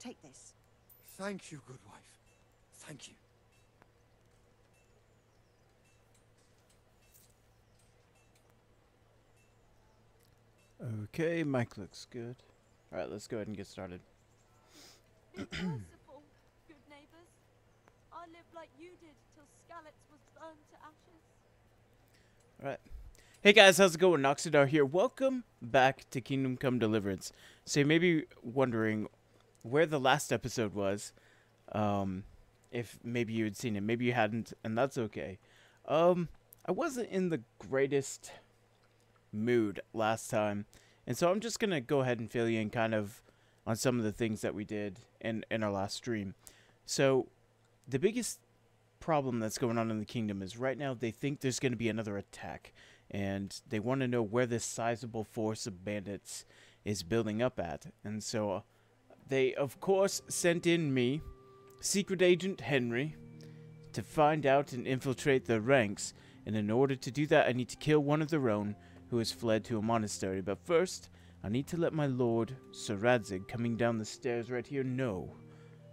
Take this. Thank you, good wife. Thank you. Okay, mic looks good. Alright, let's go ahead and get started. Be merciful, good neighbours. I lived like you did till Skalitz was burned to ashes. Alright. Hey guys, how's it going? Noxiddar here. Welcome back to Kingdom Come Deliverance. So you may be wondering where the last episode was. If maybe you had seen it, maybe you hadn't, and that's okay. I wasn't in the greatest mood last time, and so I'm just gonna go ahead and fill you in kind of on some of the things that we did in our last stream. So the biggest problem that's going on in the kingdom is right now they think there's going to be another attack, and they want to know where this sizable force of bandits is building up at. And so they of course sent in me, secret agent Henry, to find out and infiltrate their ranks, and in order to do that I need to kill one of their own who has fled to a monastery. But first, I need to let my lord, Sir Radzig, coming down the stairs right here, know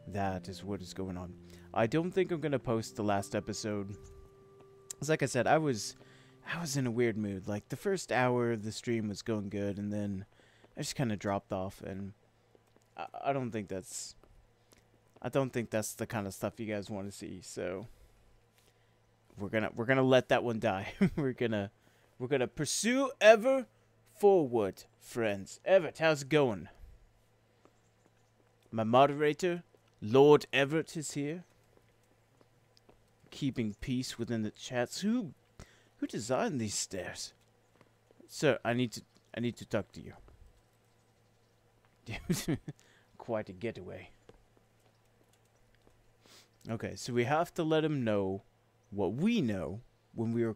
that is what is going on. I don't think I'm going to post the last episode. It's like I said, I was in a weird mood. Like, the first hour of the stream was going good, and then I just kind of dropped off, and I don't think that's the kind of stuff you guys want to see. So we're gonna let that one die. We're gonna pursue ever forward, friends. Everett, how's it going? My moderator, Lord Everett, is here, keeping peace within the chats. Who designed these stairs? Sir, I need to talk to you. Quite a getaway. Okay, so we have to let him know what we know when we were.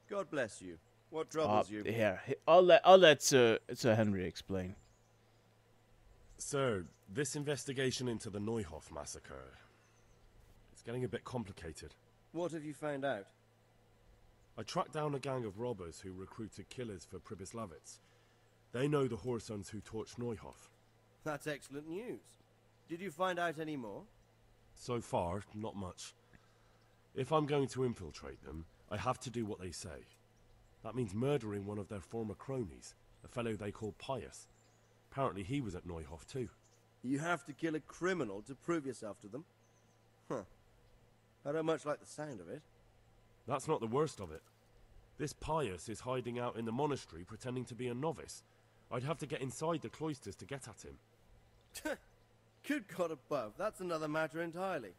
God bless you. What troubles you? Yeah, I'll let Sir Henry explain. Sir, this investigation into the Neuhof massacre, it's getting a bit complicated. What have you found out? I tracked down a gang of robbers who recruited killers for Pribyslavitz. They know the Horsons who torched Neuhof. That's excellent news. Did you find out any more? So far, not much. If I'm going to infiltrate them, I have to do what they say. That means murdering one of their former cronies, a fellow they call Pius. Apparently he was at Neuhof too. You have to kill a criminal to prove yourself to them? Huh. I don't much like the sound of it. That's not the worst of it. This Pius is hiding out in the monastery pretending to be a novice. I'd have to get inside the cloisters to get at him. Good God above, that's another matter entirely.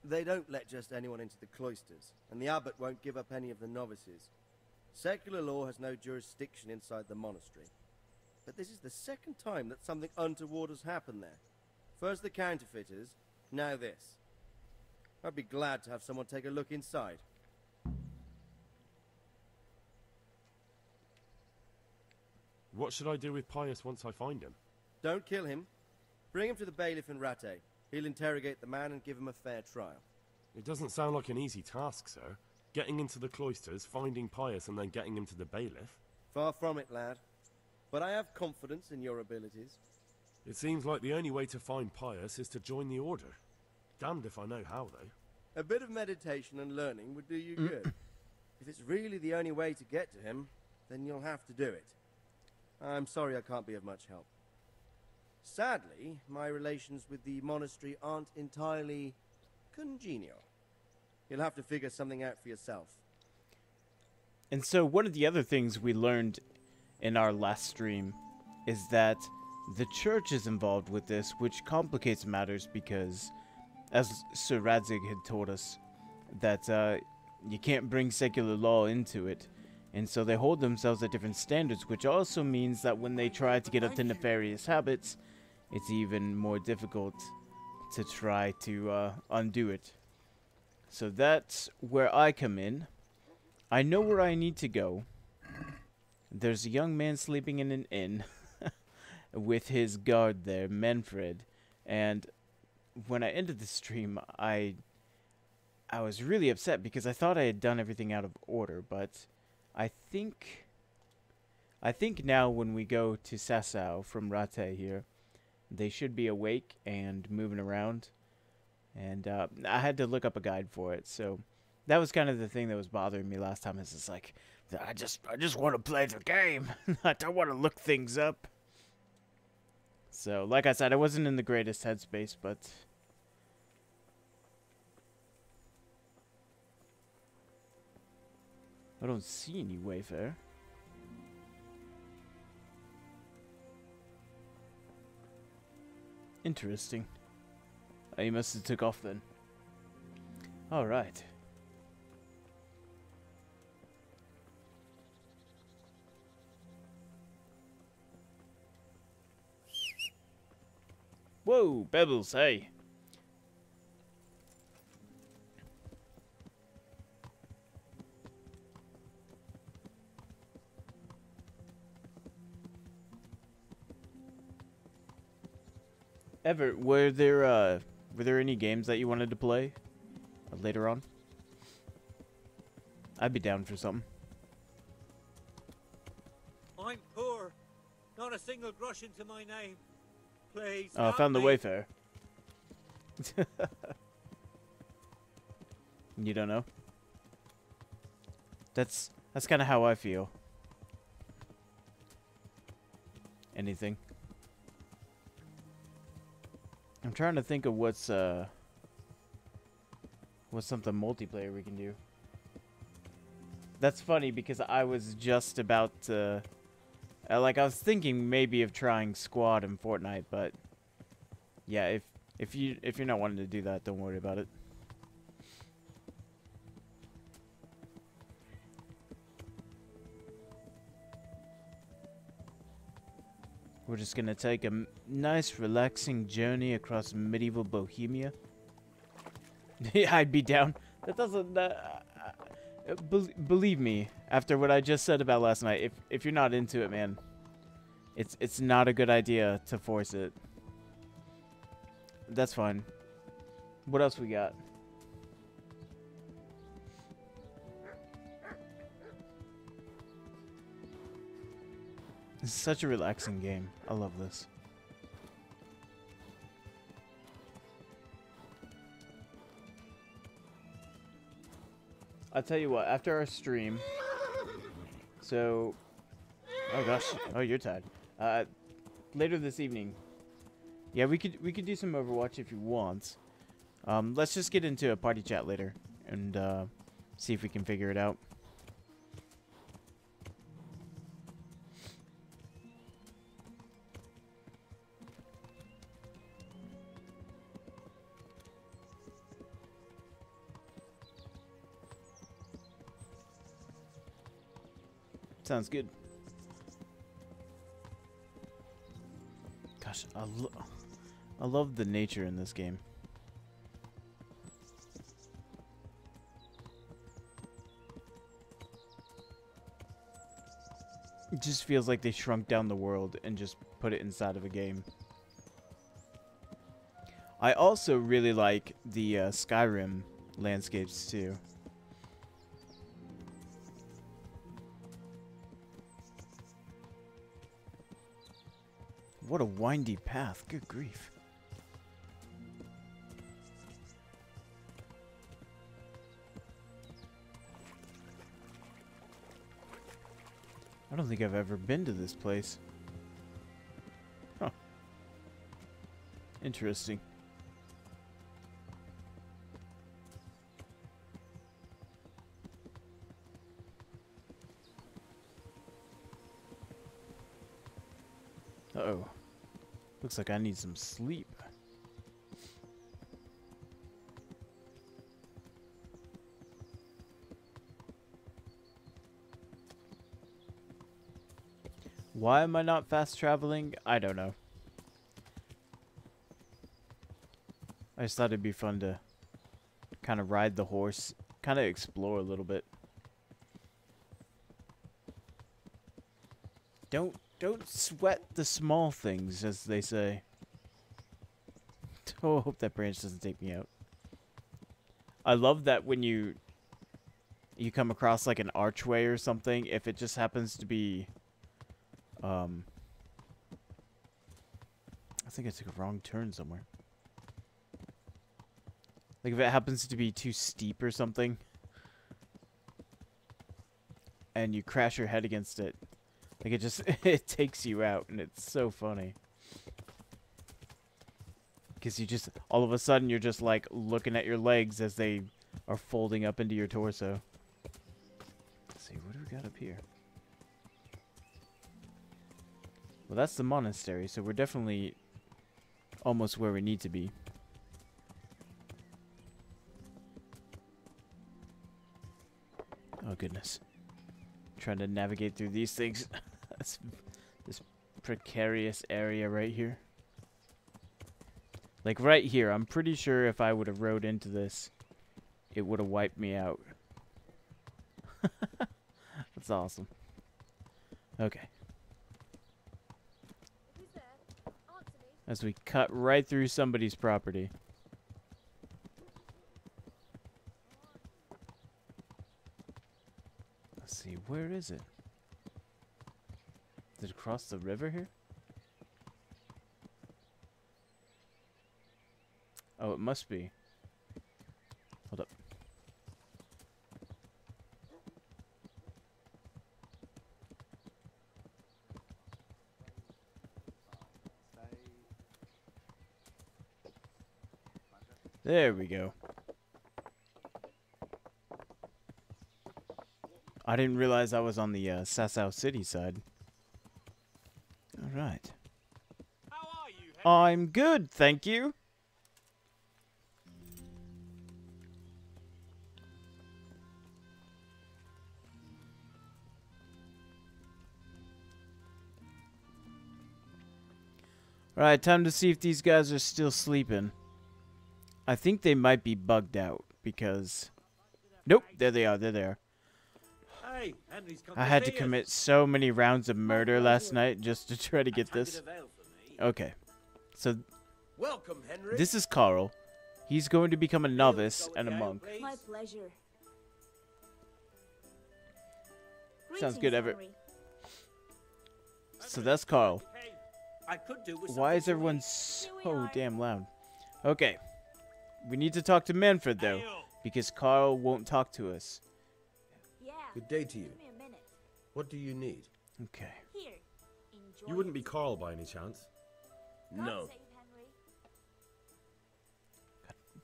They don't let just anyone into the cloisters, and the abbot won't give up any of the novices. Secular law has no jurisdiction inside the monastery. But this is the second time that something untoward has happened there. First the counterfeiters, now this. I'd be glad to have someone take a look inside. What should I do with Pius once I find him? Don't kill him. Bring him to the bailiff in Rattay. He'll interrogate the man and give him a fair trial. It doesn't sound like an easy task, sir. Getting into the cloisters, finding Pius, and then getting him to the bailiff. Far from it, lad. But I have confidence in your abilities. It seems like the only way to find Pius is to join the order. Damned if I know how, though. A bit of meditation and learning would do you good. If it's really the only way to get to him, then you'll have to do it. I'm sorry I can't be of much help. Sadly, my relations with the monastery aren't entirely congenial. You'll have to figure something out for yourself. And so one of the other things we learned in our last stream is that the church is involved with this, which complicates matters because, as Sir Radzig had told us, that you can't bring secular law into it. And so they hold themselves at different standards, which also means that when they try to get up to nefarious habits, it's even more difficult to try to undo it. So that's where I come in. I know where I need to go. There's a young man sleeping in an inn with his guard there, Manfred. And when I ended the stream, I was really upset because I thought I had done everything out of order, but I think now when we go to Sasau from Rattay here, they should be awake and moving around. And I had to look up a guide for it, so that was kind of the thing that was bothering me last time. Is it's like, I just want to play the game. I don't want to look things up. So, like I said, I wasn't in the greatest headspace, but I don't see any Wayfarer. Interesting. Oh, he must have took off then. All right. Whoa, Bebbles, hey. Ever, were there any games that you wanted to play later on? I'd be down for something. I'm poor. Not a single grosh into my name. Please. Oh, I help found the me. Wayfarer. You don't know? That's kind of how I feel. Anything? I'm trying to think of what's something multiplayer we can do. That's funny because I was just about to, like, I was thinking maybe of trying squad in Fortnite, but yeah, if you're not wanting to do that, don't worry about it. We're just gonna take a nice, relaxing journey across medieval Bohemia. Yeah, I'd be down. That doesn't. Believe me, after what I just said about last night, if you're not into it, man, it's not a good idea to force it. That's fine. What else we got? This is such a relaxing game. I love this. I'll tell you what, after our stream, so, oh gosh, oh, you're tired. Later this evening, yeah, we could do some Overwatch if you want. Let's just get into a party chat later and see if we can figure it out. Sounds good. Gosh, I love the nature in this game. It just feels like they shrunk down the world and just put it inside of a game. I also really like the Skyrim landscapes too. What a windy path. Good grief. I don't think I've ever been to this place. Huh. Interesting. Uh-oh. Looks like I need some sleep. Why am I not fast traveling? I don't know. I just thought it'd be fun to kind of ride the horse, kind of explore a little bit. Don't sweat the small things, as they say. Oh, I hope that branch doesn't take me out. I love that when you come across like an archway or something, if it just happens to be I think I took a wrong turn somewhere. Like if it happens to be too steep or something, and you crash your head against it, like it just it takes you out, and it's so funny. Because you just all of a sudden you're just like looking at your legs as they are folding up into your torso. Let's see, what do we got up here? Well, that's the monastery, so we're definitely almost where we need to be. Oh, goodness. Trying to navigate through these things. This precarious area right here. Like, right here, I'm pretty sure if I would have rode into this, it would have wiped me out. That's awesome. Okay. As we cut right through somebody's property. Let's see, where is it? Did it cross the river here? Oh, it must be. Hold up. There we go. I didn't realize I was on the Sasau City side. Alright. How are you, Henry? I'm good, thank you. Alright, time to see if these guys are still sleeping. I think they might be bugged out because... Nope, there they are, they're there. Hey, Henry's come I had to see us. commit so many rounds of murder last night just to try to get this. Okay, so Welcome, Henry. this is Carl. He's going to become a novice and a monk. My pleasure. Sounds good, Everett. So that's Carl. Hey, I could do with Why is something to everyone eat. so damn loud? Okay, we need to talk to Manfred though, Ale. because Carl won't talk to us. Yeah. Good day to you. Give me a minute. What do you need? Okay. Here. Enjoy. You wouldn't be Carl by any chance? God No. save Henry.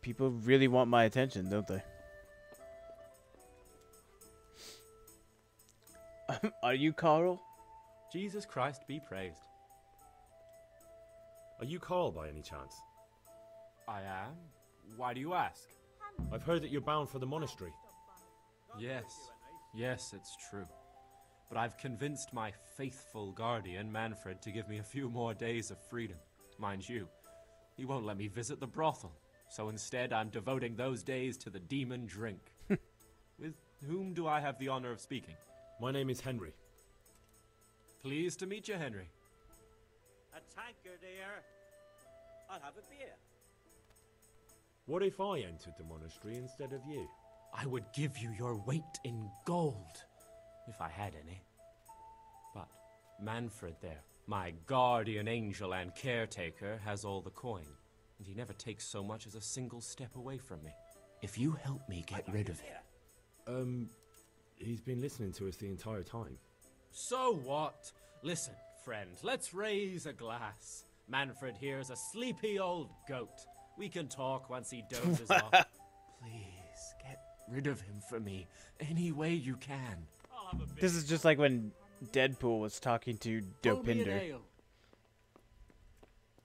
People really want my attention, don't they? Are you Carl? Jesus Christ be praised. Are you Carl by any chance? I am. Why do you ask? I've heard that you're bound for the monastery. Yes. Yes, it's true. But I've convinced my faithful guardian, Manfred, to give me a few more days of freedom. Mind you, he won't let me visit the brothel. So instead, I'm devoting those days to the demon drink. With whom do I have the honor of speaking? My name is Henry. Pleased to meet you, Henry. A tankard here. I'll have a beer. What if I entered the monastery instead of you? I would give you your weight in gold, if I had any. But Manfred there, my guardian angel and caretaker, has all the coin, and he never takes so much as a single step away from me. If you help me get rid of him... He's been listening to us the entire time. So what? Listen, friend, let's raise a glass. Manfred here's a sleepy old goat. We can talk once he dozes off. Please, get rid of him for me, any way you can. I'll have a beer. This is just like when Deadpool was talking to Pour me an Dopinder. ale.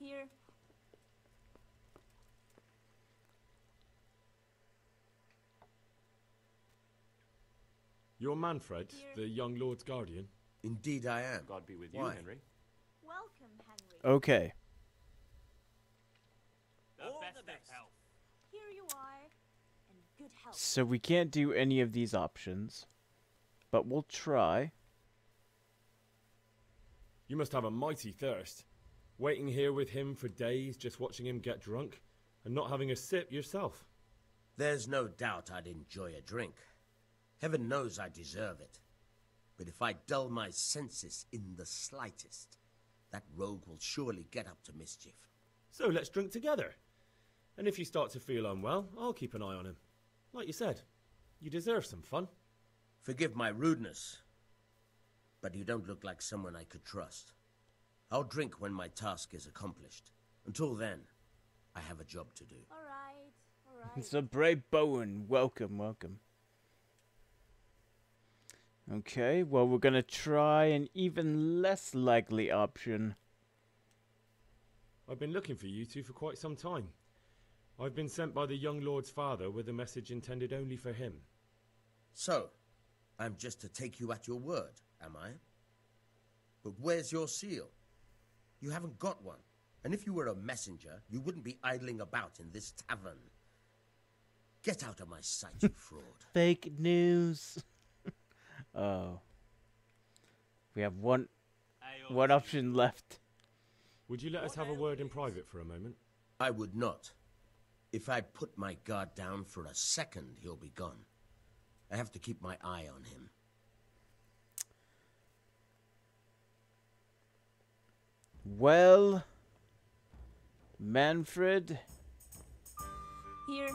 Here. You're Manfred, the young lord's guardian? Indeed I am. God be with you, Why? Henry. Welcome, Henry. Okay. The All best the of best. health. Here you are. And good health. So we can't do any of these options, but we'll try. You must have a mighty thirst. Waiting here with him for days, just watching him get drunk, and not having a sip yourself. There's no doubt I'd enjoy a drink. Heaven knows I deserve it. But if I dull my senses in the slightest, that rogue will surely get up to mischief. So let's drink together. And if you start to feel unwell, I'll keep an eye on him. Like you said, you deserve some fun. Forgive my rudeness, but you don't look like someone I could trust. I'll drink when my task is accomplished. Until then, I have a job to do. All right. So brave Bowen, welcome, welcome. Okay, well we're gonna try an even less likely option. I've been looking for you two for quite some time. I've been sent by the young lord's father with a message intended only for him. So, I'm just to take you at your word, am I? But where's your seal? You haven't got one. And if you were a messenger, you wouldn't be idling about in this tavern. Get out of my sight, you fraud. Fake news. Oh. We have one option left. Would you let us have a word in private for a moment? I would not. If I put my guard down for a second, he'll be gone. I have to keep my eye on him. Well, Manfred. Here.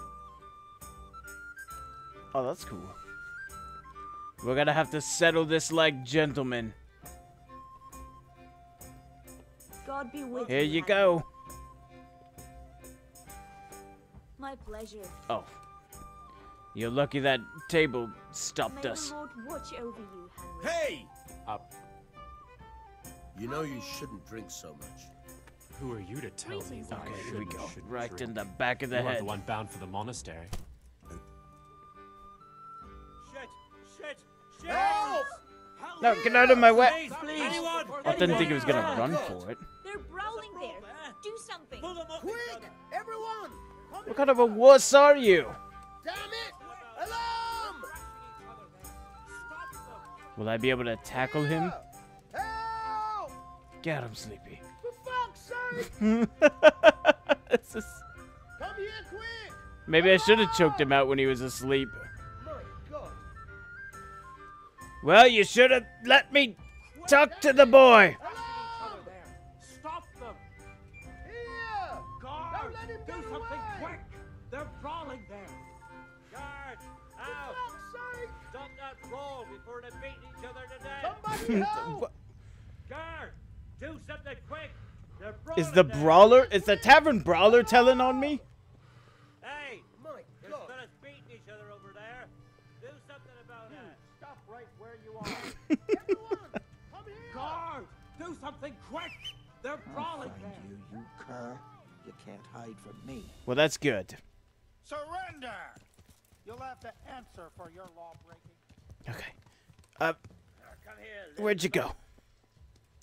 Oh, that's cool. We're gonna have to settle this like gentlemen. God be with Here you Henry. go. My pleasure. Oh. You're lucky that table May stopped the us. Lord watch over you, Henry. Hey! Up. You know you shouldn't drink so much. Who are you to tell me Greetings, what I Okay, should here we and go. shouldn't Right drink? in the back of the You aren't head. the one bound for the monastery. Shit! Help! No, get out of my way. Please! Anyone! I didn't think he was gonna Anyone! run for it. They're prowling there. Do something. Pull them up, Quick! brother. Everyone! What kind of a wuss are you? Damn it! Alarm! Will I be able to tackle him? Help! Get him, Sleepy. For fuck's sake! This is- Come here quick! Maybe I should have choked him out when he was asleep. My God! Well, you should have let me talk to the boy. Alarm! Stop them! Here! Guard! Don't let him Do get something away! quick! They're brawling there! Guard! For Out! fuck's sake! Stop that brawl before they beat each other to death! Somebody help! Guard! Do something quick! They're Is the brawling there. brawler? Is the tavern brawler telling on me? Hey! My There's God! fellas beating each other over there! Do something about it! Stop right where you are! Everyone! Come here! Guard! Do something quick! They're brawling there! You cur. You can't hide from me. Well, that's good. Surrender! You'll have to answer for your law breaking. Okay. Come here, Where'd you go?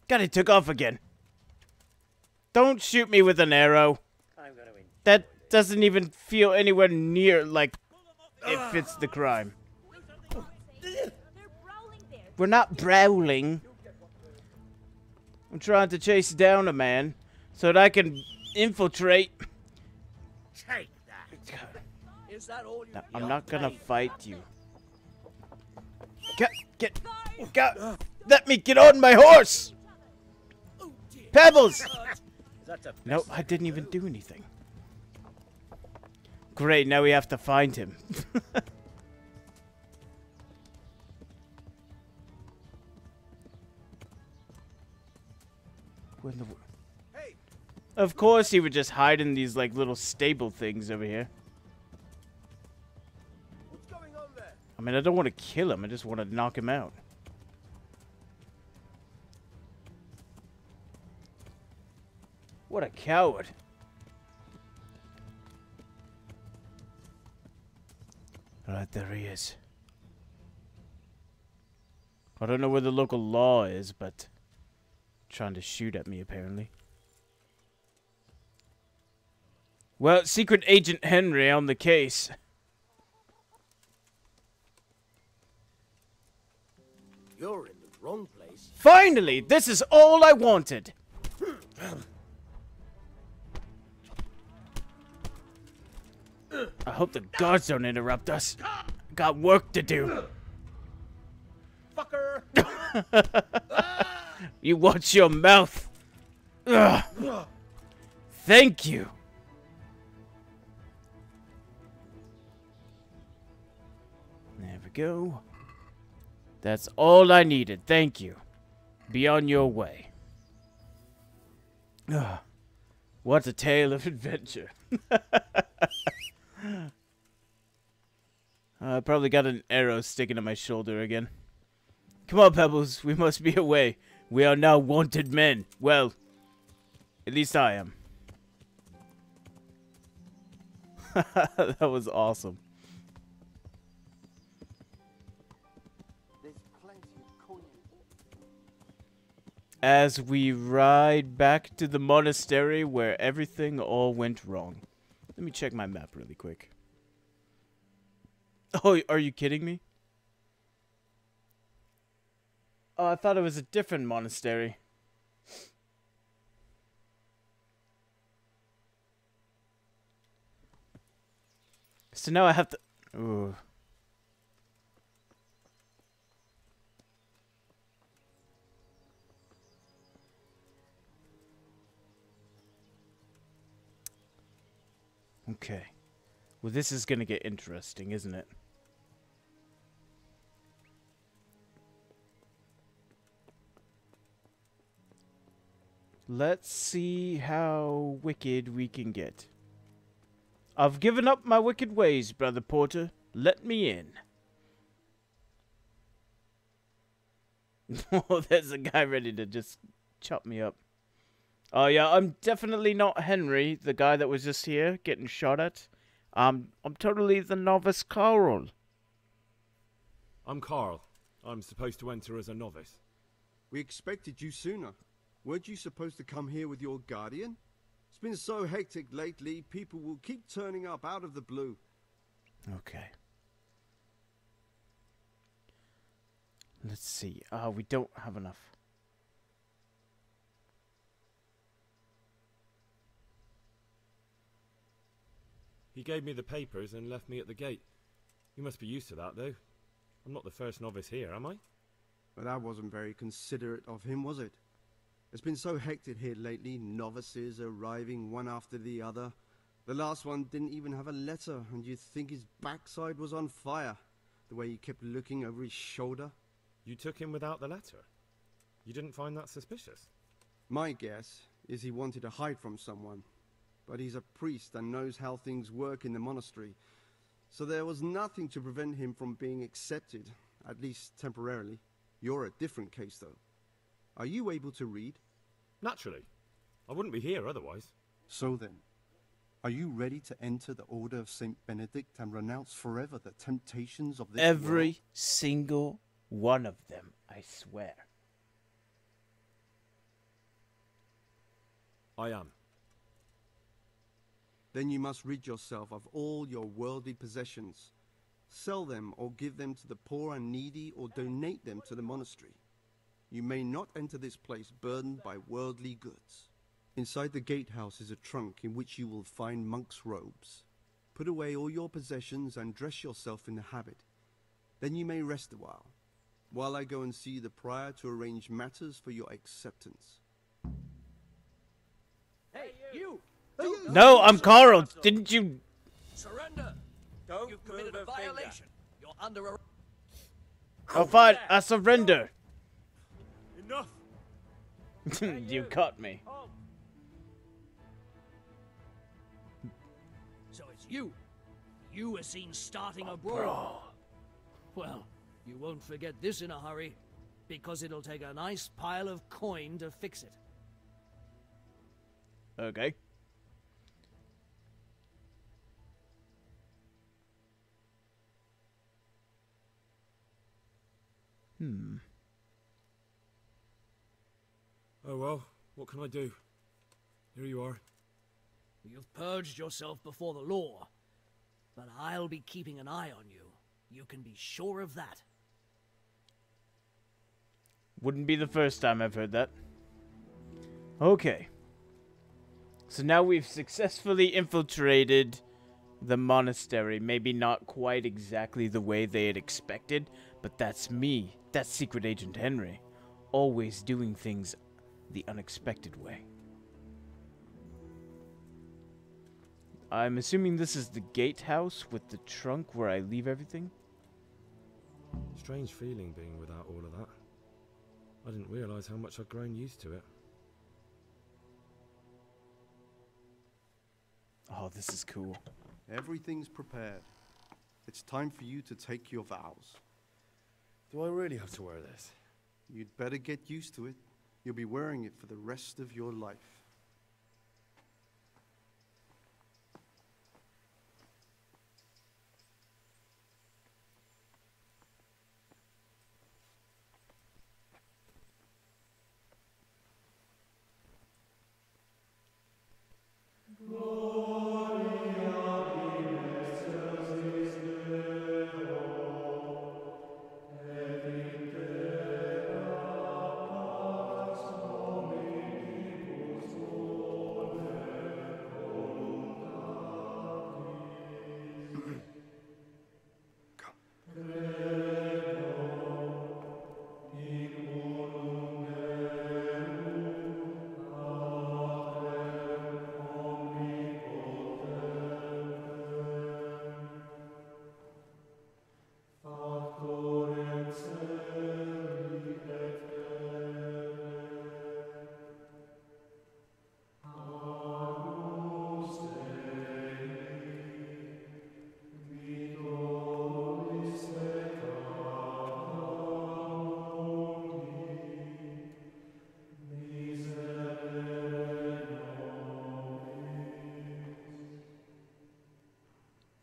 God, it took off again. Don't shoot me with an arrow. I'm gonna win. That doesn't even feel anywhere near like it fits the crime. They're prowling there. We're not brawling. I'm trying to chase down a man so that I can infiltrate. Take that. Is that all you No, I'm not gonna fight you. Get, let me get on my horse! Pebbles! No, I didn't even do anything. Great, now we have to find him. When the... Of course he would just hide in these like little stable things over here. What's going on there? I mean, I don't want to kill him, I just want to knock him out. What a coward. Alright, there he is. I don't know where the local law is, but trying to shoot at me apparently. Well, Secret Agent Henry on the case. You're in the wrong place. Finally, this is all I wanted. I hope the guards don't interrupt us. Got work to do. Fucker! You watch your mouth. Ugh. Thank you. There we go. That's all I needed. Thank you. Be on your way. What a tale of adventure. I probably got an arrow sticking to my shoulder again. Come on, Pebbles. We must be away. We are now wanted men. Well, at least I am. That was awesome. There's plenty of coin. As we ride back to the monastery where everything all went wrong. Let me check my map really quick. Oh, are you kidding me? Oh, I thought it was a different monastery. So now I have to... Ooh. Okay. Well, this is gonna get interesting, isn't it? Let's see how wicked we can get. I've given up my wicked ways, Brother Porter. Let me in. Oh, there's a guy ready to just chop me up. Oh, yeah, I'm definitely not Henry, the guy that was just here getting shot at. I'm totally the novice Carl. I'm Carl. I'm supposed to enter as a novice. We expected you sooner. Weren't you supposed to come here with your guardian? It's been so hectic lately, people will keep turning up out of the blue. Okay. Let's see. We don't have enough. He gave me the papers and left me at the gate. You must be used to that, though. I'm not the first novice here, am I? But that wasn't very considerate of him, was it? It's been so hectic here lately, novices arriving one after the other. The last one didn't even have a letter, and you'd think his backside was on fire, the way he kept looking over his shoulder. You took him without the letter? You didn't find that suspicious? My guess is he wanted to hide from someone. But he's a priest and knows how things work in the monastery. So there was nothing to prevent him from being accepted, at least temporarily. You're a different case, though. Are you able to read? Naturally. I wouldn't be here otherwise. So then, are you ready to enter the Order of St. Benedict and renounce forever the temptations of this Every world? single one of them, I swear. I am. Then you must rid yourself of all your worldly possessions. Sell them or give them to the poor and needy or donate them to the monastery. You may not enter this place burdened by worldly goods. Inside the gatehouse is a trunk in which you will find monk's robes. Put away all your possessions and dress yourself in the habit. Then you may rest a while I go and see the prior to arrange matters for your acceptance. Hey, you! No, I'm Carl. Didn't you... Surrender! Don't You've committed a violation. You're under arrest. Oh, fine. I surrender. Enough! You caught me. So it's you. You were seen starting a brawl. Well, you won't forget this in a hurry, because it'll take a nice pile of coin to fix it. Okay. Oh well, what can I do? Here you are. You've purged yourself before the law, but I'll be keeping an eye on you. You can be sure of that. Wouldn't be the first time I've heard that. Okay. So now we've successfully infiltrated the monastery. Maybe not quite exactly the way they had expected, but that's me. That's Secret Agent Henry. Always doing things the unexpected way. I'm assuming this is the gatehouse with the trunk where I leave everything. Strange feeling being without all of that. I didn't realize how much I'd grown used to it. Oh, this is cool. Everything's prepared. It's time for you to take your vows. Do I really have to wear this? You'd better get used to it. You'll be wearing it for the rest of your life.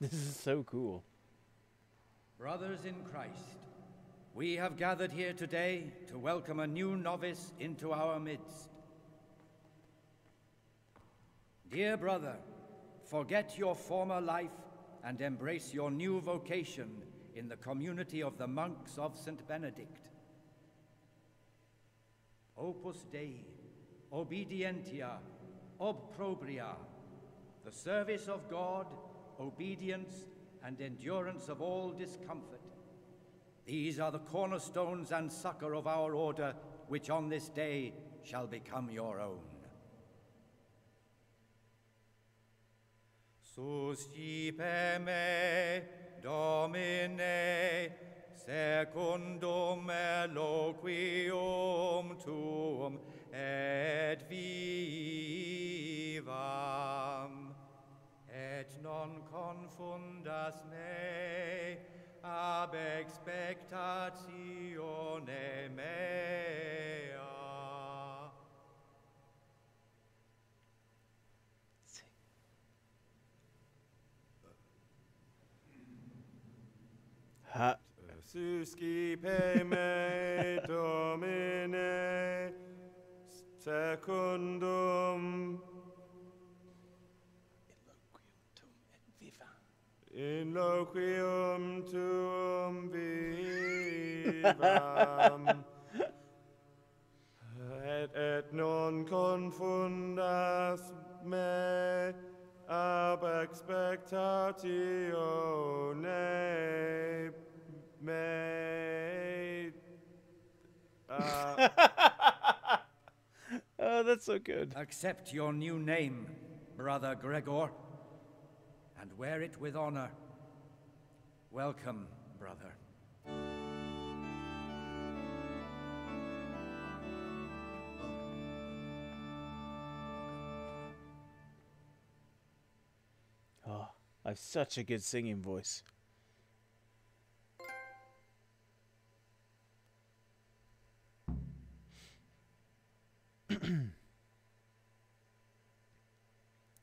This is so cool. Brothers in Christ, we have gathered here today to welcome a new novice into our midst. Dear brother, forget your former life and embrace your new vocation in the community of the monks of St. Benedict. Opus Dei, obedientia, obprobria, the service of God, obedience, and endurance of all discomfort. These are the cornerstones and succor of our order, which on this day shall become your own. Suscipe me, Domine, secundum eloquium tuum, et vivam. Et non confundas me ab expectatione mea. Ha. Suscipe me, Domine, secundum in loquium tuum vivam, et non confundas me ab expectatione me. Oh, that's so good. Accept your new name, Brother Gregor, and wear it with honor. Welcome, brother. Oh, I have such a good singing voice.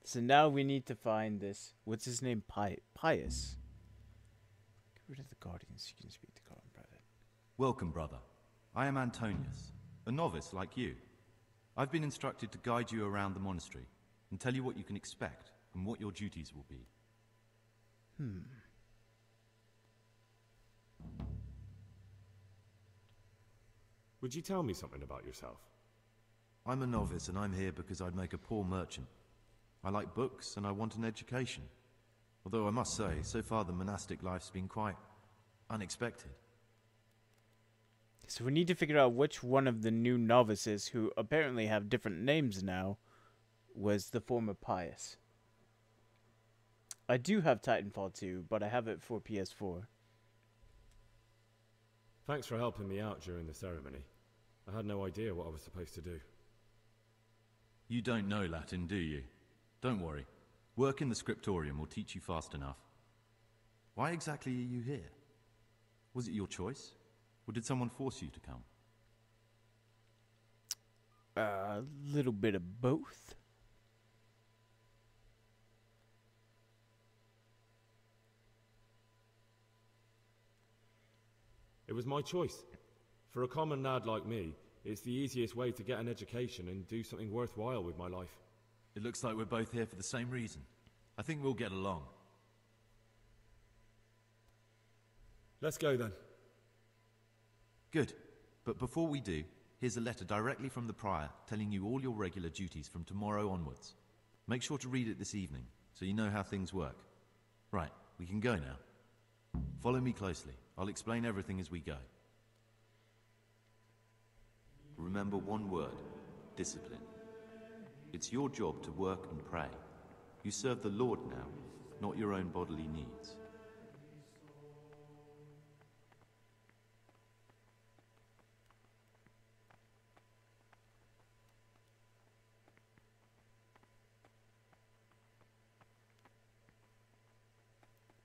So now we need to find this. What's his name? Pius. Get rid of the guardians. You can speak to God in private. Welcome, brother. I am Antonius, a novice like you. I've been instructed to guide you around the monastery and tell you what you can expect and what your duties will be. Would you tell me something about yourself? I'm a novice and I'm here because I'd make a poor merchant. I like books and I want an education. Although I must say, so far the monastic life's been quite unexpected. So we need to figure out which one of the new novices, who apparently have different names now, was the former Pius. I do have Titanfall 2, but I have it for PS4. Thanks for helping me out during the ceremony. I had no idea what I was supposed to do. You don't know Latin, do you? Don't worry. Work in the scriptorium will teach you fast enough. Why exactly are you here? Was it your choice? Or did someone force you to come? A little bit of both. It was my choice. For a common lad like me, it's the easiest way to get an education and do something worthwhile with my life. It looks like we're both here for the same reason. I think we'll get along. Let's go then. Good. But before we do, here's a letter directly from the prior telling you all your regular duties from tomorrow onwards. Make sure to read it this evening, so you know how things work. Right, we can go now. Follow me closely. I'll explain everything as we go. Remember one word: discipline. It's your job to work and pray. You serve the Lord now, not your own bodily needs.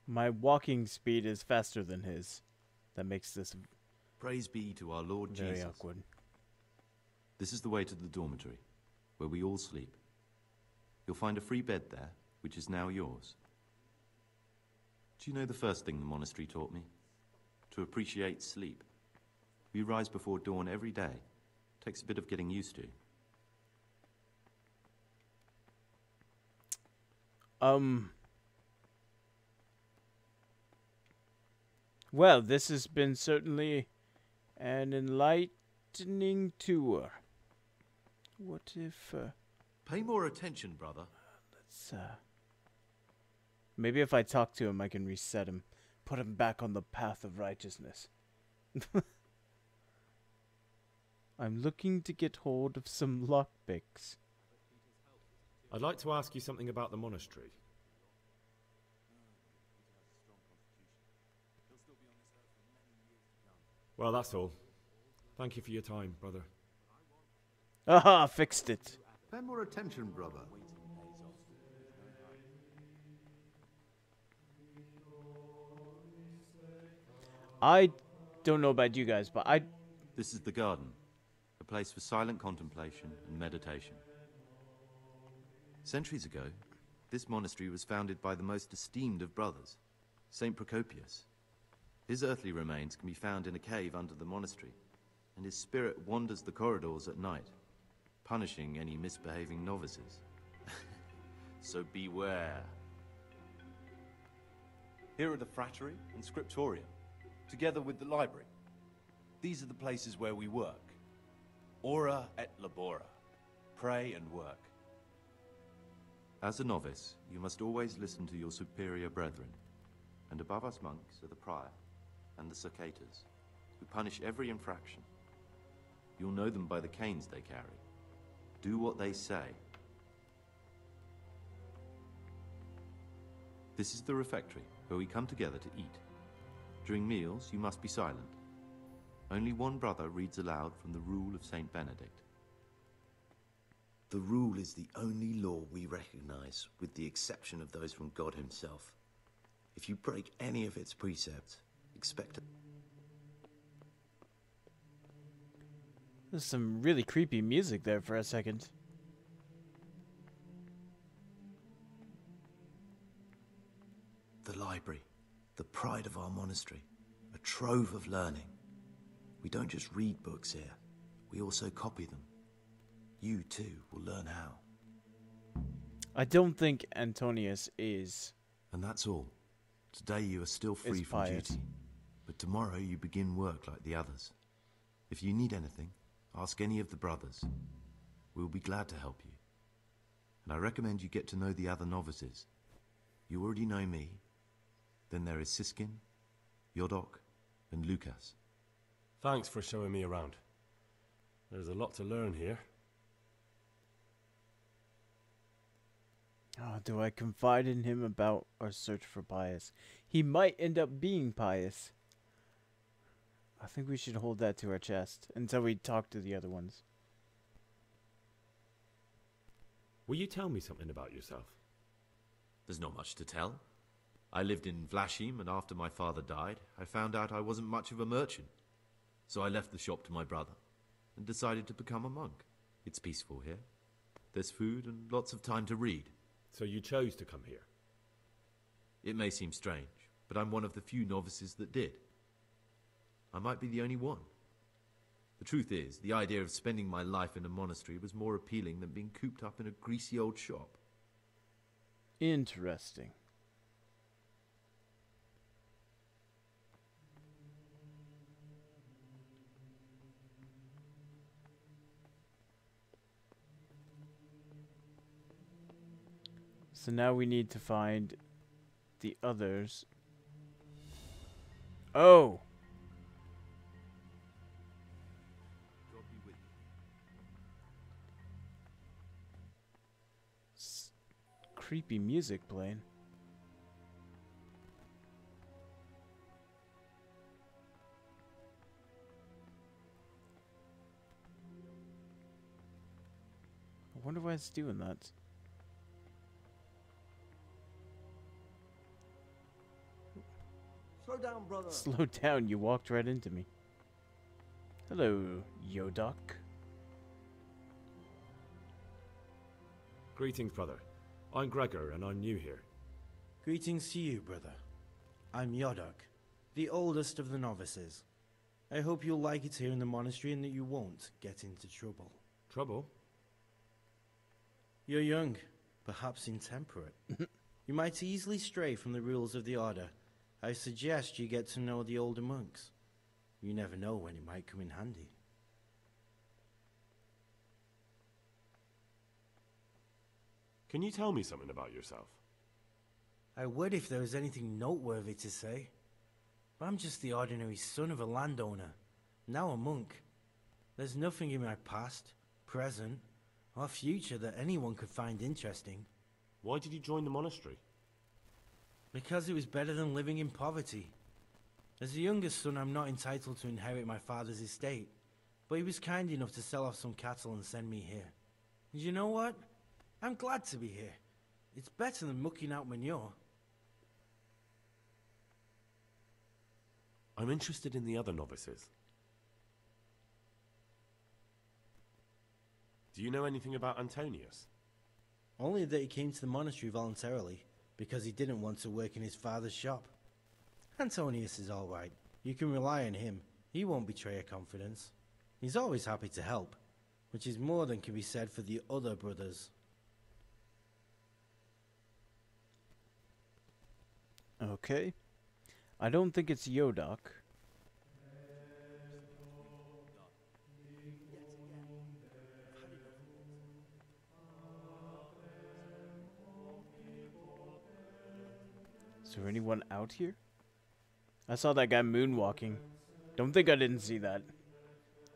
My walking speed is faster than his. That makes this Praise be to our Lord very Jesus. awkward. This is the way to the dormitory, where we all sleep. You'll find a free bed there, which is now yours. Do you know the first thing the monastery taught me? To appreciate sleep. We rise before dawn every day. Takes a bit of getting used to. Well, this has been certainly an enlightening tour. What if, Pay more attention, brother. let's, maybe if I talk to him, I can reset him. Put him back on the path of righteousness. I'm looking to get hold of some lockpicks. I'd like to ask you something about the monastery. Well, that's all. Thank you for your time, brother. Aha, fixed it. Pay more attention, brother. I don't know about you guys, but This is the garden, a place for silent contemplation and meditation. Centuries ago, this monastery was founded by the most esteemed of brothers, Saint Procopius. His earthly remains can be found in a cave under the monastery, and his spirit wanders the corridors at night, punishing any misbehaving novices. So beware. Here are the frattery and scriptorium, together with the library. These are the places where we work. Ora et labora. Pray and work. As a novice, you must always listen to your superior brethren, and above us monks are the prior and the cicatas, who punish every infraction. You'll know them by the canes they carry. Do what they say. This is the refectory, where we come together to eat. During meals, you must be silent. Only one brother reads aloud from the Rule of Saint Benedict. The Rule is the only law we recognize, with the exception of those from God himself. If you break any of its precepts, expect it. There's some really creepy music there for a second. The library, the pride of our monastery, a trove of learning. We don't just read books here, we also copy them. You too will learn how. I don't think Antonius is. And that's all. Today you are still free from pious. duty, but tomorrow you begin work like the others. If you need anything, ask any of the brothers. We'll be glad to help you. And I recommend you get to know the other novices. You already know me. Then there is Siskin, Yodok, and Lucas. Thanks for showing me around. There's a lot to learn here. Oh, do I confide in him about our search for Pius? He might end up being Pius. I think we should hold that to our chest until we talk to the other ones. Will you tell me something about yourself? There's not much to tell. I lived in Vlashim, and after my father died, I found out I wasn't much of a merchant. So I left the shop to my brother and decided to become a monk. It's peaceful here. There's food and lots of time to read. So you chose to come here? It may seem strange, but I'm one of the few novices that did. I might be the only one. The truth is, the idea of spending my life in a monastery was more appealing than being cooped up in a greasy old shop. Interesting. So now we need to find the others. Oh! Creepy music playing. I wonder why it's doing that. Slow down, brother. Slow down, you walked right into me. Hello, Yodok. Greetings, brother. I'm Gregor, and I'm new here. Greetings to you, brother. I'm Yodok, the oldest of the novices. I hope you'll like it here in the monastery and that you won't get into trouble. Trouble? You're young, perhaps intemperate. You might easily stray from the rules of the order. I suggest you get to know the older monks. You never know when it might come in handy. Can you tell me something about yourself? I would if there was anything noteworthy to say. But I'm just the ordinary son of a landowner, now a monk. There's nothing in my past, present, or future that anyone could find interesting. Why did you join the monastery? Because it was better than living in poverty. As the youngest son, I'm not entitled to inherit my father's estate, but he was kind enough to sell off some cattle and send me here. And you know what? I'm glad to be here. It's better than mucking out manure. I'm interested in the other novices. Do you know anything about Antonius? Only that he came to the monastery voluntarily, because he didn't want to work in his father's shop. Antonius is all right. You can rely on him. He won't betray your confidence. He's always happy to help, which is more than can be said for the other brothers. Okay. I don't think it's Yodok. Is there anyone out here? I saw that guy moonwalking. Don't think I didn't see that.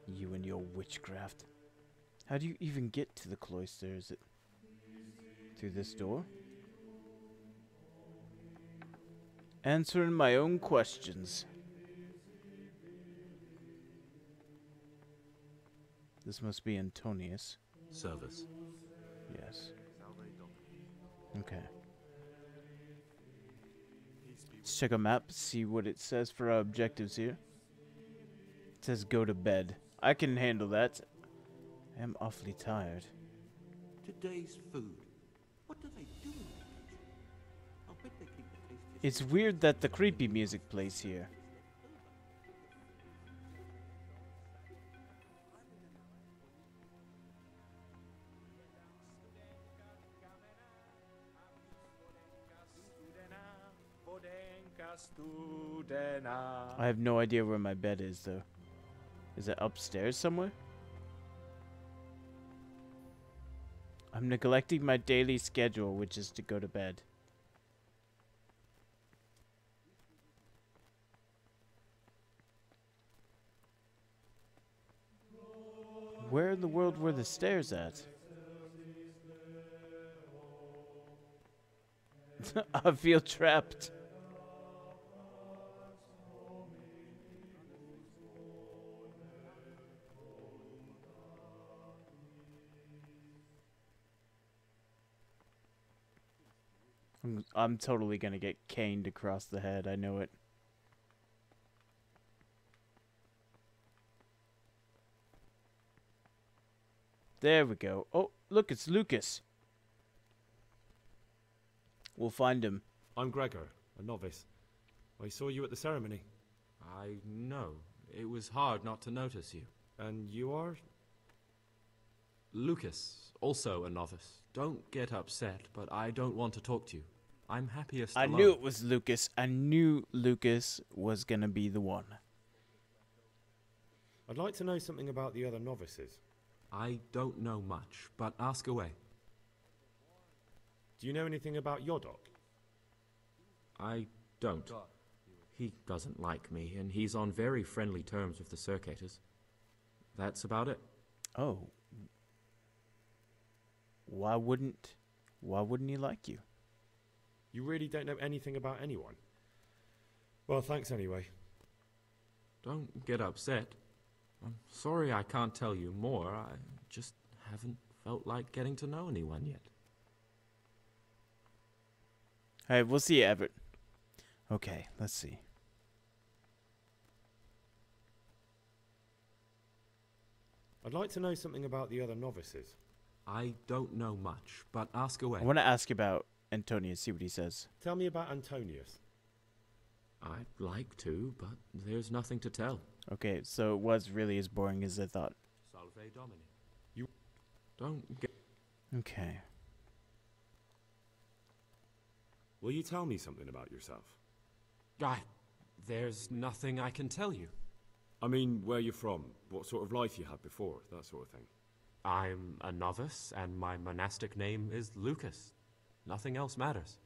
You and your witchcraft. How do you even get to the cloister? Is it through this door? Answering my own questions. This must be Antonius. Service. Yes. Okay. Let's check a map, see what it says for our objectives here. It says go to bed. I can handle that. I am awfully tired. Today's food. What do they do in the kitchen? I'll bet they keep the tastiest. It's weird that the creepy music plays here. I have no idea where my bed is, though. Is it upstairs somewhere? I'm neglecting my daily schedule, which is to go to bed. Where in the world were the stairs at? I feel trapped. I'm totally gonna get caned across the head. I know it. There we go. Oh, look, it's Lucas. We'll find him. I'm Gregor, a novice. I saw you at the ceremony. I know. It was hard not to notice you. And you are? Lucas, also a novice. Don't get upset, but I don't want to talk to you. I'm happiest alone. I knew it was Lucas. I knew Lucas was gonna be the one. I'd like to know something about the other novices. I don't know much, but ask away. Do you know anything about Yodok? I don't. He doesn't like me, and he's on very friendly terms with the Circators. That's about it. Oh. Why wouldn't he like you? You really don't know anything about anyone? Well, thanks anyway. Don't get upset. I'm sorry I can't tell you more. I just haven't felt like getting to know anyone yet. Hey, we'll see you, Everett. Okay, let's see. I'd like to know something about the other novices. I don't know much, but ask away. I want to ask about Antonius, see what he says. Tell me about Antonius. I'd like to, but there's nothing to tell. Okay, so it was really as boring as I thought. Salve Domini. You don't get... Okay. Will you tell me something about yourself? There's nothing I can tell you. I mean, where you're from, what sort of life you had before, that sort of thing. I'm a novice, and my monastic name is Lucas. Nothing else matters.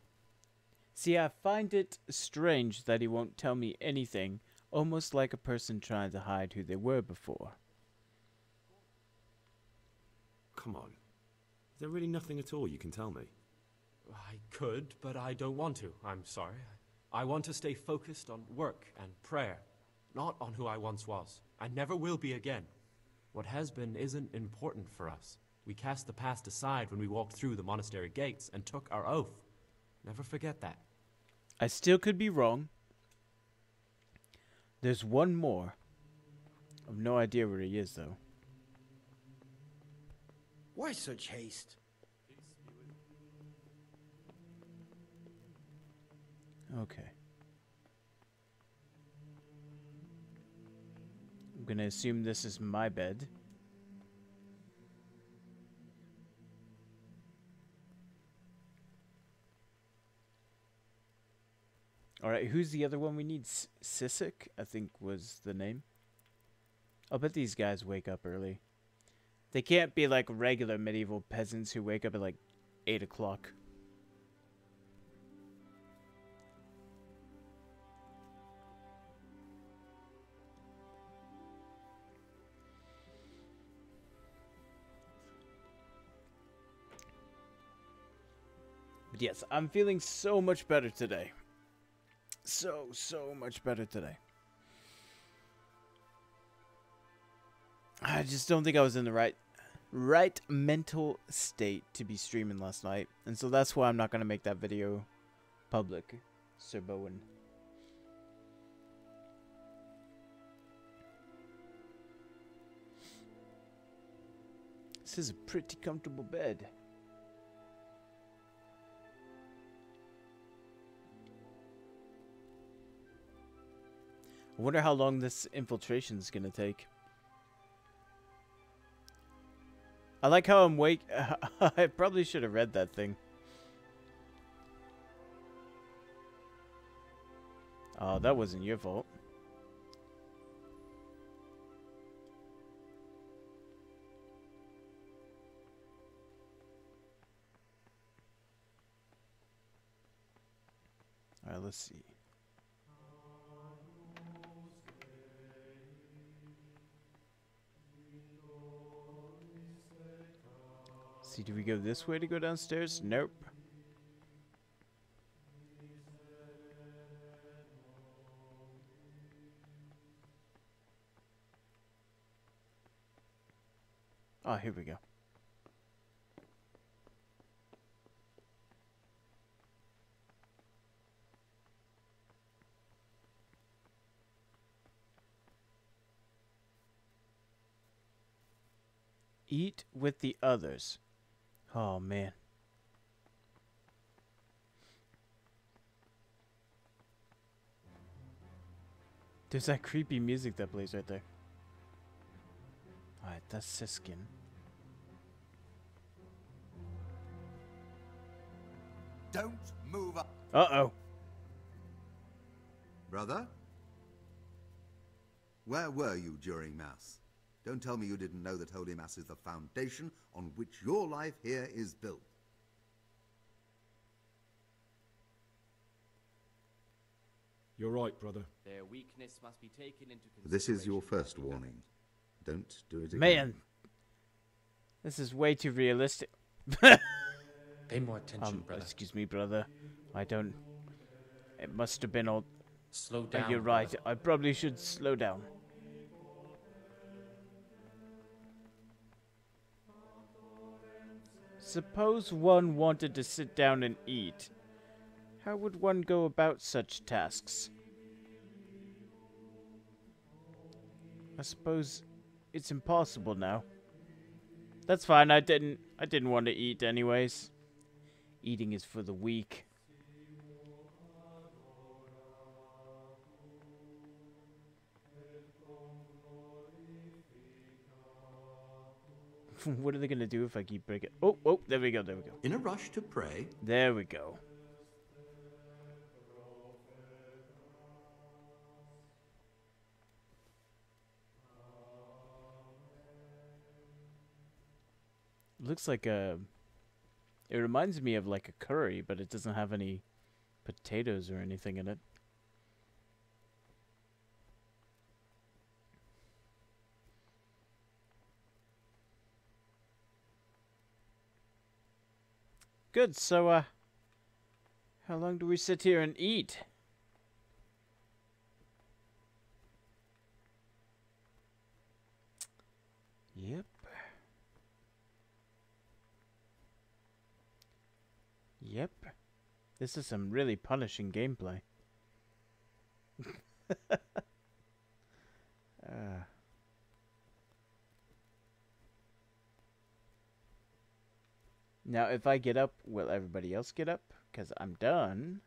See, I find it strange that he won't tell me anything, almost like a person trying to hide who they were before. Come on. Is there really nothing at all you can tell me? I could, but I don't want to. I'm sorry. I want to stay focused on work and prayer, not on who I once was. I never will be again. What has been isn't important for us. We cast the past aside when we walked through the monastery gates and took our oath. Never forget that. I still could be wrong. There's one more. I've no idea where he is, though. Why such haste? Okay. I'm gonna assume this is my bed. Alright, who's the other one we need? Sisik, I think was the name. I'll bet these guys wake up early. They can't be like regular medieval peasants who wake up at like 8 o'clock. But yes, I'm feeling so much better today. So much better today. I just don't think I was in the right mental state to be streaming last night. And so that's why I'm not going to make that video public, Sir Bowen. This is a pretty comfortable bed. I wonder how long this infiltration is going to take. I like how I'm I probably should have read that thing. Oh, that wasn't your fault. Alright, let's see. See, do we go this way to go downstairs? Nope. Oh, here we go. Eat with the others. Oh, man. There's that creepy music that plays right there. Alright, that's Siskin. Don't move up. Uh-oh. Brother? Where were you during Mass? Don't tell me you didn't know that Holy Mass is the foundation on which your life here is built. You're right, brother. Their weakness must be taken into consideration. This is your first warning. Don't do it again. Man. This is way too realistic. Pay more attention, brother. Excuse me, brother. I don't... It must have been all... Slow down. You're right. I probably should slow down. Suppose one wanted to sit down and eat. How would one go about such tasks? I suppose it's impossible now. That's fine. I didn't want to eat anyways. Eating is for the weak. What are they gonna do if I keep breaking? Oh, there we go, there we go. In a rush to pray? There we go. Looks like a... It reminds me of like a curry, but it doesn't have any potatoes or anything in it. Good, so, how long do we sit here and eat? Yep. Yep. This is some really punishing gameplay. Now, if I get up, will everybody else get up? Because I'm done.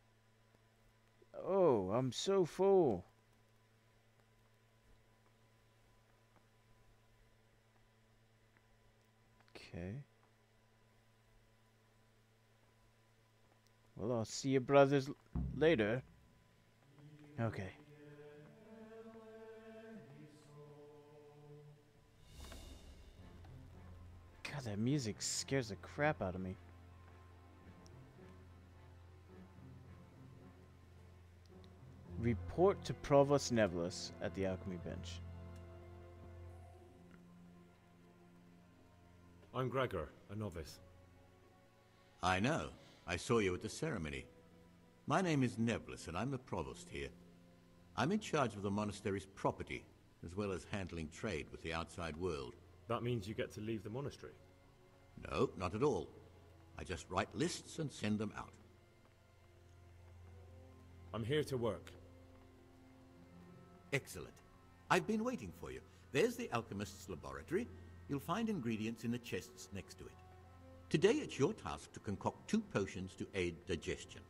Oh, I'm so full. Okay. Well, I'll see you brothers later. Okay. God, that music scares the crap out of me. Report to Provost Nevelis at the alchemy bench. I'm Gregor, a novice. I know. I saw you at the ceremony. My name is Nevelis, and I'm the provost here. I'm in charge of the monastery's property, as well as handling trade with the outside world. That means you get to leave the monastery? No, not at all. I just write lists and send them out. I'm here to work. Excellent. I've been waiting for you. There's the alchemist's laboratory. You'll find ingredients in the chests next to it. Today it's your task to concoct 2 potions to aid digestion.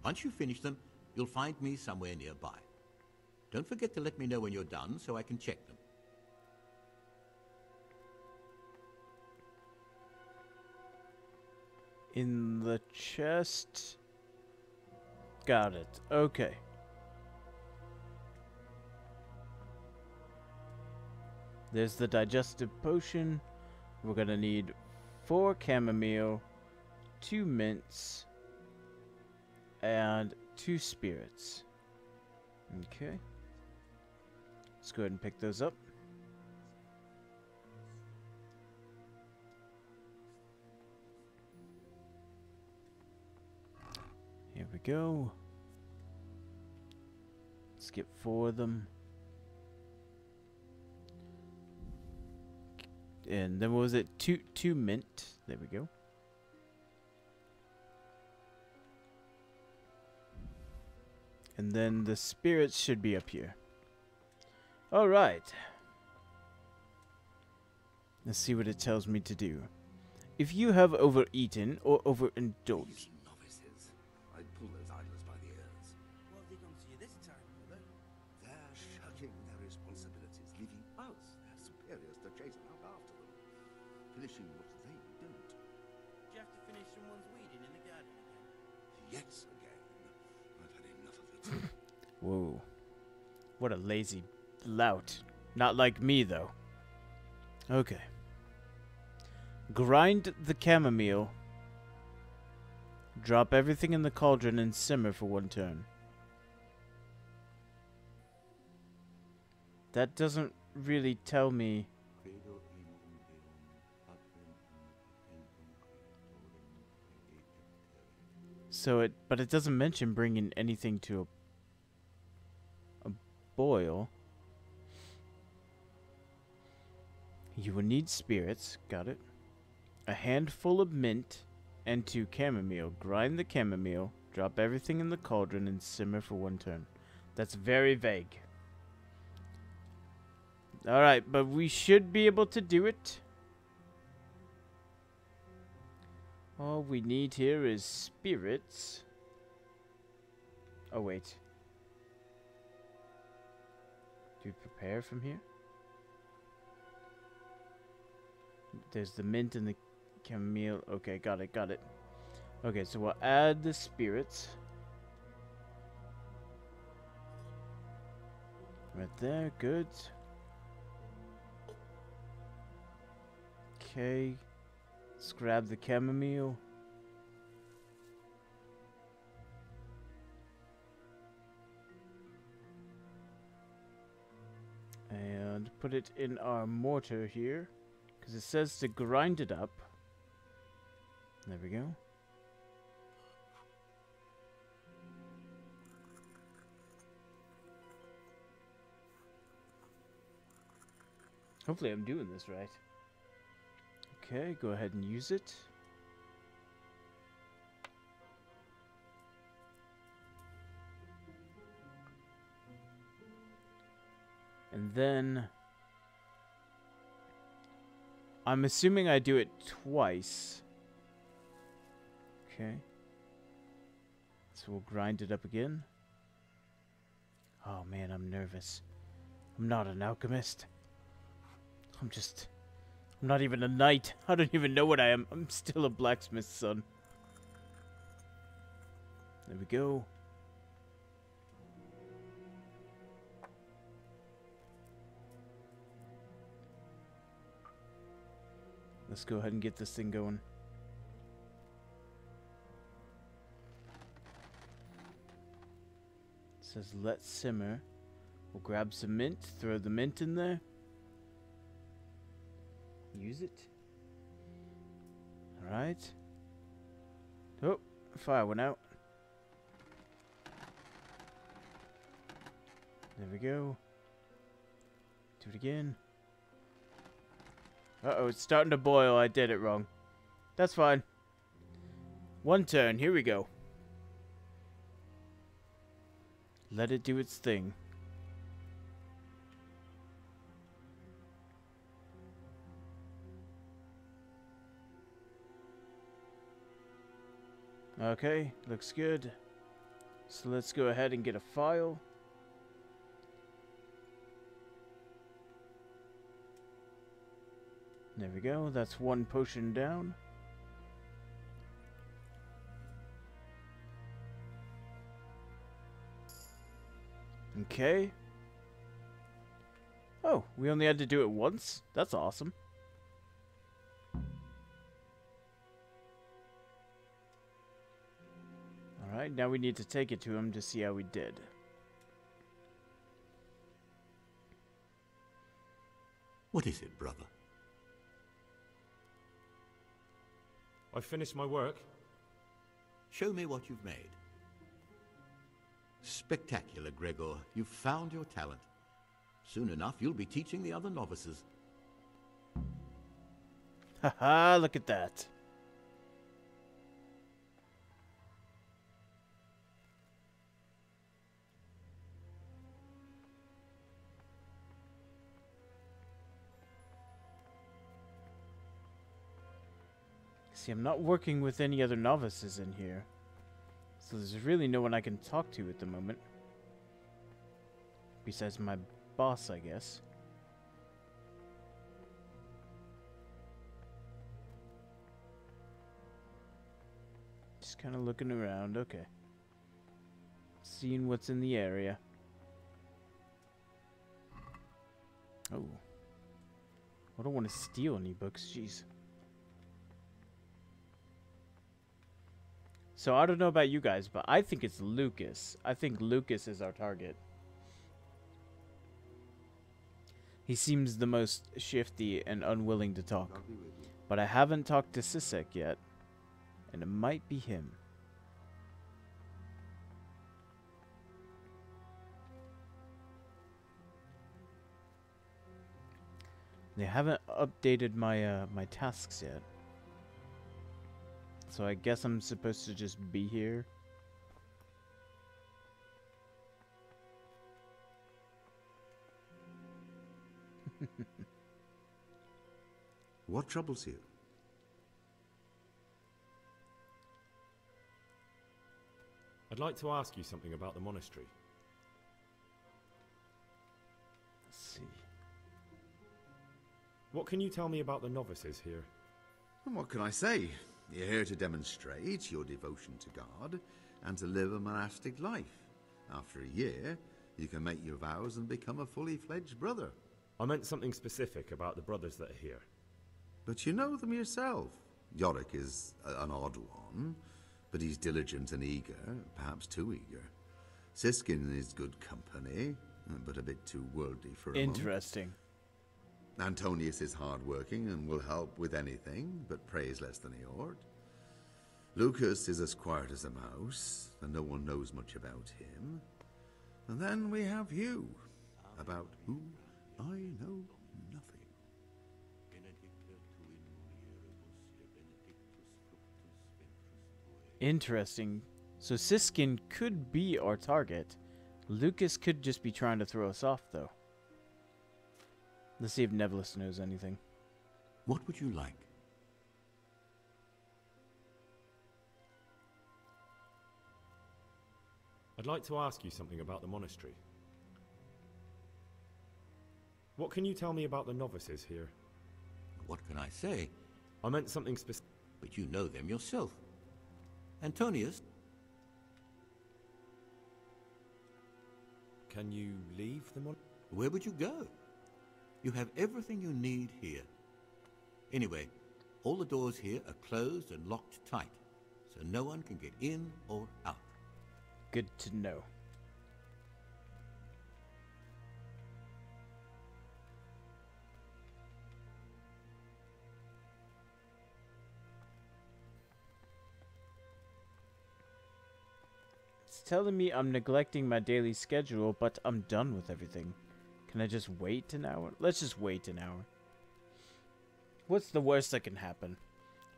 Once you finish them, you'll find me somewhere nearby. Don't forget to let me know when you're done so I can check them. In the chest. Got it. Okay. There's the digestive potion. We're gonna need 4 chamomile, 2 mints, and 2 spirits. Okay. Let's go ahead and pick those up. Here we go. Let's get 4 of them. And then what was it? Two mint. There we go. And then the spirits should be up here. All right. Let's see what it tells me to do. If you have overeaten or overindulged. Novices. I'd pull those idlers by the ears. What have they done to you this time, brother? They're shirking their responsibilities, leaving us, their superiors, to chase out after them, finishing what they don't. Do you have to finish someone's weeding in the garden again? Yes, again. I've had enough of it. Whoa. What a lazy lout. Not like me, though. Okay. Grind the chamomile. Drop everything in the cauldron and simmer for 1 turn. That doesn't really tell me. But it doesn't mention bringing anything to a boil. You will need spirits. Got it. A handful of mint and 2 chamomile. Grind the chamomile. Drop everything in the cauldron and simmer for 1 turn. That's very vague. Alright, but we should be able to do it. All we need here is spirits. Oh, wait. Do we prepare from here? There's the mint and the chamomile. Okay, got it, got it. Okay, so we'll add the spirits. Right there, good. Okay. Let's grab the chamomile. And put it in our mortar here. Because it says to grind it up. There we go. Hopefully I'm doing this right. Okay, go ahead and use it. And then I'm assuming I do it twice. Okay. So we'll grind it up again. Oh man, I'm nervous. I'm not an alchemist. I'm not even a knight. I don't even know what I am. I'm still a blacksmith's son. There we go. Let's go ahead and get this thing going. It says let simmer. We'll grab some mint, throw the mint in there. Use it. Alright. Oh, fire went out. There we go. Do it again. Uh-oh, it's starting to boil. I did it wrong. That's fine. 1 turn. Here we go. Let it do its thing. Okay, looks good. So let's go ahead and get a file. There we go, that's 1 potion down. Okay. Oh, we only had to do it once? That's awesome. Alright, now we need to take it to him to see how we did. What is it, brother? I finished my work. Show me what you've made. Spectacular, Gregor. You've found your talent. Soon enough, you'll be teaching the other novices. Haha, look at that. See, I'm not working with any other novices in here. So there's really no one I can talk to at the moment. Besides my boss, I guess. Just kind of looking around, okay. Seeing what's in the area. Oh. I don't want to steal any books, jeez. So I don't know about you guys, but I think it's Lucas. I think Lucas is our target. He seems the most shifty and unwilling to talk. But I haven't talked to Sisek yet. And it might be him. They haven't updated my my tasks yet. So I guess I'm supposed to just be here. What troubles you? I'd like to ask you something about the monastery. Let's see. What can you tell me about the novices here? And what can I say? You're here to demonstrate your devotion to God and to live a monastic life. After a year, you can make your vows and become a fully fledged brother. I meant something specific about the brothers that are here. But you know them yourself. Yorick is an odd one, but he's diligent and eager, perhaps too eager. Siskin is good company, but a bit too worldly for a monk. Interesting. Antonius is hard-working and will help with anything, but prays less than he ought. Lucas is as quiet as a mouse, and no one knows much about him. And then we have you, about whom I know nothing. Interesting. So Siskin could be our target. Lucas could just be trying to throw us off, though. Let's see if Nevelis knows anything. What would you like? I'd like to ask you something about the monastery. What can you tell me about the novices here? What can I say? I meant something specific. But you know them yourself. Antonius? Can you leave the monastery? Where would you go? You have everything you need here. Anyway, all the doors here are closed and locked tight, so no one can get in or out. Good to know. It's telling me I'm neglecting my daily schedule, but I'm done with everything. Can I just wait an hour? Let's just wait an hour. What's the worst that can happen?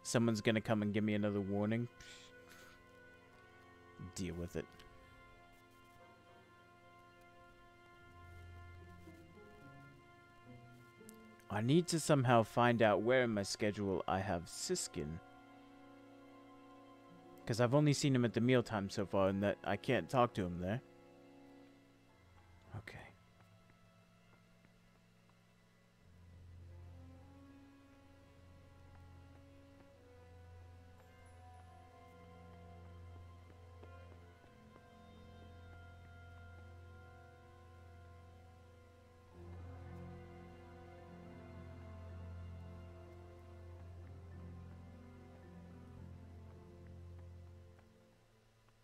Someone's gonna come and give me another warning. Deal with it. I need to somehow find out where in my schedule I have Siskin. Because I've only seen him at the mealtime so far, and that I can't talk to him there. Okay.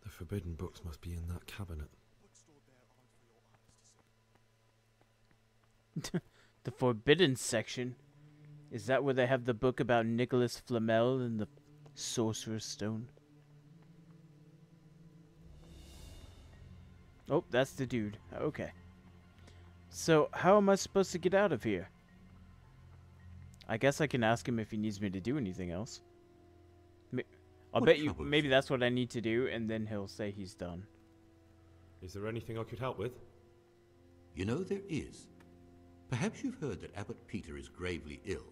The forbidden books must be in that cabinet. The forbidden section? Is that where they have the book about Nicholas Flamel and the Sorcerer's Stone? Oh, that's the dude. Okay. So, how am I supposed to get out of here? I guess I can ask him if he needs me to do anything else. I'll What bet you troubles maybe that's what I need to do, and then he'll say he's done. Is there anything I could help with? You know, there is. Perhaps you've heard that Abbot Peter is gravely ill.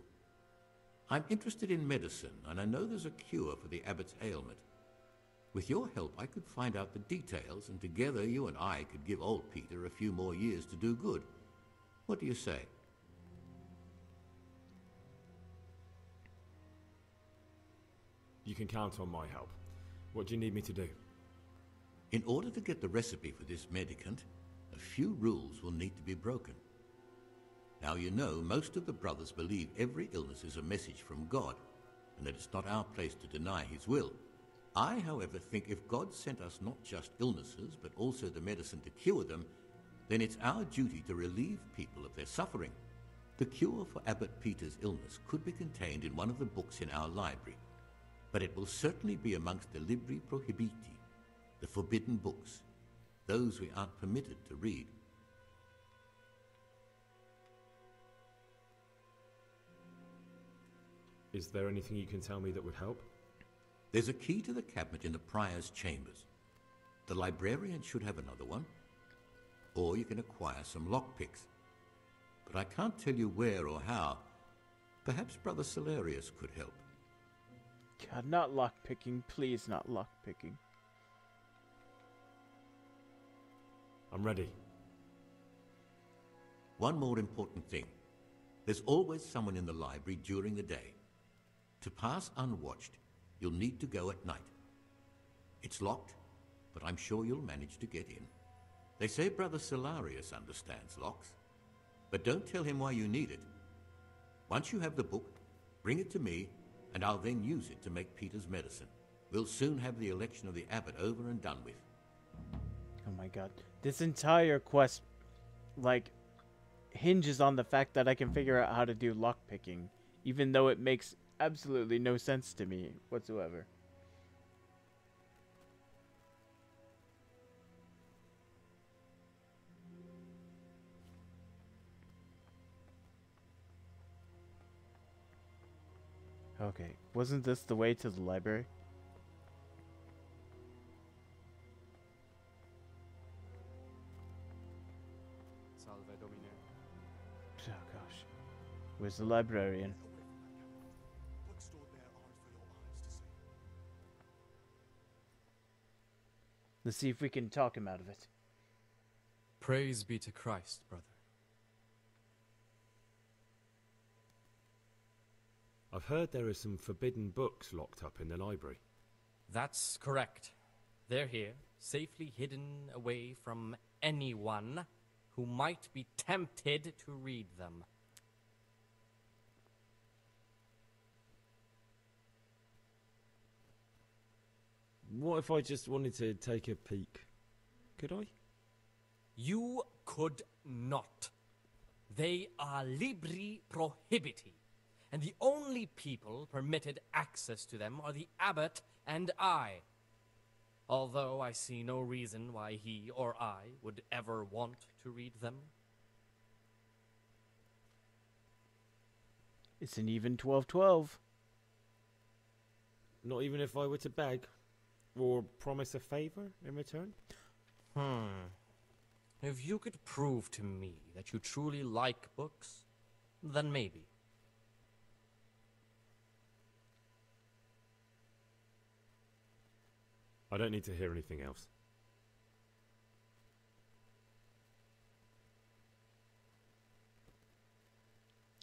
I'm interested in medicine, and I know there's a cure for the abbot's ailment. With your help, I could find out the details, and together you and I could give old Peter a few more years to do good. What do you say? You can count on my help. What do you need me to do? In order to get the recipe for this medicament, a few rules will need to be broken. Now, you know, most of the brothers believe every illness is a message from God, and that it's not our place to deny his will. I, however, think if God sent us not just illnesses, but also the medicine to cure them, then it's our duty to relieve people of their suffering. The cure for Abbot Peter's illness could be contained in one of the books in our library, but it will certainly be amongst the libri prohibiti, the forbidden books, those we aren't permitted to read. Is there anything you can tell me that would help? There's a key to the cabinet in the prior's chambers. The librarian should have another one, or you can acquire some lockpicks. But I can't tell you where or how. Perhaps Brother Salarius could help. God, not lockpicking. Please, not lockpicking. I'm ready. One more important thing. There's always someone in the library during the day. To pass unwatched, you'll need to go at night. It's locked, but I'm sure you'll manage to get in. They say Brother Salarius understands locks, but don't tell him why you need it. Once you have the book, bring it to me, and I'll then use it to make Peter's medicine. We'll soon have the election of the abbot over and done with. Oh my god. This entire quest, like, hinges on the fact that I can figure out how to do lockpicking, even though it makes absolutely no sense to me whatsoever. Okay, wasn't this the way to the library? Salve Domine. Oh gosh. Where's the librarian? Let's see if we can talk him out of it. Praise be to Christ, brother. I've heard there are some forbidden books locked up in the library. That's correct. They're here, safely hidden away from anyone who might be tempted to read them. What if I just wanted to take a peek? Could I? You could not. They are libri prohibiti, and the only people permitted access to them are the abbot and I. Although I see no reason why he or I would ever want to read them. It's an even 12-12. Not even if I were to beg? Or promise a favor in return? If you could prove to me that you truly like books, then maybe. I don't need to hear anything else.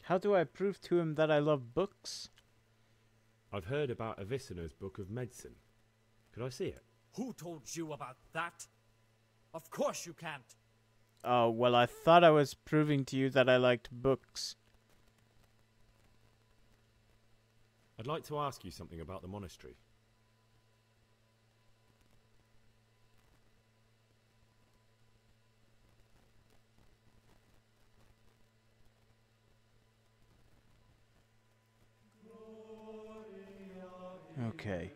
How do I prove to him that I love books? I've heard about Avicenna's book of medicine. Could I see it? Who told you about that? Of course you can't. Oh, well, I thought I was proving to you that I liked books. I'd like to ask you something about the monastery. Okay.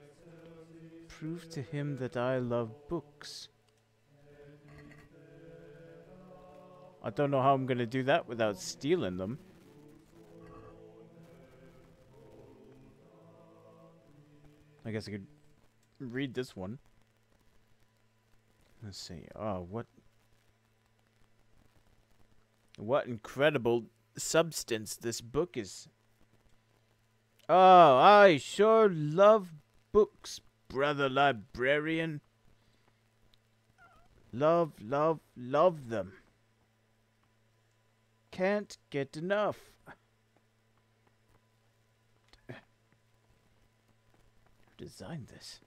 Prove to him that I love books. I don't know how I'm gonna do that without stealing them. I guess I could read this one. Let's see. Oh, what incredible substance this book is. Oh, I sure love books, brother librarian. Love, love, love them. Can't get enough. Who designed this?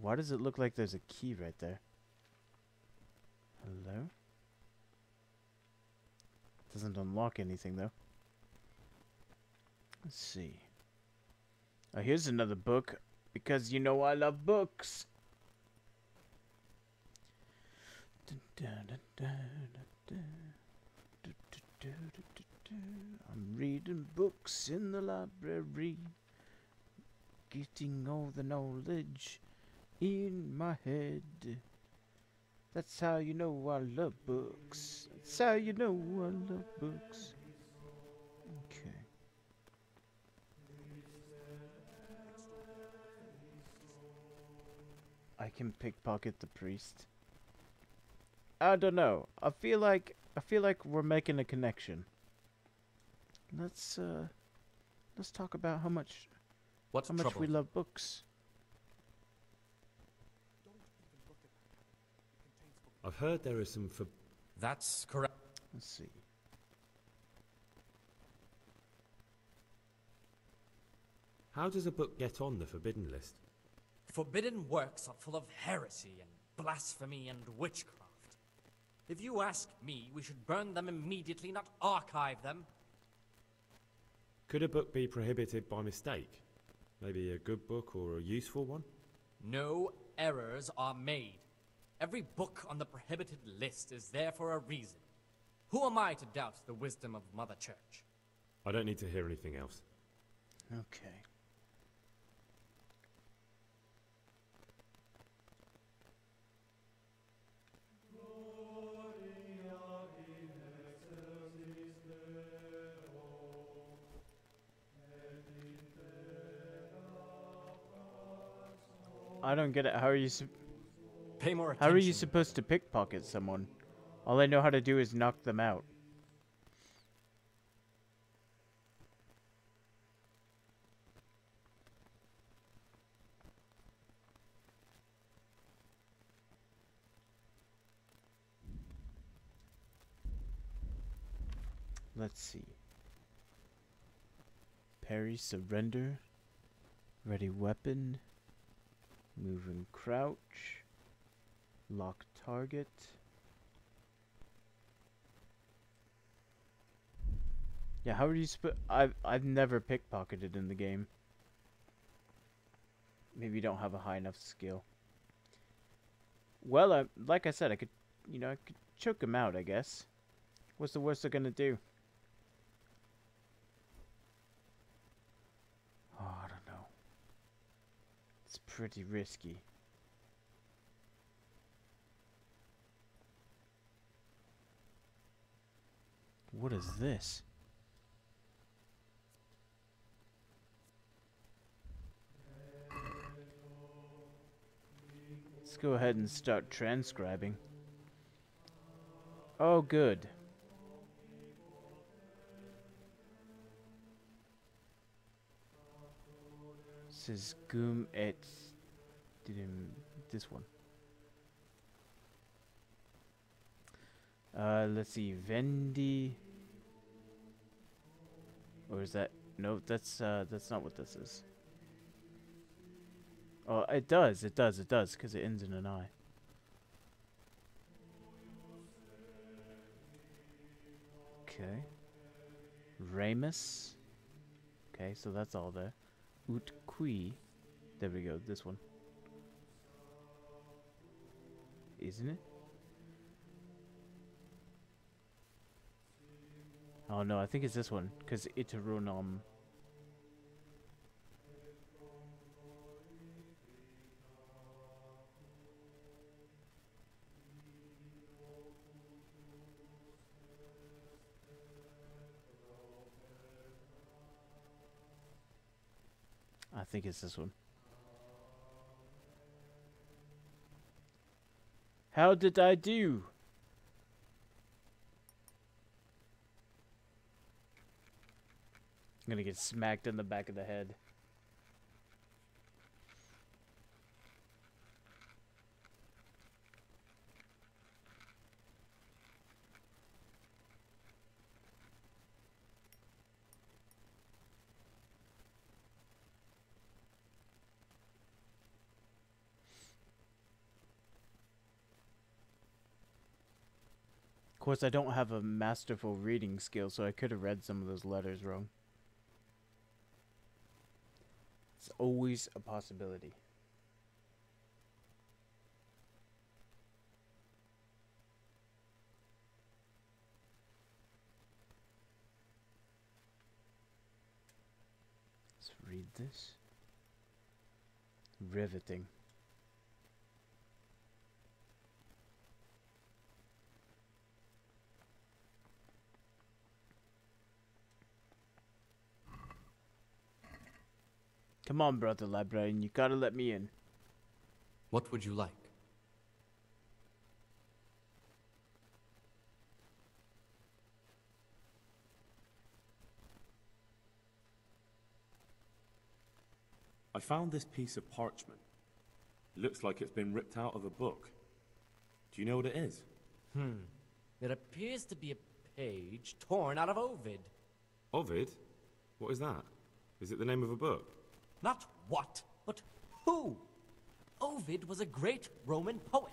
Why does it look like there's a key right there? Hello? Doesn't unlock anything though. Let's see. Oh, here's another book. Because you know I love books. I'm reading books in the library, getting all the knowledge in my head. That's how you know I love books. That's how you know I love books. Okay. I can pickpocket the priest. I don't know. I feel like we're making a connection. Let's talk about how much we love books. I've heard there are some for... That's correct. Let's see. How does a book get on the forbidden list? Forbidden works are full of heresy and blasphemy and witchcraft. If you ask me, we should burn them immediately, not archive them. Could a book be prohibited by mistake? Maybe a good book or a useful one? No errors are made. Every book on the prohibited list is there for a reason. Who am I to doubt the wisdom of Mother Church? I don't need to hear anything else. Okay. I don't get it. How are you Pay more How are you attention. supposed to pickpocket someone? All I know how to do is knock them out. Let's see. Parry, surrender. Ready weapon. Move and crouch. Lock target. Yeah, how are you I've never pickpocketed in the game. Maybe you don't have a high enough skill. Well, like I said, I could choke him out, I guess. What's the worst they're gonna do? Oh, I don't know. It's pretty risky. What is this? Let's go ahead and start transcribing. Oh, good. Says Gum et this one. Let's see, Vendi. Or is that no? That's not what this is. Oh, it does, because it ends in an I. Okay. Ramus. Okay, so that's all there. Ut qui. There we go, this one. Isn't it? Oh no, I think it's this one, because iteronum. I think it's this one. How did I do? I'm gonna get smacked in the back of the head. Of course, I don't have a masterful reading skill, so I could have read some of those letters wrong. It's always a possibility. Let's read this. Riveting. Come on, brother librarian, you gotta let me in. What would you like? I found this piece of parchment. It looks like it's been ripped out of a book. Do you know what it is? It appears to be a page torn out of Ovid. Ovid? What is that? Is it the name of a book? Not what, but who? Ovid was a great Roman poet.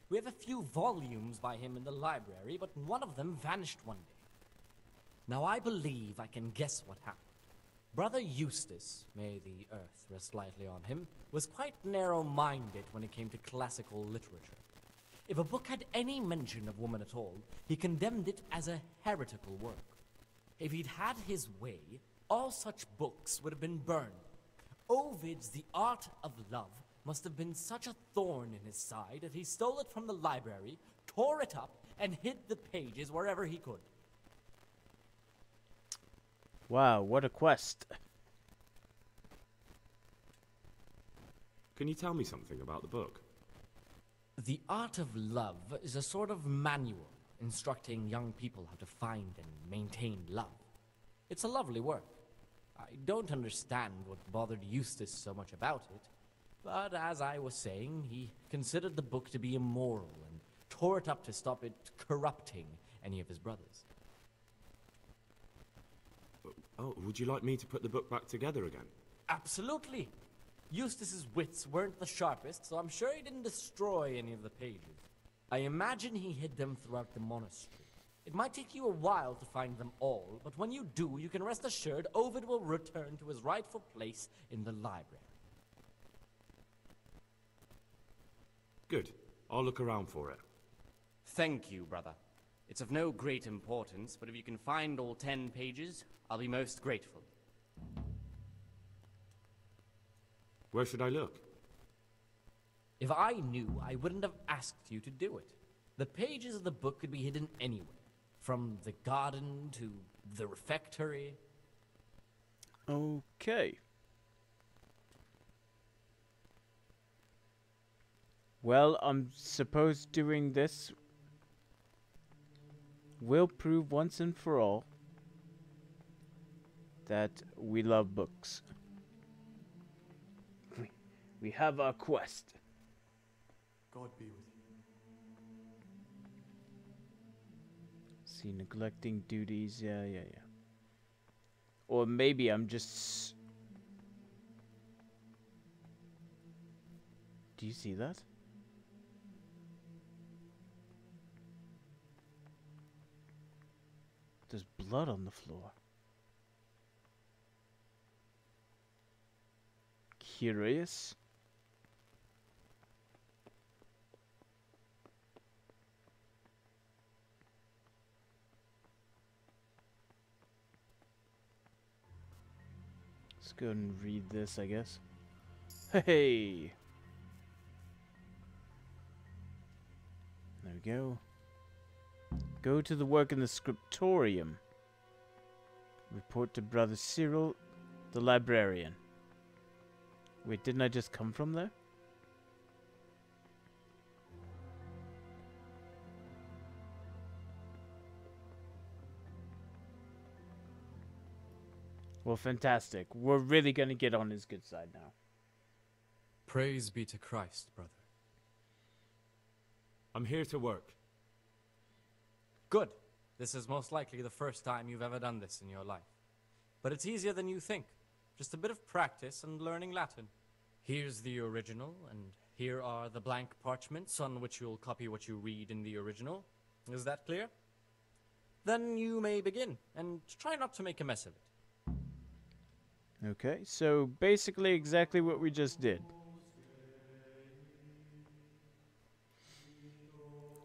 We have a few volumes by him in the library, but one of them vanished one day. Now I believe I can guess what happened. Brother Eustace, may the earth rest lightly on him, was quite narrow-minded when it came to classical literature. If a book had any mention of woman at all, he condemned it as a heretical work. If he'd had his way, all such books would have been burned. Ovid's The Art of Love must have been such a thorn in his side that he stole it from the library, tore it up, and hid the pages wherever he could. Wow, what a quest. Can you tell me something about the book? The Art of Love is a sort of manual instructing young people how to find and maintain love. It's a lovely work. I don't understand what bothered Eustace so much about it, but as I was saying, he considered the book to be immoral and tore it up to stop it corrupting any of his brothers. Oh, would you like me to put the book back together again? Absolutely! Eustace's wits weren't the sharpest, so I'm sure he didn't destroy any of the pages. I imagine he hid them throughout the monastery. It might take you a while to find them all, but when you do, you can rest assured Ovid will return to his rightful place in the library. Good. I'll look around for it. Thank you, brother. It's of no great importance, but if you can find all 10 pages, I'll be most grateful. Where should I look? If I knew, I wouldn't have asked you to do it. The pages of the book could be hidden anywhere. From the garden to the refectory. Okay. Well, I'm supposed doing this will prove once and for all that we love books. We have our quest. God be with you. See, neglecting duties, yeah. Or maybe I'm just... Do you see that? There's blood on the floor. Curious. Let's go and read this, I guess. Hey! There we go. Go to the work in the scriptorium. Report to Brother Cyril, the librarian. Wait, didn't I just come from there? Well, fantastic. We're really gonna get on his good side now. Praise be to Christ, brother. I'm here to work. Good. This is most likely the first time you've ever done this in your life. But it's easier than you think. Just a bit of practice and learning Latin. Here's the original, and here are the blank parchments on which you'll copy what you read in the original. Is that clear? Then you may begin, and try not to make a mess of it. Okay, so basically exactly what we just did.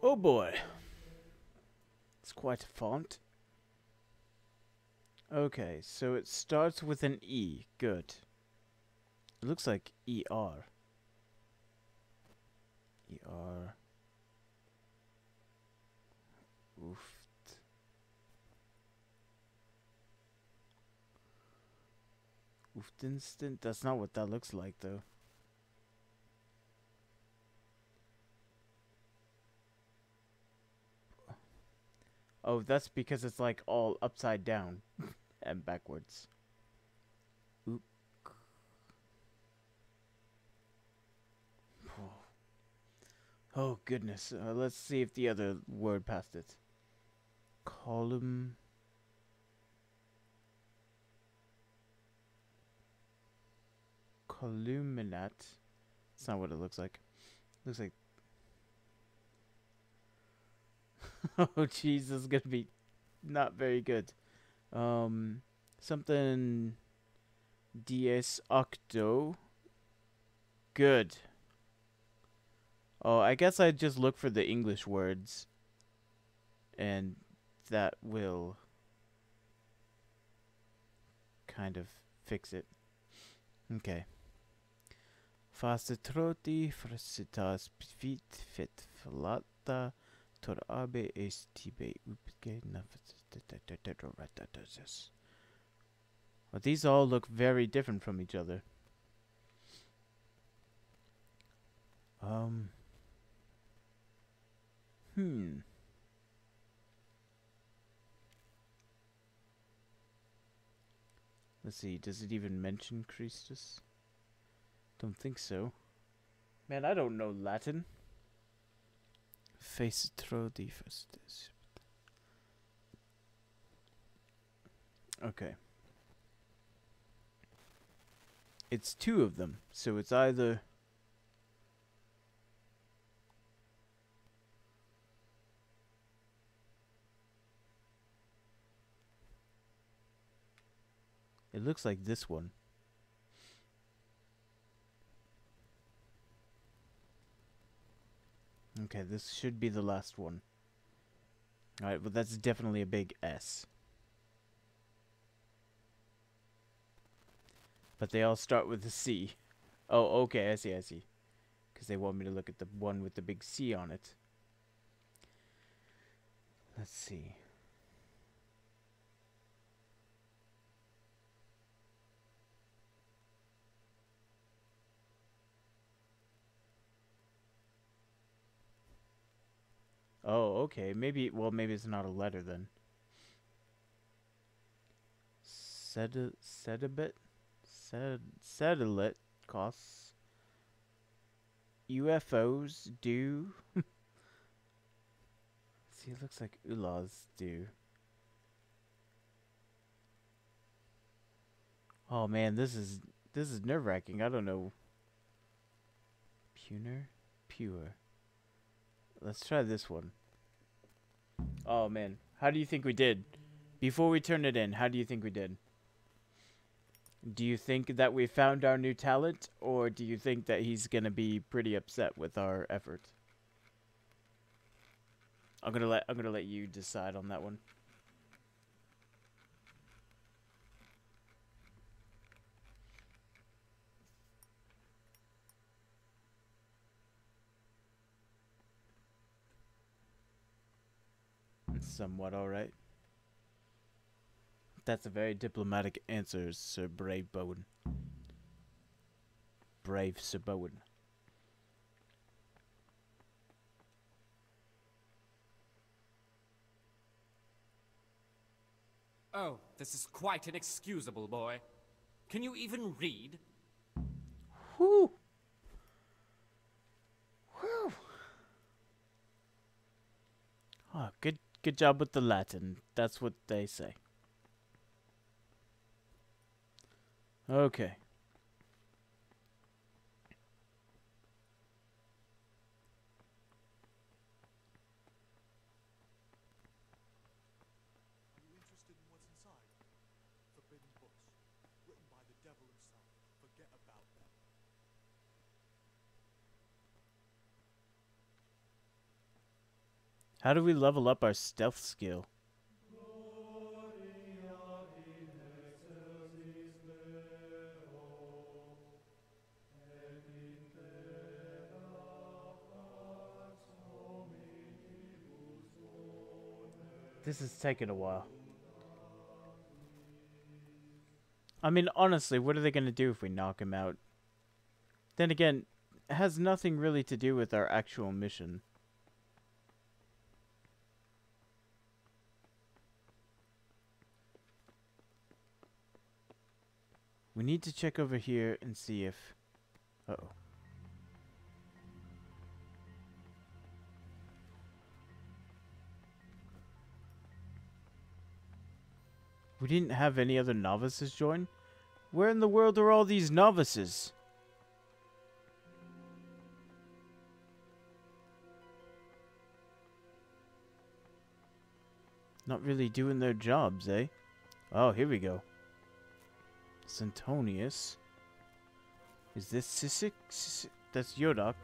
Oh boy. It's quite a font. Okay, so it starts with an E. Good. It looks like ER. ER. Oof. Instant. That's not what that looks like, though. Oh, that's because it's like all upside down and backwards. Oop. Oh, goodness. Let's see if the other word passed it. Column. Colluminate. That's not what it looks like. It looks like... oh, jeez, this is gonna be not very good. Something... Dies octo. Good. Oh, I guess I just look for the English words. And that will... kind of fix it. Okay. Faste troti frasitas fit fit flata tor abe estibe upge nafas. Well, these all look very different from each other. Let's see, does it even mention Christus? Don't think so. Man, I don't know Latin. Face throw defense. Okay. It's two of them, so it's either... It looks like this one. Okay, this should be the last one. Alright, well that's definitely a big S. But they all start with a C. Oh, okay, I see. Because they want me to look at the one with the big C on it. Let's see. Oh, okay. Maybe it's not a letter then. Sedibit? Sedilite costs. UFOs do. See, it looks like Ulas do. Oh man, this is nerve-wracking. I don't know. Pure. Let's try this one. Oh man, how do you think we did? Before we turn it in, how do you think we did? Do you think that we found our new talent, or do you think that he's gonna be pretty upset with our effort? I'm gonna let you decide on that one. Somewhat alright. That's a very diplomatic answer, Sir Brave Bowen. brave Sir Bowen. Oh, this is quite inexcusable, boy. Can you even read? Whew. Whew. Oh, good job with the Latin. That's what they say. Okay. Are you interested in what's inside? Forbidden books, written by the devil himself. Forget about them. How do we level up our stealth skill? This is taking a while. I mean, honestly, what are they going to do if we knock him out? Then again, it has nothing really to do with our actual mission. We need to check over here and see if... Uh-oh. We didn't have any other novices join? Where in the world are all these novices? Not really doing their jobs, eh? Oh, here we go. Santonius. Is this Sisik? That's Yodak.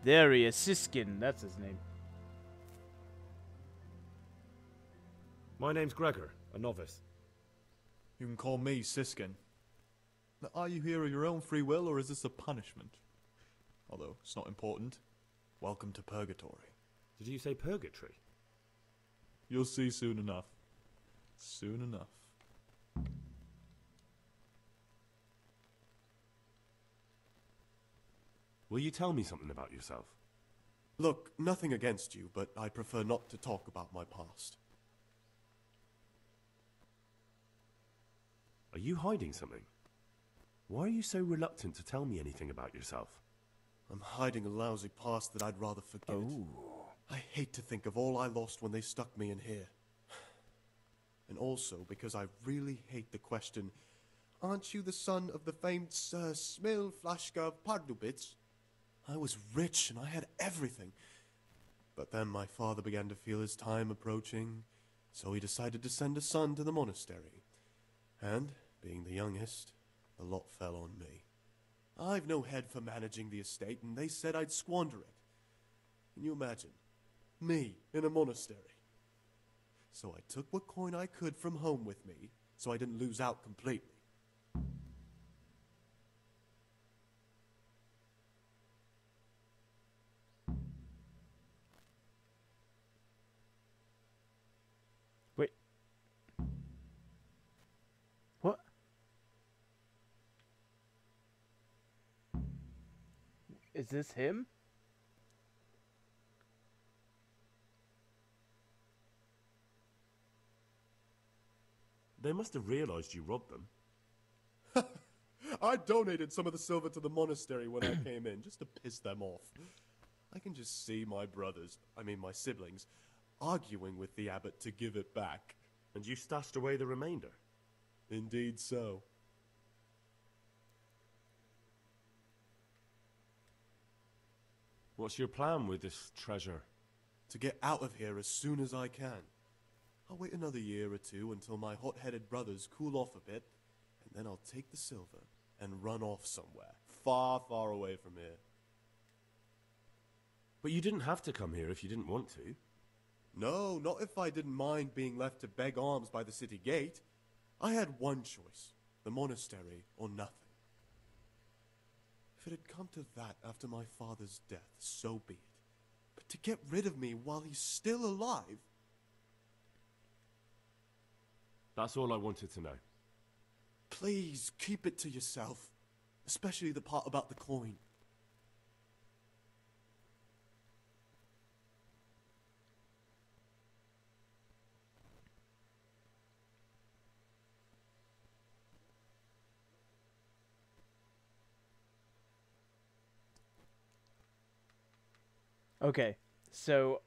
There he is, Siskin. That's his name. My name's Gregor, a novice. You can call me Siskin. Now, are you here of your own free will, or is this a punishment? Although, it's not important. Welcome to Purgatory. Did you say purgatory? You'll see soon enough. Soon enough. Will you tell me something about yourself? Look, nothing against you, but I prefer not to talk about my past. Are you hiding something? Why are you so reluctant to tell me anything about yourself? I'm hiding a lousy past that I'd rather forget. Oh. I hate to think of all I lost when they stuck me in here. And also because I really hate the question, aren't you the son of the famed Sir Smil Flashka of Pardubitz? I was rich and I had everything. But then my father began to feel his time approaching, so he decided to send a son to the monastery. And, being the youngest, the lot fell on me. I've no head for managing the estate, and they said I'd squander it. Can you imagine? Me, in a monastery. So I took what coin I could from home with me, so I didn't lose out completely. Wait. What? Is this him? They must have realized you robbed them. I donated some of the silver to the monastery when I came in, just to piss them off. I can just see my my siblings, arguing with the abbot to give it back. And you stashed away the remainder? Indeed so. What's your plan with this treasure? To get out of here as soon as I can. I'll wait another year or two until my hot-headed brothers cool off a bit, and then I'll take the silver and run off somewhere, far, far away from here. But you didn't have to come here if you didn't want to. No, not if I didn't mind being left to beg alms by the city gate. I had one choice, the monastery or nothing. If it had come to that after my father's death, so be it. But to get rid of me while he's still alive... That's all I wanted to know. Please, keep it to yourself. Especially the part about the coin. Okay, so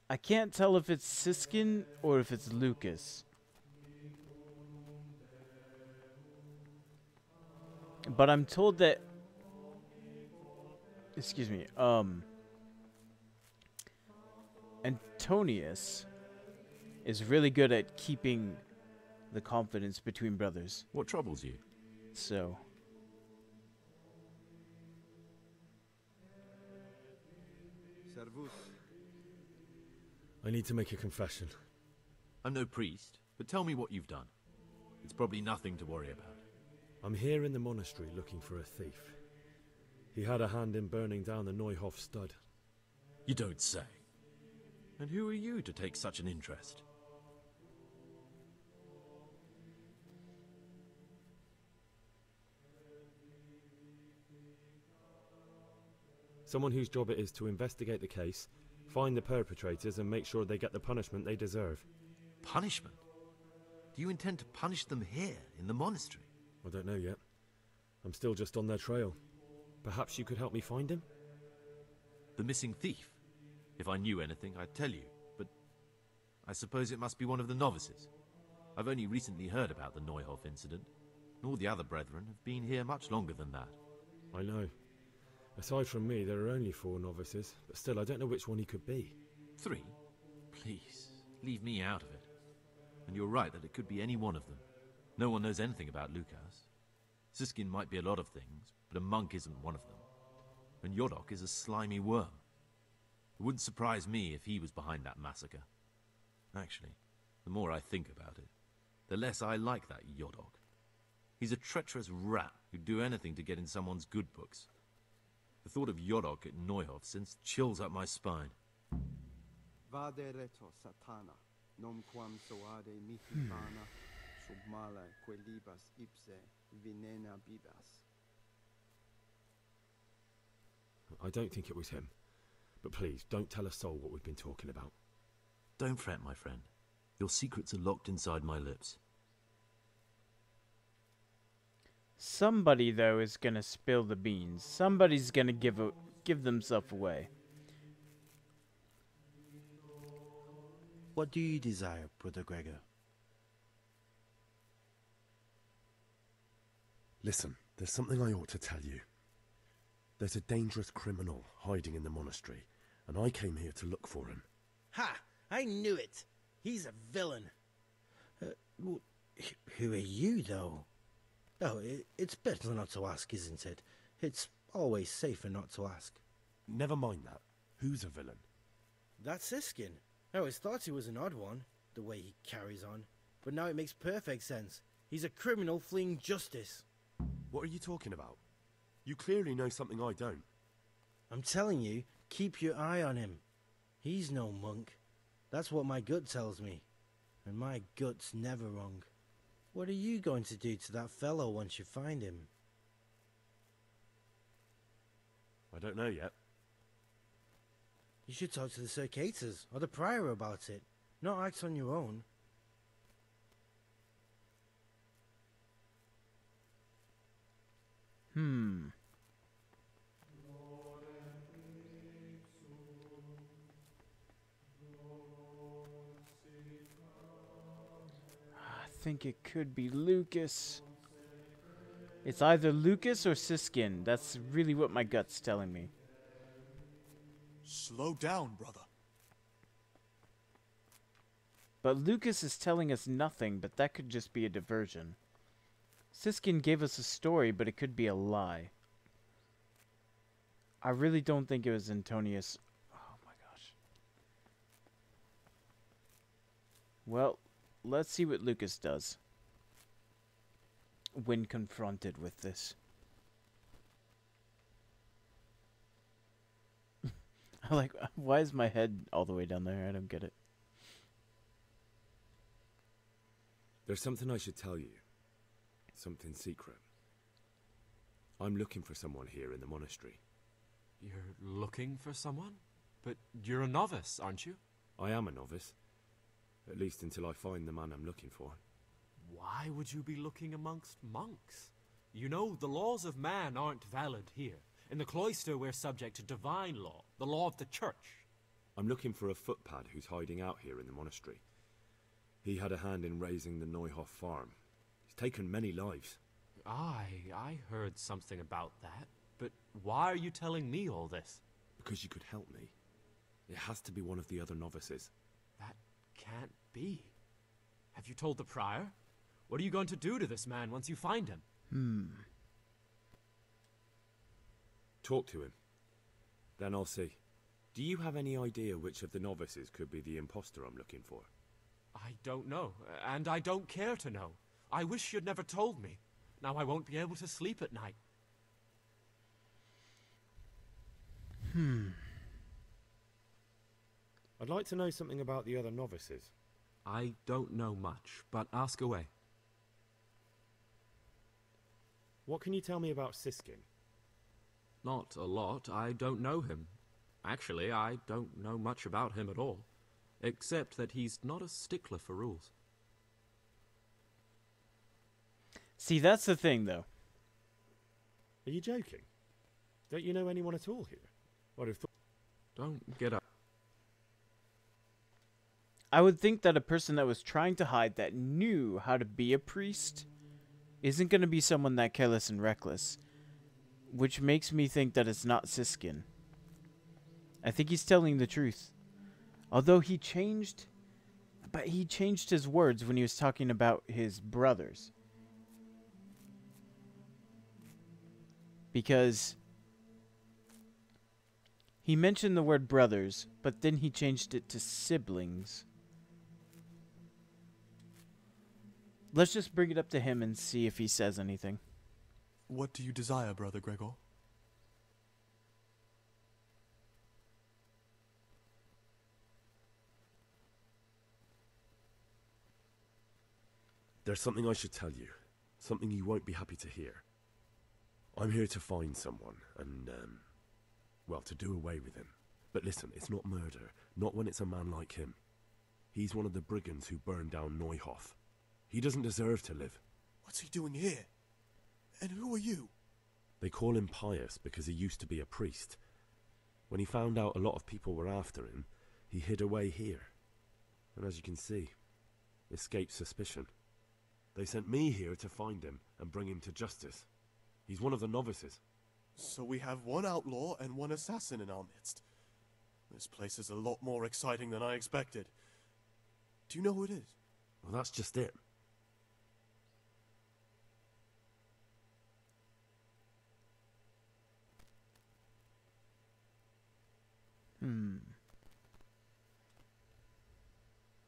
I can't tell if it's Siskin or if it's Lucas. But I'm told that, excuse me, Antonius is really good at keeping the confidence between brothers. What troubles you? So... Servus. I need to make a confession. I'm no priest, but tell me what you've done. It's probably nothing to worry about. I'm here in the monastery looking for a thief. He had a hand in burning down the Neuhof stud. You don't say. And who are you to take such an interest? Someone whose job it is to investigate the case, find the perpetrators and make sure they get the punishment they deserve. Punishment? Do you intend to punish them here, in the monastery? I don't know yet. I'm still just on their trail. Perhaps you could help me find him? The missing thief? If I knew anything, I'd tell you, but I suppose it must be one of the novices. I've only recently heard about the Neuhof incident, and all the other brethren have been here much longer than that. I know. Aside from me, there are only 4 novices, but still, I don't know which one he could be. 3? Please, leave me out of it. And you're right that it could be any one of them. No one knows anything about Lukas. Siskin might be a lot of things, but a monk isn't one of them. And Yodok is a slimy worm. It wouldn't surprise me if he was behind that massacre. Actually, the more I think about it, the less I like that Yodok. He's a treacherous rat who'd do anything to get in someone's good books. The thought of Yodok at Neuhof sends chills up my spine. Vade reto satana, nomquam soade mihi vana, submala quelibas ipse venena bibas. I don't think it was him. But please, don't tell a soul what we've been talking about. Don't fret, my friend. Your secrets are locked inside my lips. Somebody, though, is gonna spill the beans. Somebody's gonna give themselves away. What do you desire, Brother Gregor? Listen, there's something I ought to tell you. There's a dangerous criminal hiding in the monastery, and I came here to look for him. Ha! I knew it! He's a villain. Who are you, though? Oh, it's better not to ask, isn't it? It's always safer not to ask. Never mind that. Who's a villain? That's Siskin. I always thought he was an odd one, the way he carries on. But now it makes perfect sense. He's a criminal fleeing justice. What are you talking about? You clearly know something I don't. I'm telling you, keep your eye on him. He's no monk. That's what my gut tells me. And my gut's never wrong. What are you going to do to that fellow once you find him? I don't know yet. You should talk to the Circators or the Prior about it. Not act on your own. I think it could be Lucas. It's either Lucas or Siskin. That's really what my gut's telling me. Slow down, brother. But Lucas is telling us nothing, but that could just be a diversion. Siskin gave us a story, but it could be a lie. I really don't think it was Antonius. Oh my gosh. Well, let's see what Lucas does when confronted with this. Like, why is my head all the way down there? I don't get it. There's something I should tell you, Something secret. I'm looking for someone here in the monastery. You're looking for someone? But you're a novice, aren't you? I am a novice. At least until I find the man I'm looking for. Why would you be looking amongst monks? You know, the laws of man aren't valid here. In the cloister, we're subject to divine law, the law of the church. I'm looking for a footpad who's hiding out here in the monastery. He had a hand in raising the Neuhof farm. He's taken many lives. I heard something about that. But why are you telling me all this? Because you could help me. It has to be one of the other novices. That can't be. Have you told the prior? What are you going to do to this man once you find him? Talk to him. Then I'll see. Do you have any idea which of the novices could be the imposter I'm looking for? I don't know, and I don't care to know. I wish you'd never told me. Now I won't be able to sleep at night. I'd like to know something about the other novices. I don't know much, but ask away. What can you tell me about Siskin? Not a lot. I don't know him. Actually, I don't know much about him at all. Except that he's not a stickler for rules. See, that's the thing, though. Are you joking? Don't you know anyone at all here? I'd have thought... Don't get up. I would think that a person that was trying to hide that knew how to be a priest isn't going to be someone that careless and reckless. Which makes me think that it's not Siskin. I think he's telling the truth. Although he changed... But he changed his words when he was talking about his brothers. Because... he mentioned the word brothers, but then he changed it to siblings. Let's just bring it up to him and see if he says anything. What do you desire, Brother Gregor? There's something I should tell you. Something you won't be happy to hear. I'm here to find someone and, well, to do away with him. But listen, it's not murder. Not when it's a man like him. He's one of the brigands who burned down Neuhof. He doesn't deserve to live. What's he doing here? And who are you? They call him Pious because he used to be a priest. When he found out a lot of people were after him, he hid away here. And as you can see, escaped suspicion. They sent me here to find him and bring him to justice. He's one of the novices. So we have one outlaw and one assassin in our midst. This place is a lot more exciting than I expected. Do you know who it is? Well, that's just it.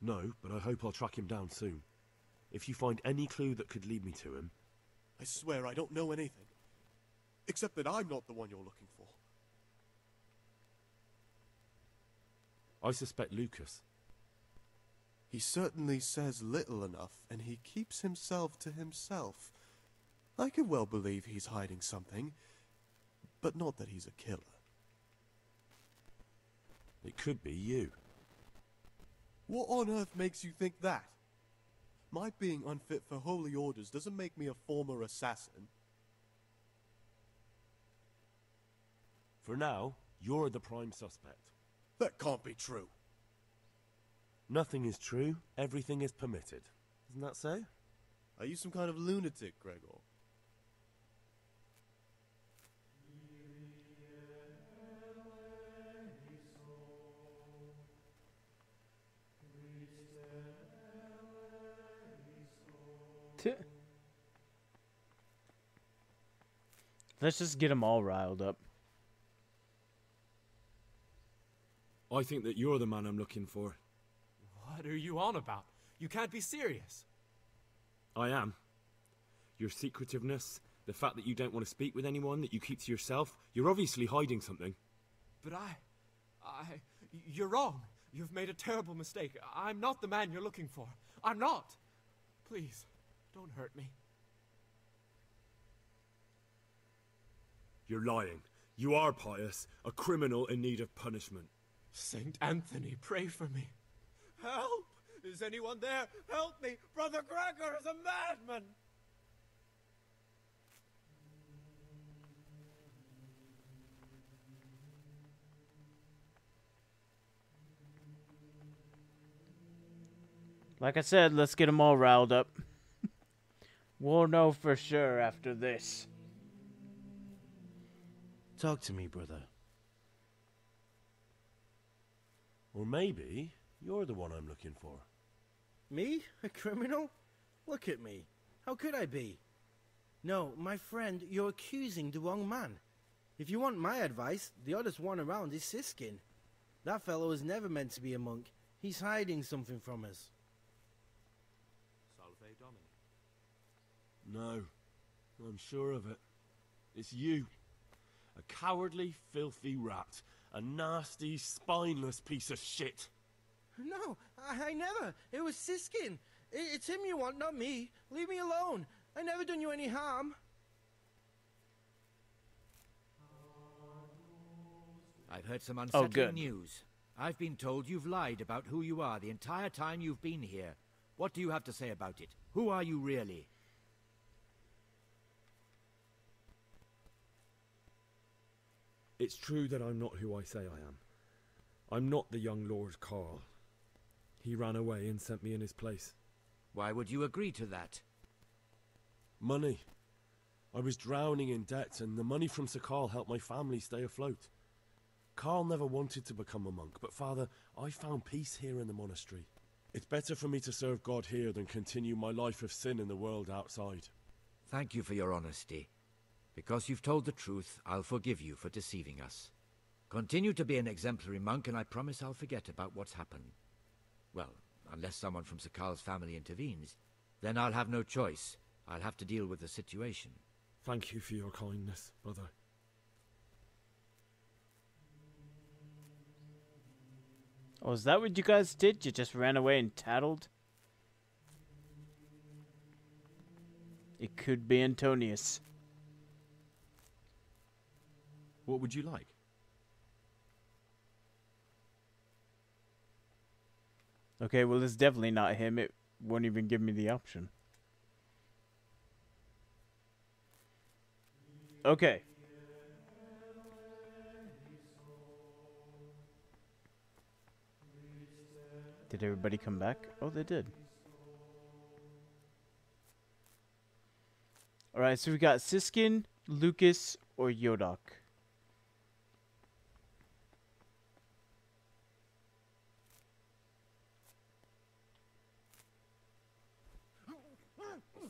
No, but I hope I'll track him down soon. If you find any clue that could lead me to him... I swear I don't know anything. Except that I'm not the one you're looking for. I suspect Lucas. He certainly says little enough, and he keeps himself to himself. I could well believe he's hiding something, but not that he's a killer. It could be you. What on earth makes you think that? My being unfit for holy orders doesn't make me a former assassin. For now, you're the prime suspect. That can't be true. Nothing is true, everything is permitted. Isn't that so? Are you some kind of lunatic, Gregor? Let's just get them all riled up. I think that you're the man I'm looking for. What are you on about? You can't be serious. I am. Your secretiveness, the fact that you don't want to speak with anyone, that you keep to yourself, you're obviously hiding something. But you're wrong. You've made a terrible mistake. I'm not the man you're looking for. I'm not. Please, don't hurt me. You're lying. You are pious, a criminal in need of punishment. Saint Anthony, pray for me. Help! Is anyone there? Help me! Brother Gregor is a madman! Like I said, let's get them all riled up. We'll know for sure after this. Talk to me, brother. Or maybe you're the one I'm looking for. Me? A criminal? Look at me. How could I be? No, my friend, you're accusing the wrong man. If you want my advice, the oddest one around is Siskin. That fellow was never meant to be a monk. He's hiding something from us. Salve Domini. No, I'm sure of it. It's you. A cowardly, filthy rat. A nasty, spineless piece of shit. No, I never. It was Siskin. It's him you want, not me. Leave me alone. I never done you any harm. I've heard some unsettling good. news. I've been told you've lied about who you are the entire time you've been here. What do you have to say about it? Who are you really? It's true that I'm not who I say I am. I'm not the young Lord Carl. He ran away and sent me in his place. Why would you agree to that? Money. I was drowning in debt, and the money from Sir Carl helped my family stay afloat. Carl never wanted to become a monk, but Father, I found peace here in the monastery. It's better for me to serve God here than continue my life of sin in the world outside. Thank you for your honesty. Because you've told the truth, I'll forgive you for deceiving us. Continue to be an exemplary monk, and I promise I'll forget about what's happened. Well, unless someone from Sir Carl's family intervenes, then I'll have no choice. I'll have to deal with the situation. Thank you for your kindness, brother. Oh, is that what you guys did? You just ran away and tattled? It could be Antonius. What would you like? Okay, well, it's definitely not him. It won't even give me the option. Okay. Did everybody come back? Oh, they did. Alright, so we got Siskin, Lucas, or Yodok.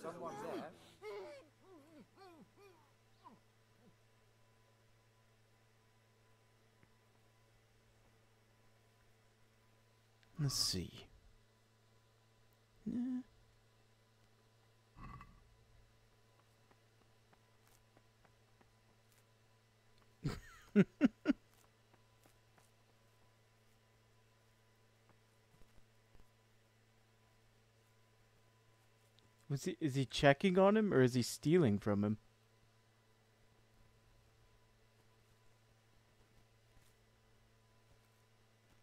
Someone there? Let's see. Yeah. Is he checking on him or is he stealing from him?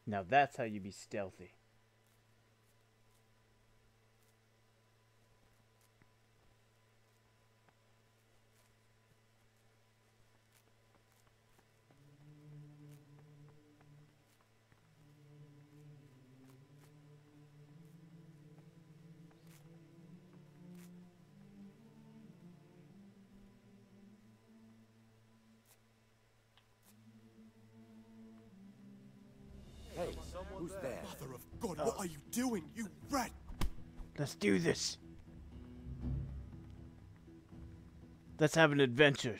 Now that's how you be stealthy. Hey, who's there? Mother of God, what are you doing, you rat? Let's do this. Let's have an adventure.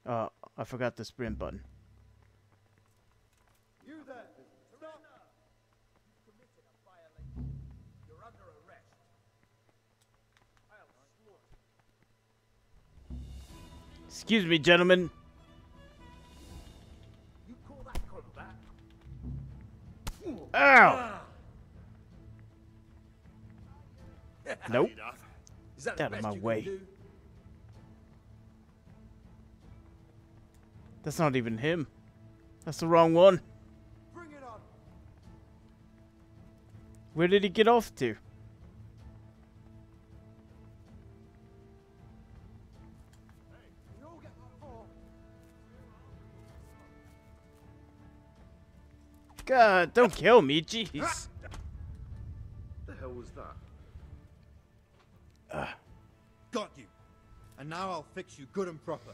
I forgot the sprint button. You there! Stop! You committed a violation. You're under arrest. I'll slaughter. Excuse me, gentlemen. You call that combat? Ow! Nope. Is that Get out the of best my you can way. do? That's not even him. That's the wrong one. Bring it on. Where did he get off to? You all get that for. God, don't kill me, jeez. The hell was that? Got you. And now I'll fix you good and proper.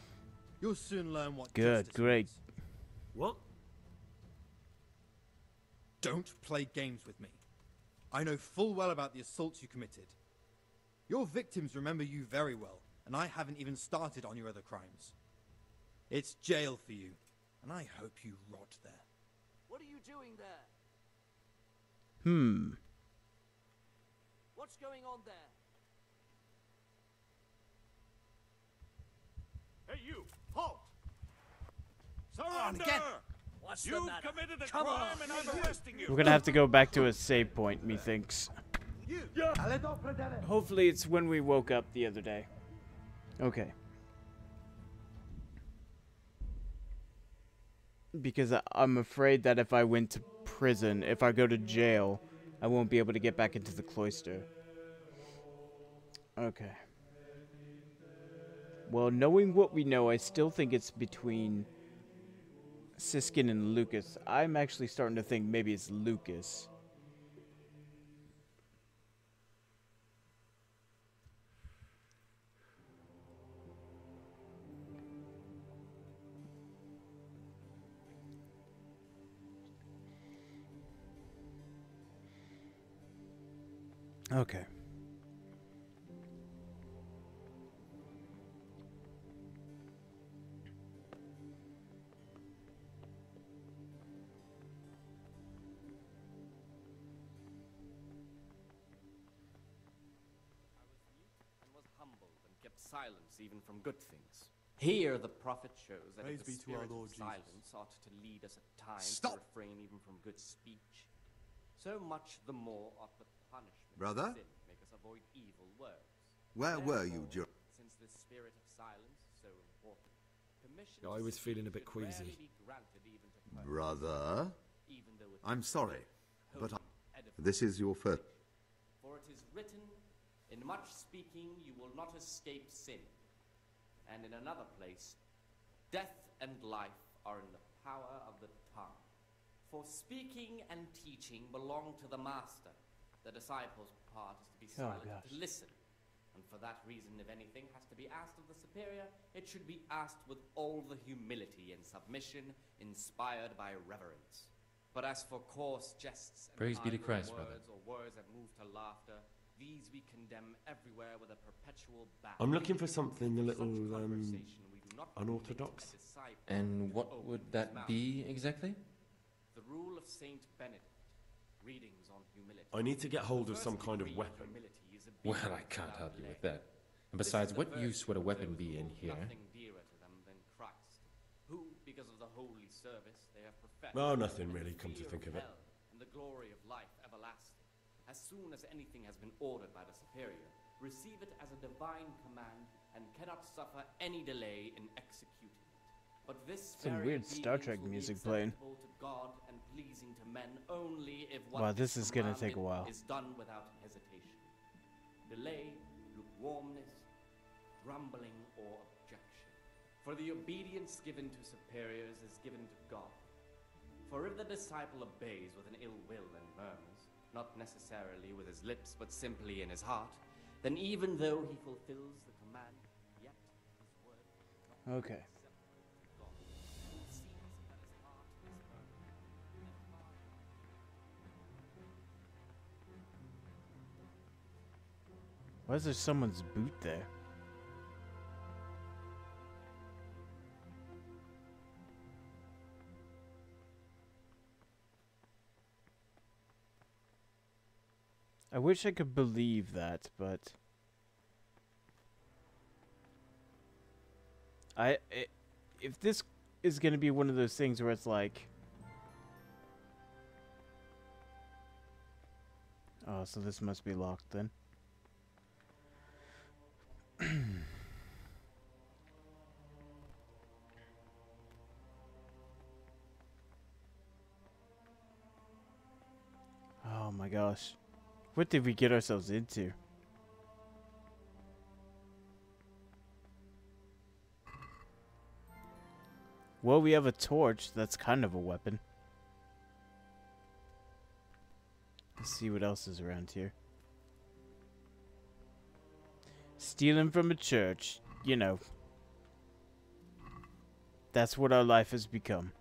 You'll soon learn what Good, justice great. means. What? Don't play games with me. I know full well about the assaults you committed. Your victims remember you very well, and I haven't even started on your other crimes. It's jail for you, and I hope you rot there. What are you doing there? What's going on there? Hey, you! Halt! Surrender! What's the You've matter? committed a Come crime, on. and I'm arresting you. We're gonna have to go back to a save point, methinks. Hopefully it's when we woke up the other day. Okay. Because I'm afraid that if I went to prison, if I go to jail, I won't be able to get back into the cloister. Okay. Well, knowing what we know, I still think it's between Siskin and Lucas. I'm actually starting to think maybe it's Lucas. Okay. Silence even from good things. Here the prophet shows that if the spirit of silence ought to lead us at times to refrain even from good speech, so much the more ought the punishment Brother? of sin make us avoid evil words. Where were you during... Since the spirit of silence is so important, permission I was feeling a bit queasy. Brother? I'm sorry, but this is your first... For it is written, in much speaking you will not escape sin. And in another place, death and life are in the power of the tongue. For speaking and teaching belong to the master. The disciple's part is to be silent, to listen. And for that reason, if anything has to be asked of the superior, it should be asked with all the humility and submission inspired by reverence. But as for coarse jests and Praise be to idle Christ, words brother. or words that move to laughter, these we condemn everywhere with a perpetual ban. I'm looking for something a little, unorthodox. And what would that be exactly? The rule of Saint Benedict. Readings on humility. I need to get hold of some kind of weapon. Well, I can't help you with that. And besides, what use would a weapon be in here? Nothing dearer to them than Christ, who, because of the holy service they have professed, Oh, nothing really, come to think of it. hell and the glory of life everlasting. As soon as anything has been ordered by the superior, receive it as a divine command and cannot suffer any delay in executing it. But this Some very weird Star obedience Trek will be music playing. acceptable to God and pleasing to men only if what Wow, this is gonna take a commanded while. is done without hesitation. Delay, lukewarmness, grumbling, or objection. For the obedience given to superiors is given to God. For if the disciple obeys with an ill will and murmurs, not necessarily with his lips, but simply in his heart, then even though he fulfills the command, yet his word Okay. Why is there someone's boot there? I wish I could believe that, but if this is going to be one of those things where it's like, oh, so this must be locked then. Oh my gosh. What did we get ourselves into? Well, we have a torch. That's kind of a weapon. Let's see what else is around here. Stealing from a church. You know. That's what our life has become.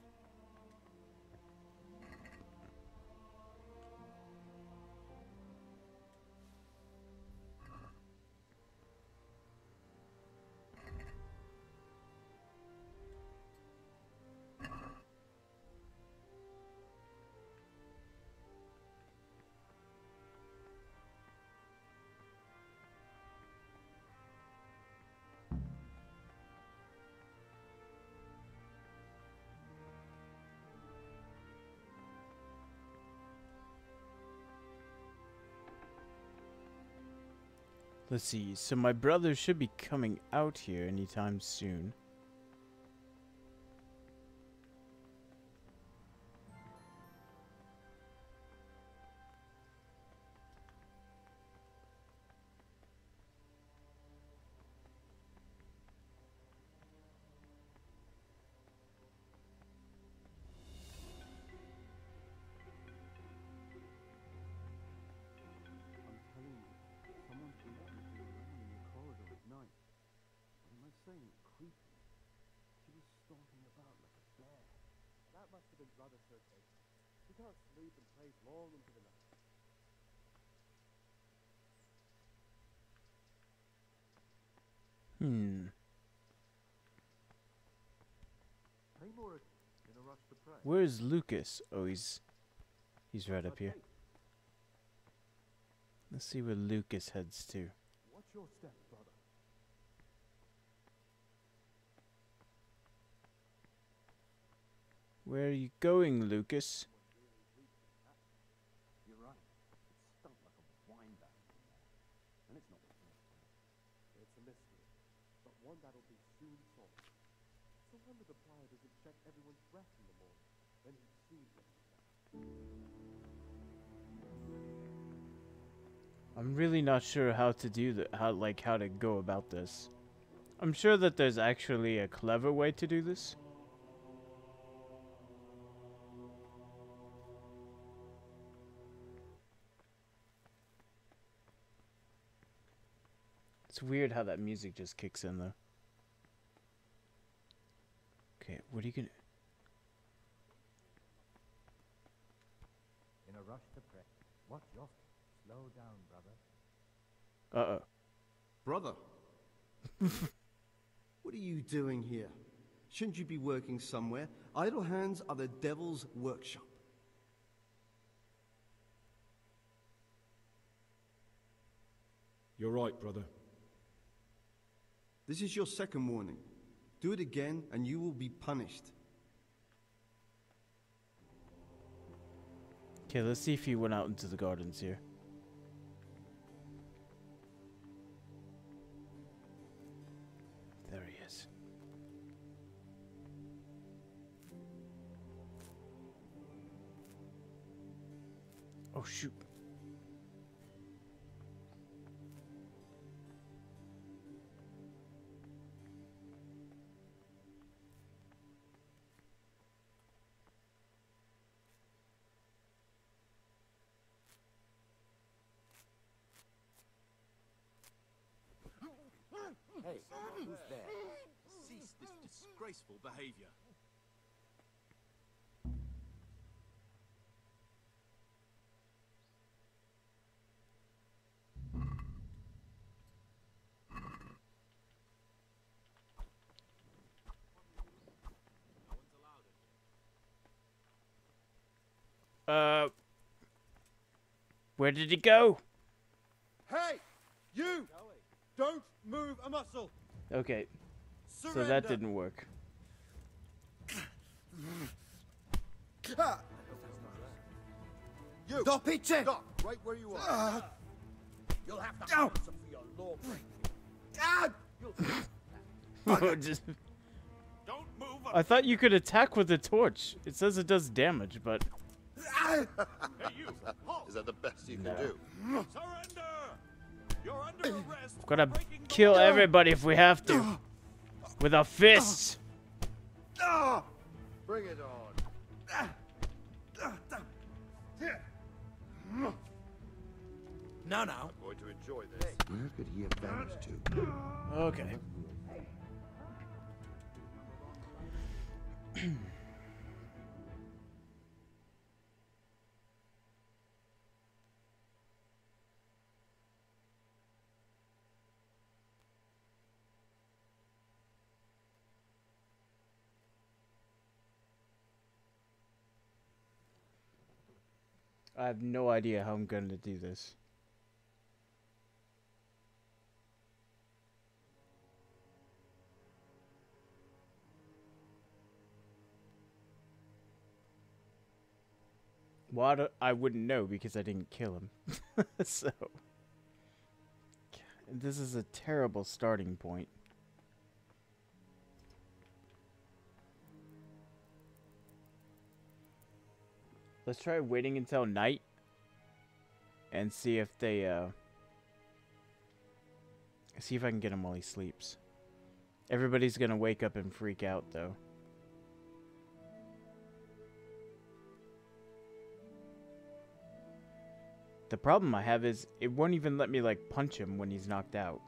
Let's see, so my brother should be coming out here anytime soon. That must have been Brother Sergei. He can't sleep and plays long into the night. Where's Lucas? Oh, he's right up here. Let's see where Lucas heads to. Watch your step, brother. Where are you going, Lucas? You're right. It stunk like a wine barrel in there. And it's not the first time. It's a mystery, but one that'll be soon solved. It's a wonder the prior doesn't check everyone's breath in the morning. Then he sees it. I'm really not sure how to do that. How to go about this. I'm sure that there's actually a clever way to do this. It's weird how that music just kicks in, though. Okay, what are you gonna... In a rush to pray. Watch your step. Slow down, brother. Uh-oh. Brother. What are you doing here? Shouldn't you be working somewhere? Idle hands are the devil's workshop. You're right, brother. This is your second warning. Do it again and you will be punished. Okay, let's see if he went out into the gardens here. There he is. Oh, shoot. Hey, who's there? Cease this disgraceful behavior. Where did he go? Hey! You! Don't move a muscle! Okay. So Surrender. that didn't work. You! Stop it, Chen! Stop right where you are. You'll have to answer for your law breaking. Just... Don't move. I thought you could attack with the torch. It says it does damage, but... Is that the best you can do? Surrender! You're under arrest. We're gonna kill everybody if we have to. With our fists. Bring it on. No. I'm going to enjoy this. Where could he have vanished to? Okay. I have no idea how I'm going to do this. Well, I wouldn't know because I didn't kill him. So, this is a terrible starting point. Let's try waiting until night and see if they, see if I can get him while he sleeps. Everybody's gonna wake up and freak out, though. The problem I have is it won't even let me, like, punch him when he's knocked out.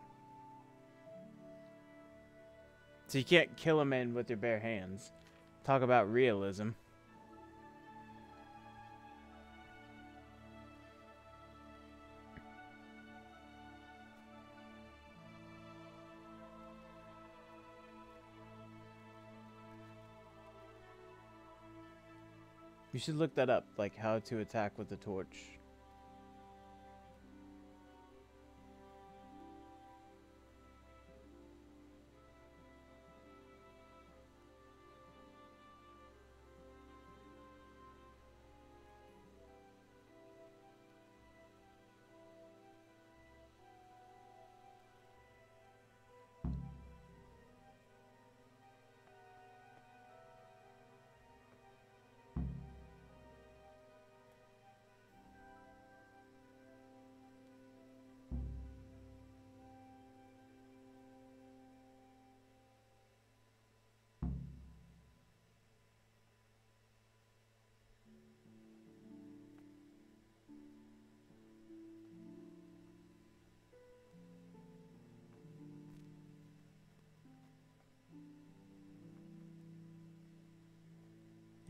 So you can't kill him in with your bare hands. Talk about realism. You should look that up, like how to attack with the torch.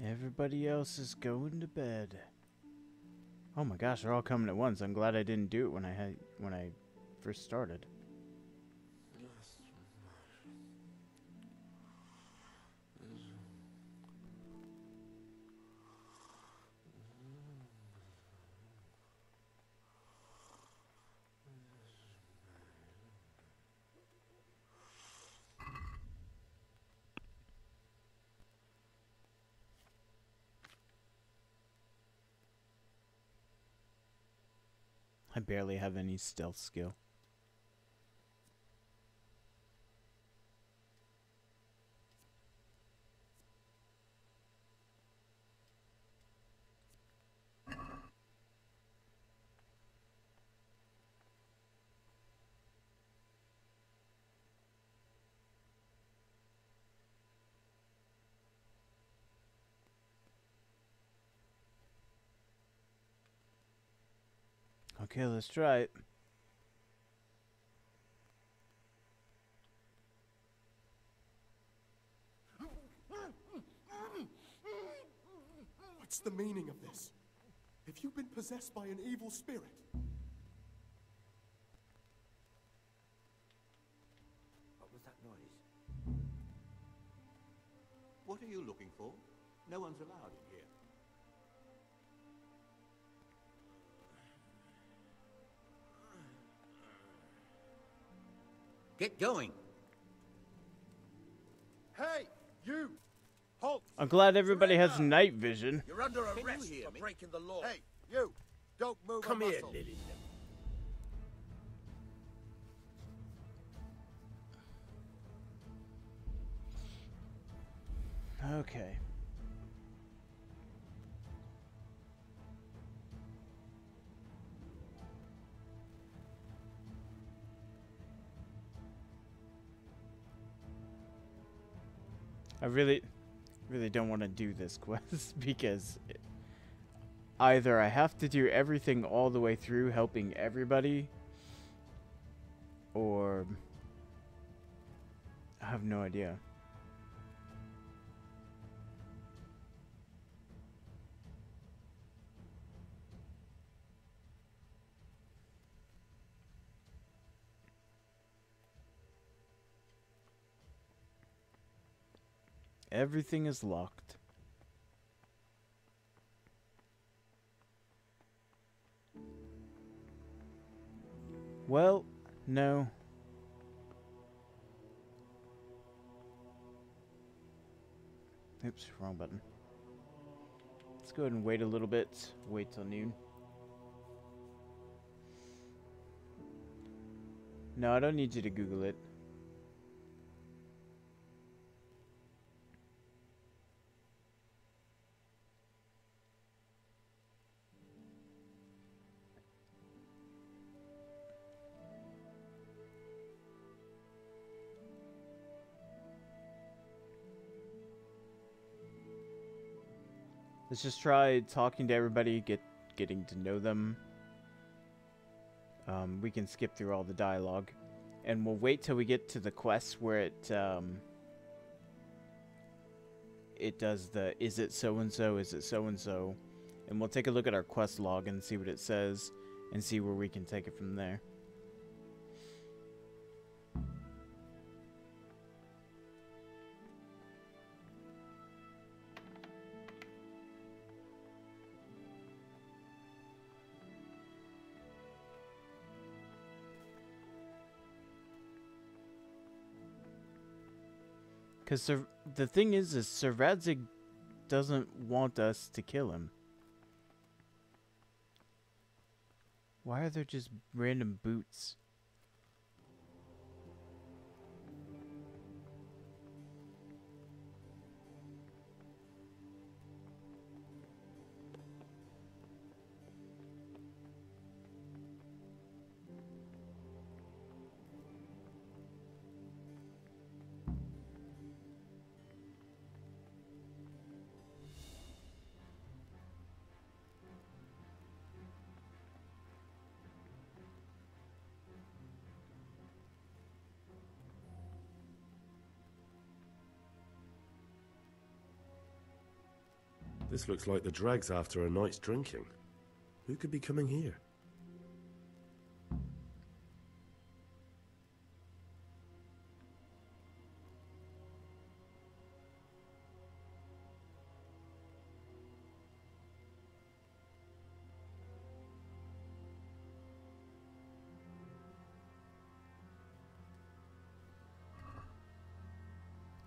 Everybody else is going to bed. Oh my gosh, they're all coming at once. I'm glad I didn't do it when I first started. I barely have any stealth skill. Okay, let's try it. What's the meaning of this? Have you been possessed by an evil spirit? What was that noise? What are you looking for? No one's allowed in here. Get going. Hey, you! Halt! I'm glad everybody has night vision. You're under arrest for breaking the law. Hey, you! Don't move Come a here, muscle. Lily. Okay. I really don't want to do this quest because either I have to do everything all the way through helping everybody, or I have no idea. Everything is locked. Well, no. Oops, wrong button. Let's go ahead and wait a little bit. Wait till noon. No, I don't need you to Google it. Let's just try talking to everybody, getting to know them. We can skip through all the dialogue, and we'll wait till we get to the quest where it does the is it so and so, and we'll take a look at our quest log and see what it says, and see where we can take it from there. Because the thing is Sir Radzig doesn't want us to kill him. Why are there just random boots? This looks like the dregs after a night's drinking. Who could be coming here?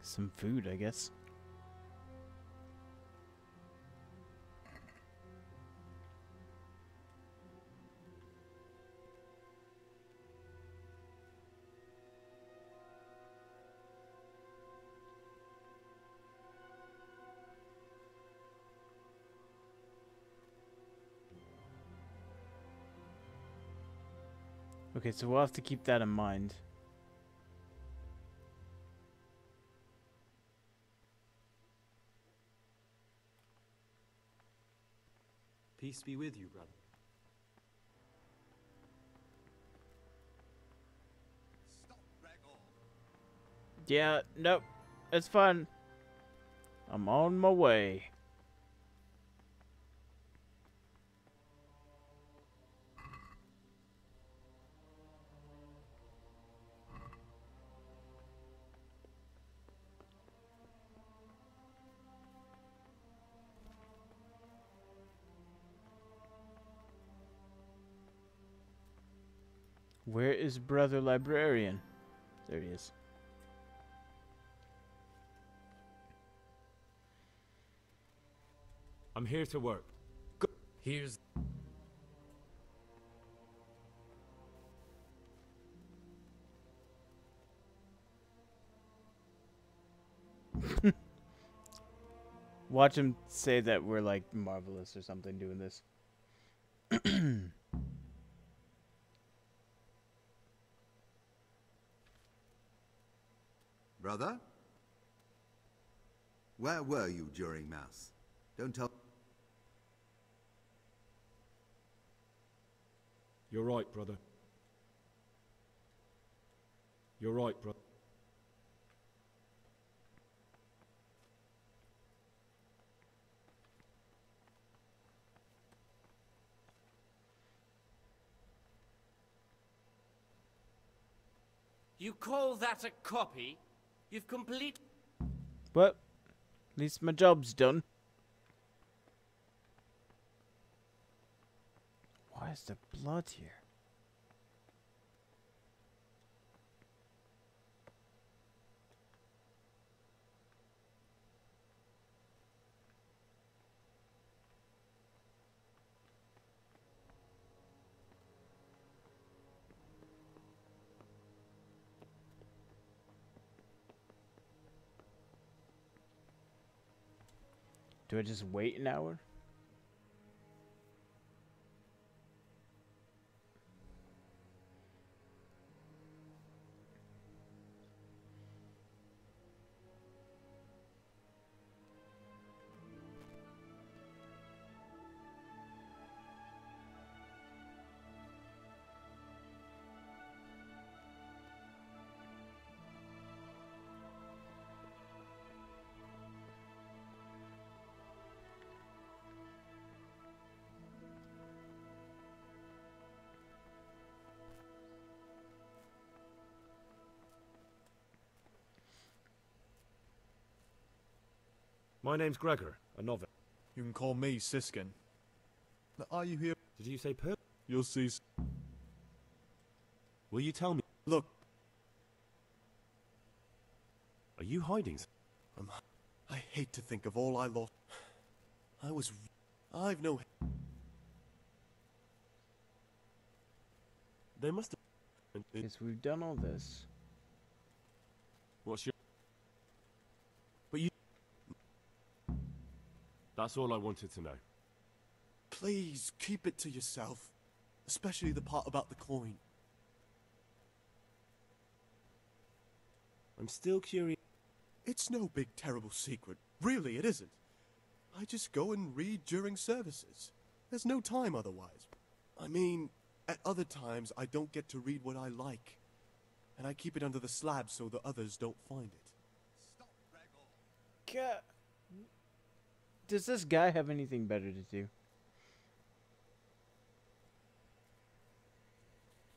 Some food, I guess. Okay, so we'll have to keep that in mind. Peace be with you, brother. Yeah, nope. It's fine. I'm on my way. Where is Brother Librarian? There he is. I'm here to work. Here's... Watch him say that we're like marvelous or something doing this. Brother? Where were you during Mass? Don't tell... You're right, brother. You're right, brother. You call that a copy? You've complete... Well, at least my job's done. Why is there blood here? Do I just wait an hour? My name's Gregor, a novice. You can call me Siskin. Now, are you here? Did you say per? You'll see. Will you tell me? Look. Are you hiding? I hate to think of all I lost. I've no... They must have... Yes, we've done all this. What's your... But you... That's all I wanted to know. Please, keep it to yourself. Especially the part about the coin. I'm still curious. It's no big terrible secret. Really, it isn't. I just go and read during services. There's no time otherwise. I mean, at other times I don't get to read what I like. And I keep it under the slab so the others don't find it. God. Does this guy have anything better to do?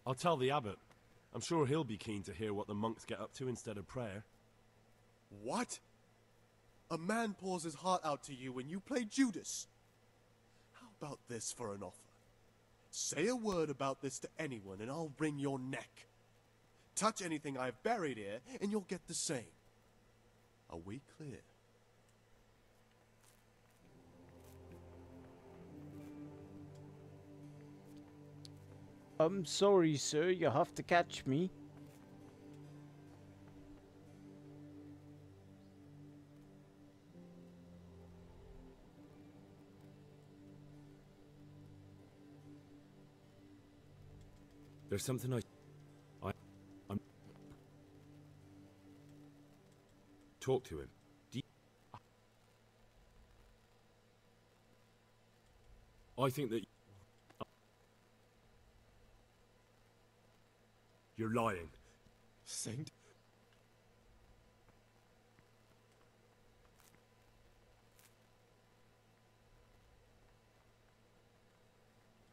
I'll tell the abbot. I'm sure he'll be keen to hear what the monks get up to instead of prayer. What? A man pours his heart out to you when you play Judas. How about this for an offer? Say a word about this to anyone and I'll wring your neck. Touch anything I've buried here and you'll get the same. Are we clear? I'm sorry, sir. You have to catch me. There's something I'm talk to him. I think that you're lying. Saint?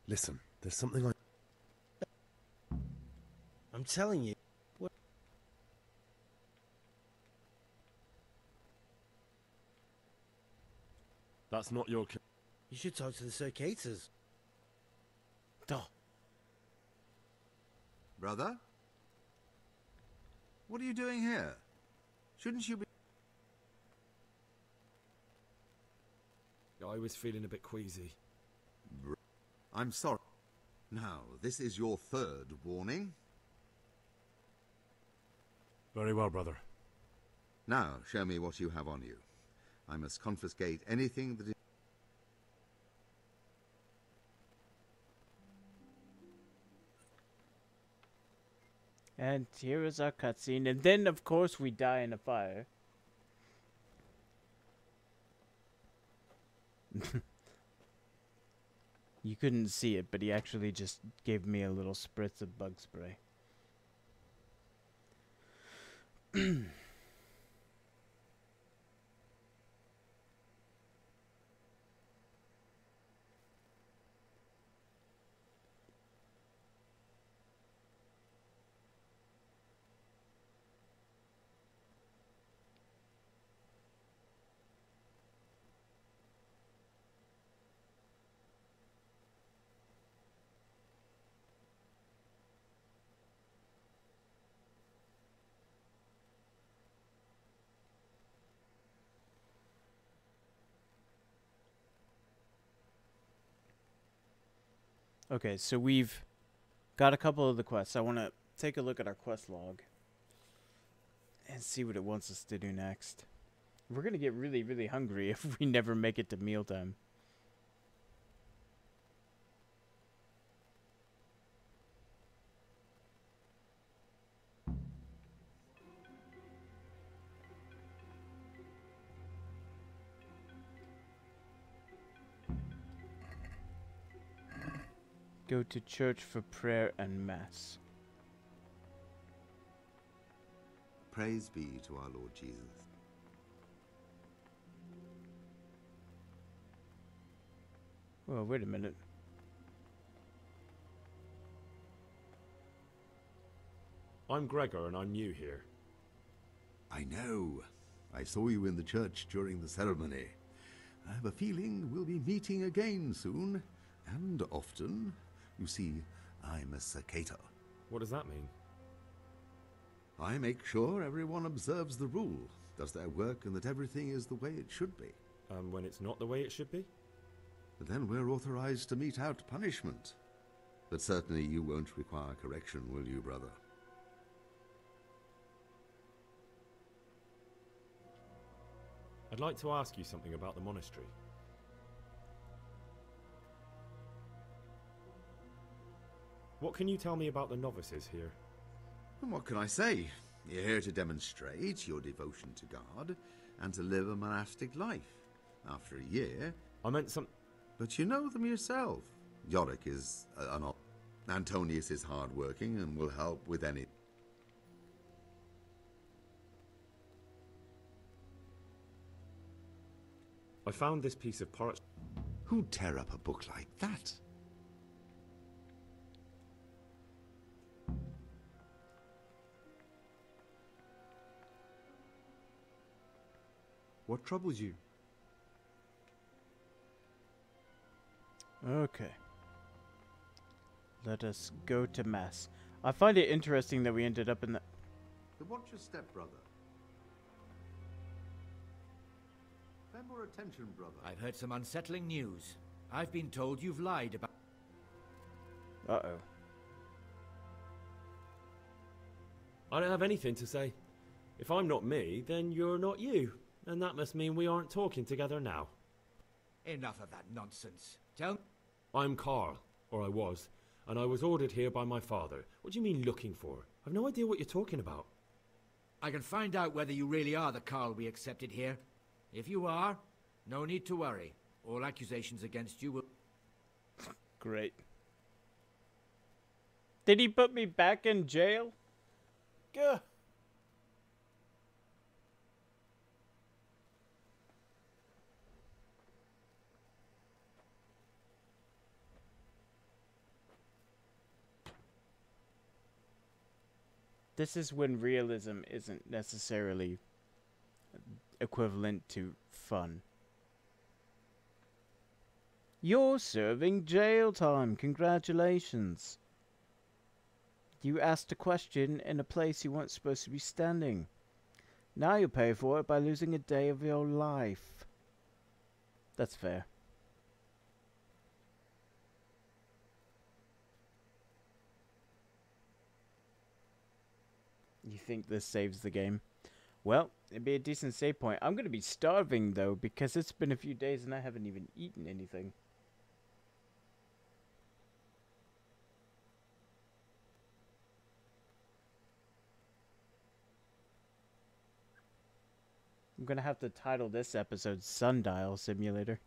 Listen, there's something I'm telling you. What? That's not your... You should talk to the circators. Duh. Brother? What are you doing here? Shouldn't you be... I was feeling a bit queasy. I'm sorry. Now, this is your third warning. Very well, brother. Now, show me what you have on you. I must confiscate anything that is... And here is our cutscene. And then, of course, we die in a fire. You couldn't see it, but he actually just gave me a little spritz of bug spray. Okay, so we've got a couple of the quests. I want to take a look at our quest log and see what it wants us to do next. We're going to get really, really hungry if we never make it to mealtime. Go to church for prayer and mass. Praise be to our Lord Jesus. Well, wait a minute. I'm Gregor and I'm new here. I know. I saw you in the church during the ceremony. I have a feeling we'll be meeting again soon, and often. You see, I'm a cicada. What does that mean? I make sure everyone observes the rule, does their work, and that everything is the way it should be. When it's not the way it should be? But then we're authorized to mete out punishment. But certainly you won't require correction, will you, brother? I'd like to ask you something about the monastery. What can you tell me about the novices here? And what can I say? You're here to demonstrate your devotion to God and to live a monastic life. After a year... I meant some... But you know them yourself. Yorick is Antonius is hard-working and will help with any... I found this piece of parchment. Who'd tear up a book like that? What troubles you? Okay. Let us go to mass. I find it interesting that we ended up in the... Watch your step, brother. Pay more attention, brother. I've heard some unsettling news. I've been told you've lied about... Uh-oh. I don't have anything to say. If I'm not me, then you're not you. And that must mean we aren't talking together now. Enough of that nonsense. Tell... I'm Carl, or I was, and I was ordered here by my father. What do you mean looking for? I've no idea what you're talking about. I can find out whether you really are the Carl we accepted here. If you are, no need to worry. All accusations against you will... Great. Did he put me back in jail? Gah. This is when realism isn't necessarily equivalent to fun. You're serving jail time. Congratulations. You asked a question in a place you weren't supposed to be standing. Now you pay for it by losing a day of your life. That's fair. You think this saves the game? Well, it'd be a decent save point. I'm going to be starving, though, because it's been a few days and I haven't even eaten anything. I'm going to have to title this episode Sundial Simulator.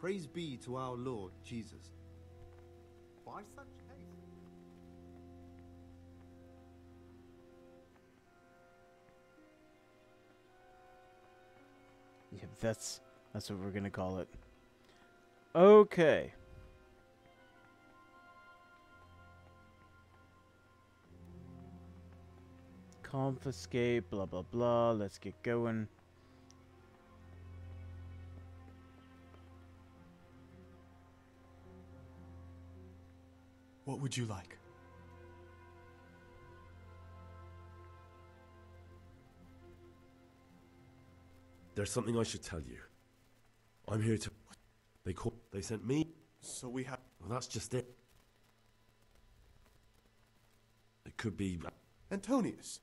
Praise be to our Lord Jesus. Why such haste? Yeah, that's what we're gonna call it. Okay. Confiscate, blah blah blah. Let's get going. What would you like? There's something I should tell you. I'm here to... They sent me... So we have... Well, that's just it. It could be... Antonius.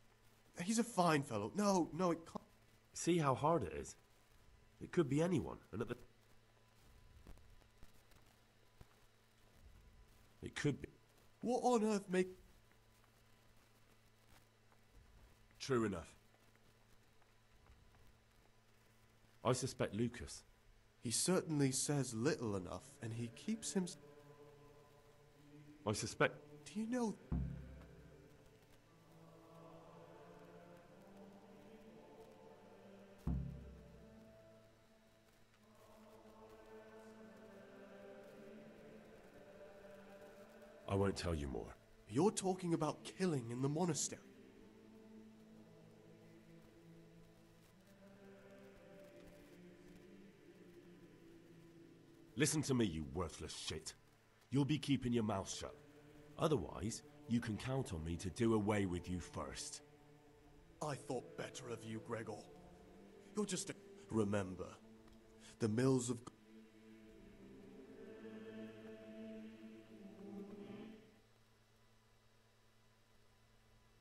He's a fine fellow. No, it can't... See how hard it is? It could be anyone, and at the... It could be... What on earth make... True enough. I suspect Lucas. He certainly says little enough, and he keeps him... I suspect... Do you know... I won't tell you more. You're talking about killing in the monastery. Listen to me, you worthless shit. You'll be keeping your mouth shut. Otherwise, you can count on me to do away with you first. I thought better of you, Gregor. You're just a... Remember, the mills of...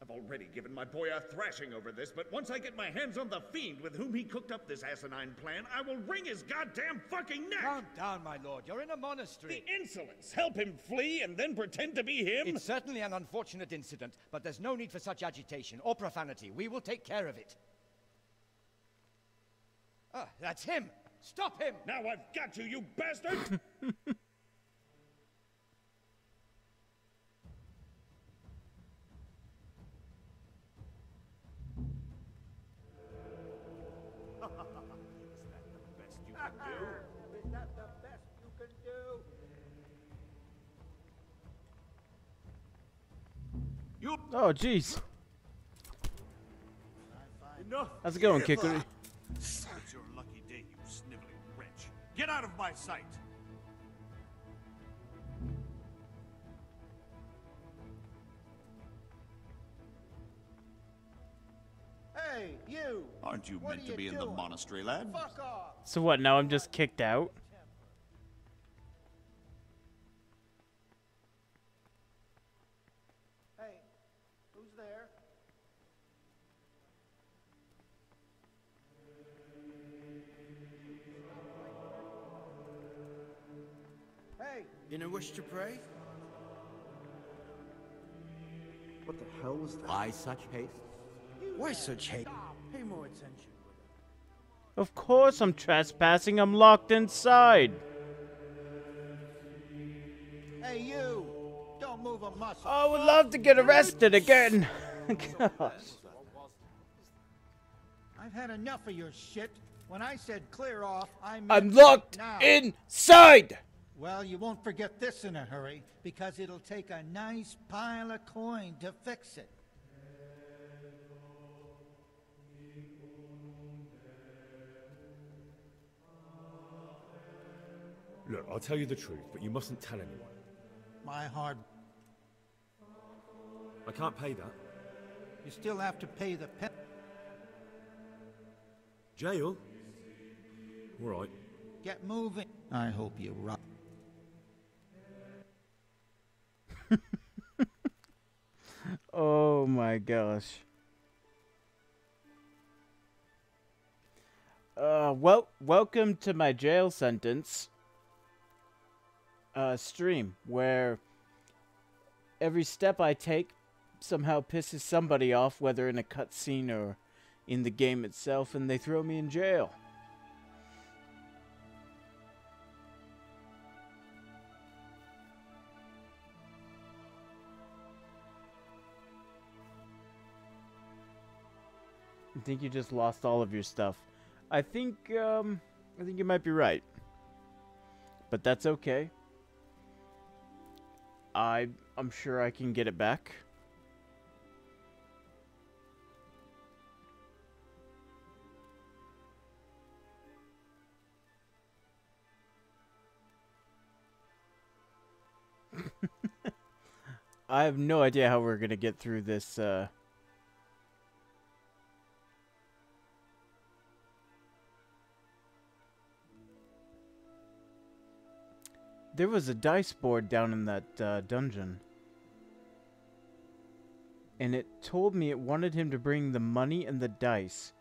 I've already given my boy a thrashing over this, but once I get my hands on the fiend with whom he cooked up this asinine plan, I will wring his goddamn fucking neck! Calm down, my lord. You're in a monastery. The insolence! Help him flee and then pretend to be him? It's certainly an unfortunate incident, but there's no need for such agitation or profanity. We will take care of it. Ah, that's him! Stop him! Now I've got you, you bastard! Is that the best you can do? You... Oh, jeez. Enough! How's it going, Kickery? It's your lucky day, you sniveling wretch. Get out of my sight! Hey, you! Aren't you What meant are to you be in the doing? monastery, lad? Fuck off! So what, now I'm just kicked out? Hey, who's there? Hey! In a wish to pray? What the hell was that? Why such haste? Why such hate? Pay more attention. Of course I'm trespassing. I'm locked inside. Hey, you! Don't move a muscle. I would love to get arrested again. Gosh. I've had enough of your shit. When I said clear off, I meant I'm locked now. inside. Well, you won't forget this in a hurry, because it'll take a nice pile of coin to fix it. Look, I'll tell you the truth, but you mustn't tell anyone. My hard... I can't pay that. You still have to pay the pen... Jail? All right. Get moving. I hope you rock. Oh my gosh. Welcome to my jail sentence stream, where every step I take somehow pisses somebody off, whether in a cutscene or in the game itself, and they throw me in jail. I think you just lost all of your stuff. I think you might be right. But that's okay. I'm sure I can get it back. I have no idea how we're gonna get through this. There was a dice board down in that dungeon. And it told me it wanted him to bring the money and the dice.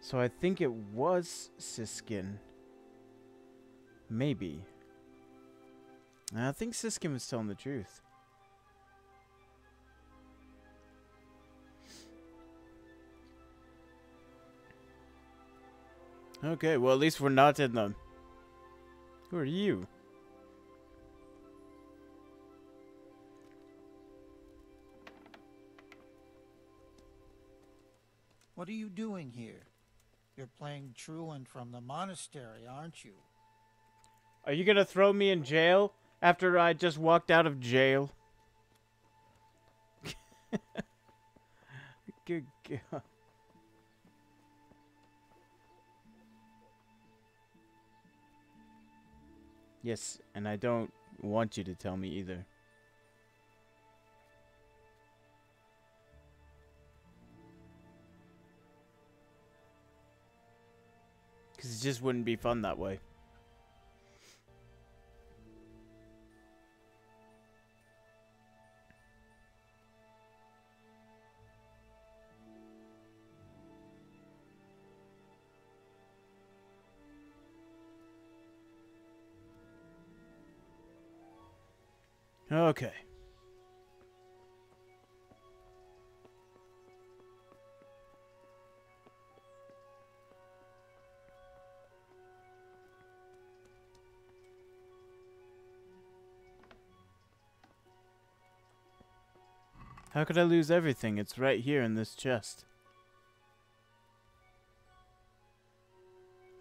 So I think it was Siskin. Maybe. I think Siskin was telling the truth. Okay, well at least we're not in them. Who are you? What are you doing here? You're playing truant from the monastery, aren't you? Are you gonna throw me in jail after I just walked out of jail? Good God. Yes, and I don't want you to tell me either. Because it just wouldn't be fun that way. Okay. How could I lose everything? It's right here in this chest.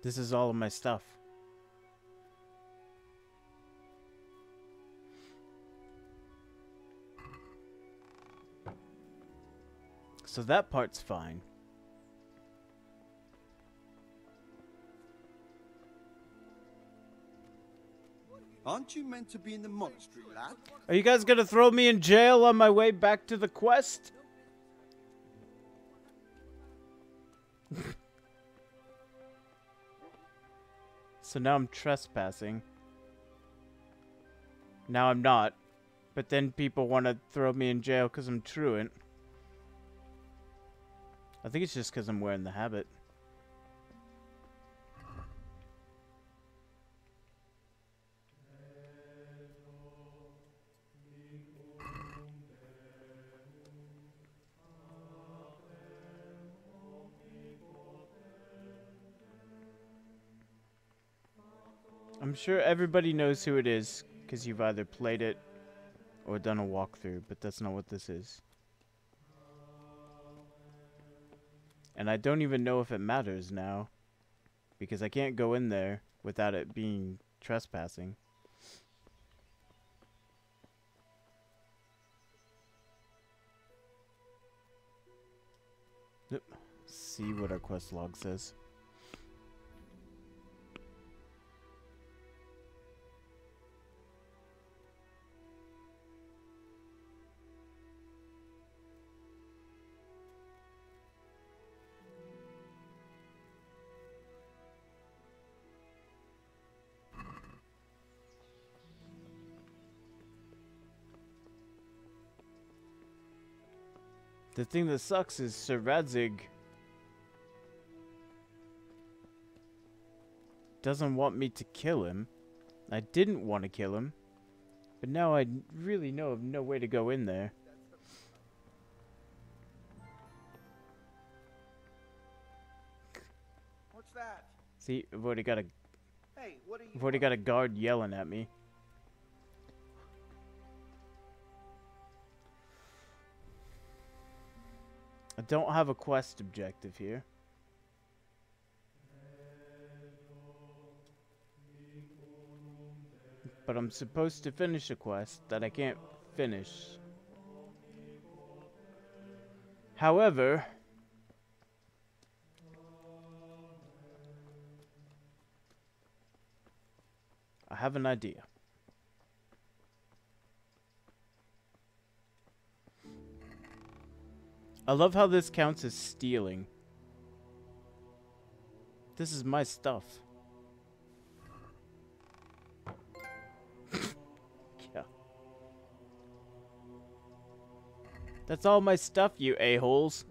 This is all of my stuff. So that part's fine. Aren't you meant to be in the monastery, lad? Are you guys gonna throw me in jail on my way back to the quest? So now I'm trespassing. Now I'm not. But then people want to throw me in jail because I'm truant. I think it's just because I'm wearing the habit. I'm sure everybody knows who it is because you've either played it or done a walkthrough, but that's not what this is. And I don't even know if it matters now, because I can't go in there without it being trespassing. Yep. See what our quest log says. The thing that sucks is Sir Radzig doesn't want me to kill him. I didn't want to kill him, but now I really know of no way to go in there. What's that? See, I've already got a Hey, what are you? I've already got a guard yelling at me. I don't have a quest objective here. But I'm supposed to finish a quest that I can't finish. However, I have an idea. I love how this counts as stealing. This is my stuff. Yeah. That's all my stuff, you a-holes.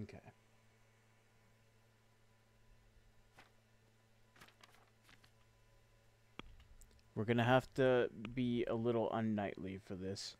Okay. We're gonna have to be a little unknightly for this.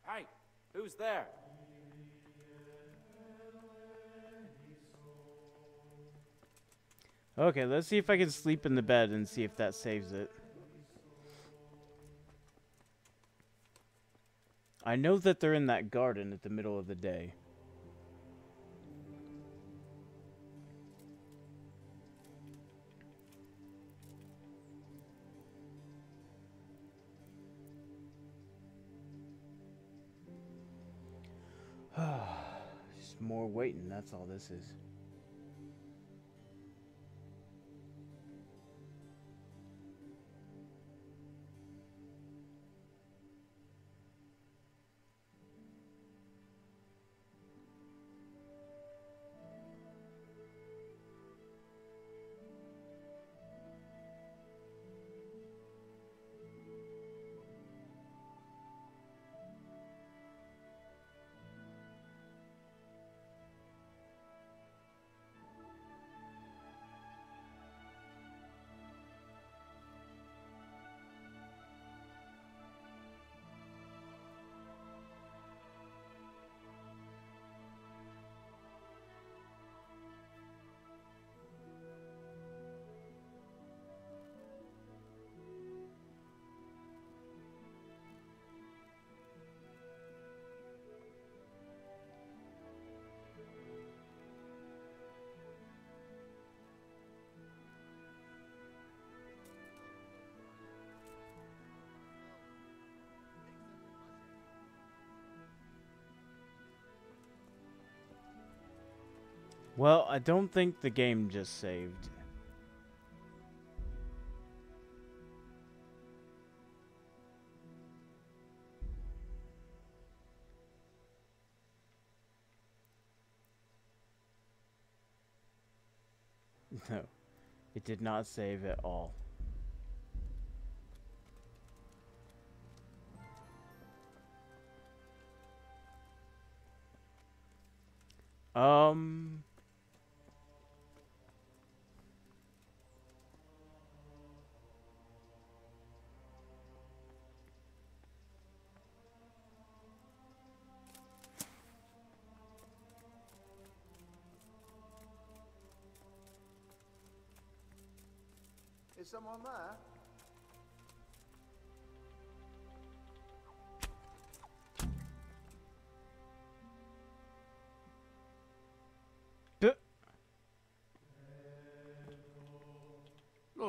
Hey, who's there? Okay, let's see if I can sleep in the bed and see if that saves it. I know that they're in that garden at the middle of the day. Just more waiting, that's all this is. Well, I don't think the game just saved. No, it did not save at all. Is someone there?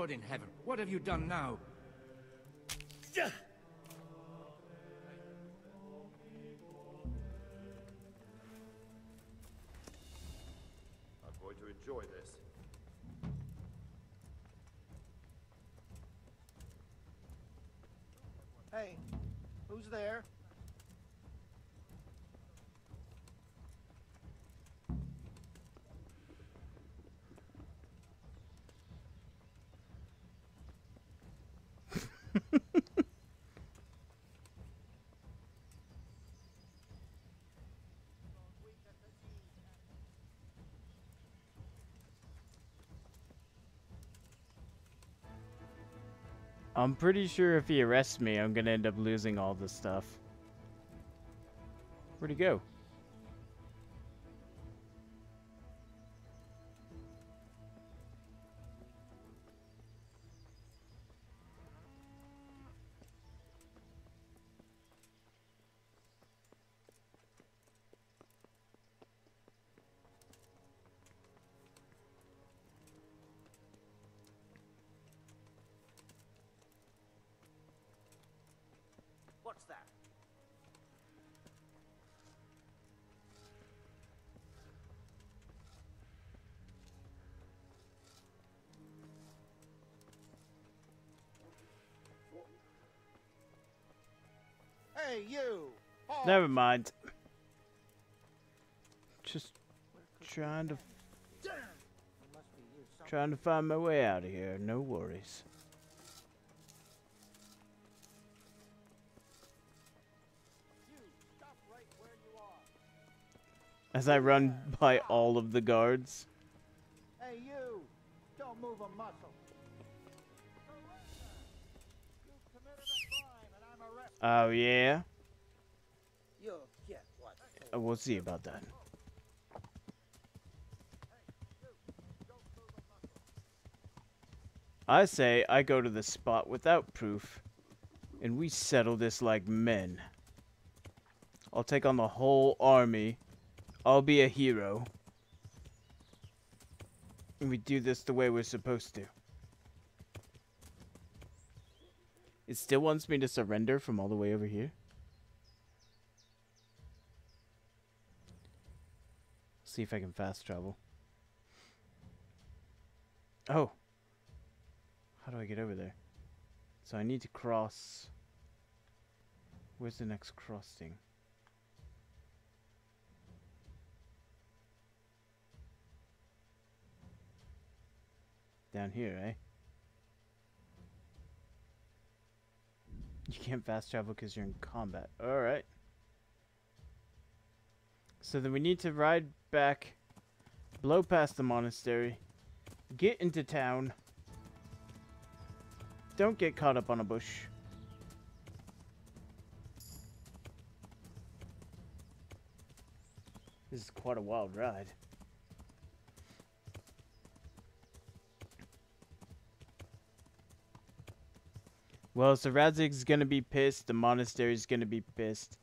God in heaven, what have you done now? I'm going to enjoy this. Hey, who's there? I'm pretty sure if he arrests me, I'm gonna end up losing all this stuff. Where'd he go? What's that? Hey, you! Never mind. Just trying to find my way out of here. No worries. As I run by all of the guards. Hey, you! Don't move a muscle. Oh, yeah? You'll get what? We'll see about that. I say I go to the spot without proof, and we settle this like men. I'll take on the whole army. I'll be a hero. And we do this the way we're supposed to. It still wants me to surrender from all the way over here? See if I can fast travel. Oh. How do I get over there? So I need to cross. Where's the next crossing? Down here, eh? You can't fast travel because you're in combat. Alright. So then we need to ride back, blow past the monastery, get into town. Don't get caught up on a bush. This is quite a wild ride. Well, so Radzig's gonna be pissed, the monastery's gonna be pissed.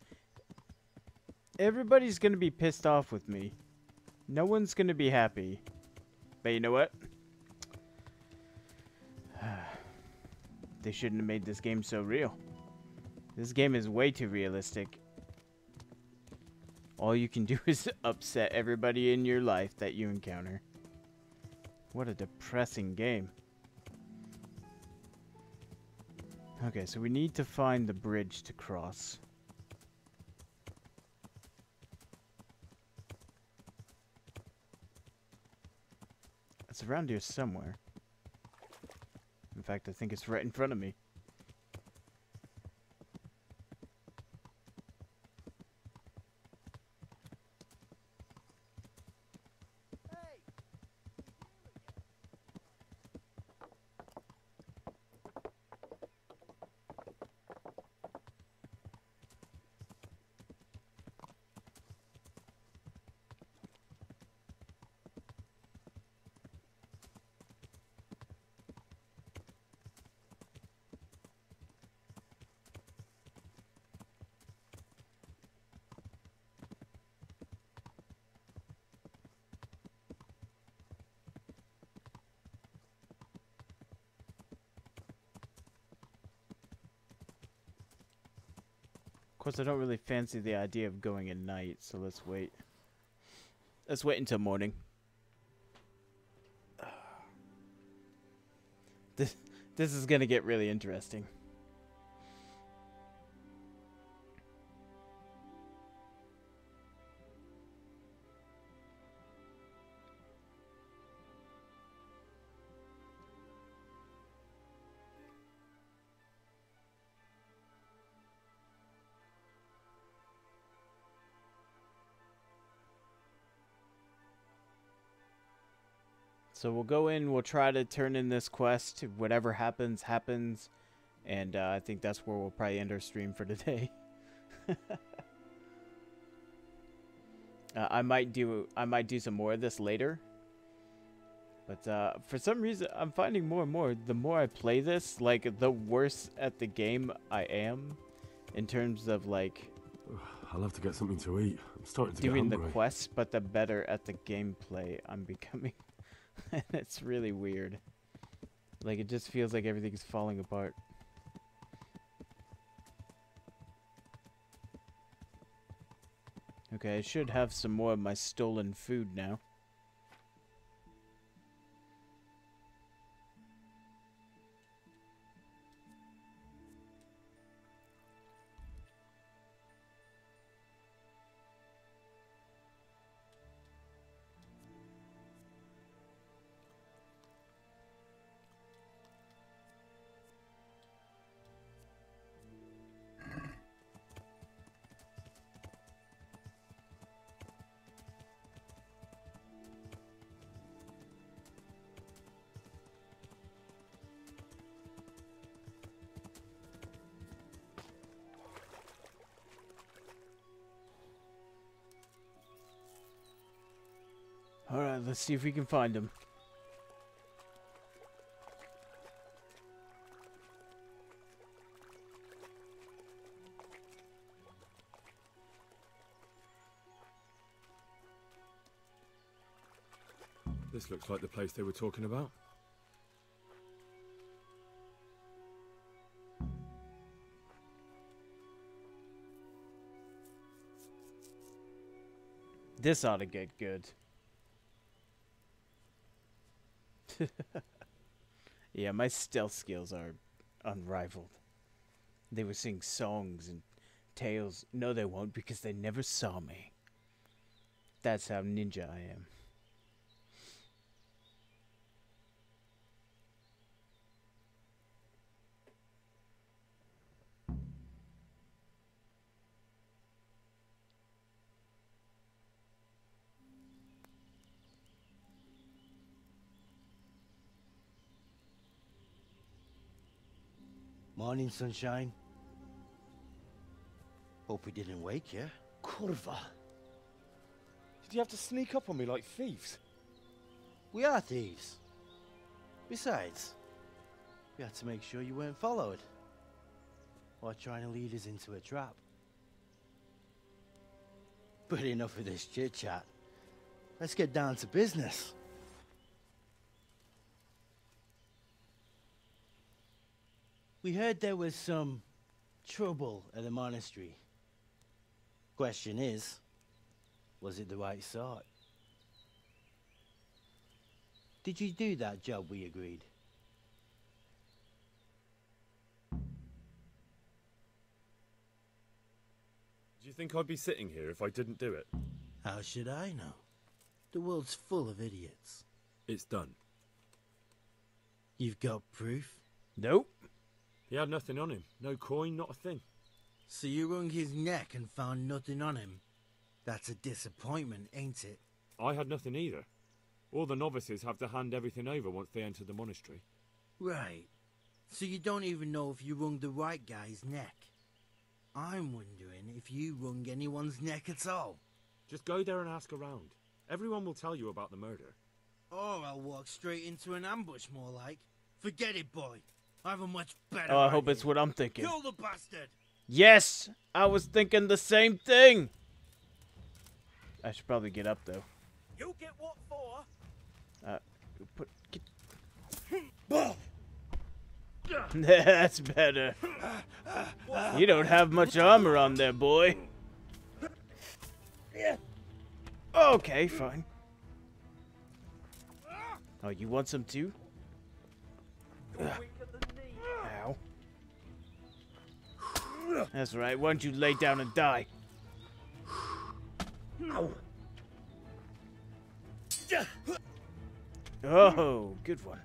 Everybody's gonna be pissed off with me. No one's gonna be happy. But you know what? They shouldn't have made this game so real. This game is way too realistic. All you can do is upset everybody in your life that you encounter. What a depressing game. Okay, so we need to find the bridge to cross. It's around here somewhere. In fact, I think it's right in front of me. course, I don't really fancy the idea of going at night, so let's wait. Let's wait until morning. This is gonna get really interesting. So we'll go in, we'll try to turn in this quest. Whatever happens, happens. And I think that's where we'll probably end our stream for today. I might do some more of this later. But for some reason, I'm finding more and more, the more I play this, like, the worse at the game I am. In terms of, like... I'll have to get something to eat. I'm starting to get hungry. Doing the quests, but the better at the gameplay I'm becoming. It's really weird. Like, it just feels like everything's falling apart. Okay, I should have some more of my stolen food now. Alright, let's see if we can find him. This looks like the place they were talking about. This ought to get good. Yeah, my stealth skills are unrivaled. They will sing songs and tales. No, they won't, because they never saw me. That's how ninja I am. Morning, sunshine. Hope we didn't wake you. Kurva. Did you have to sneak up on me like thieves? We are thieves. Besides, we had to make sure you weren't followed. Or trying to lead us into a trap. But enough of this chit-chat. Let's get down to business. We heard there was some trouble at the monastery. Question is, was it the right sort? Did you do that job we agreed? Do you think I'd be sitting here if I didn't do it? How should I know? The world's full of idiots. It's done. You've got proof? Nope. He had nothing on him. No coin, not a thing. So you wrung his neck and found nothing on him? That's a disappointment, ain't it? I had nothing either. All the novices have to hand everything over once they enter the monastery. Right. So you don't even know if you wrung the right guy's neck. I'm wondering if you wrung anyone's neck at all. Just go there and ask around. Everyone will tell you about the murder. Or I'll walk straight into an ambush, more like. Forget it, boy. I have a much better Oh, I hope idea. it's what I'm thinking. Kill the bastard! Yes! I was thinking the same thing! I should probably get up, though. You get what for? That's better. You don't have much armor on there, boy. Okay, fine. Oh, you want some too? Ow. That's right. Why don't you lay down and die? Oh, good one.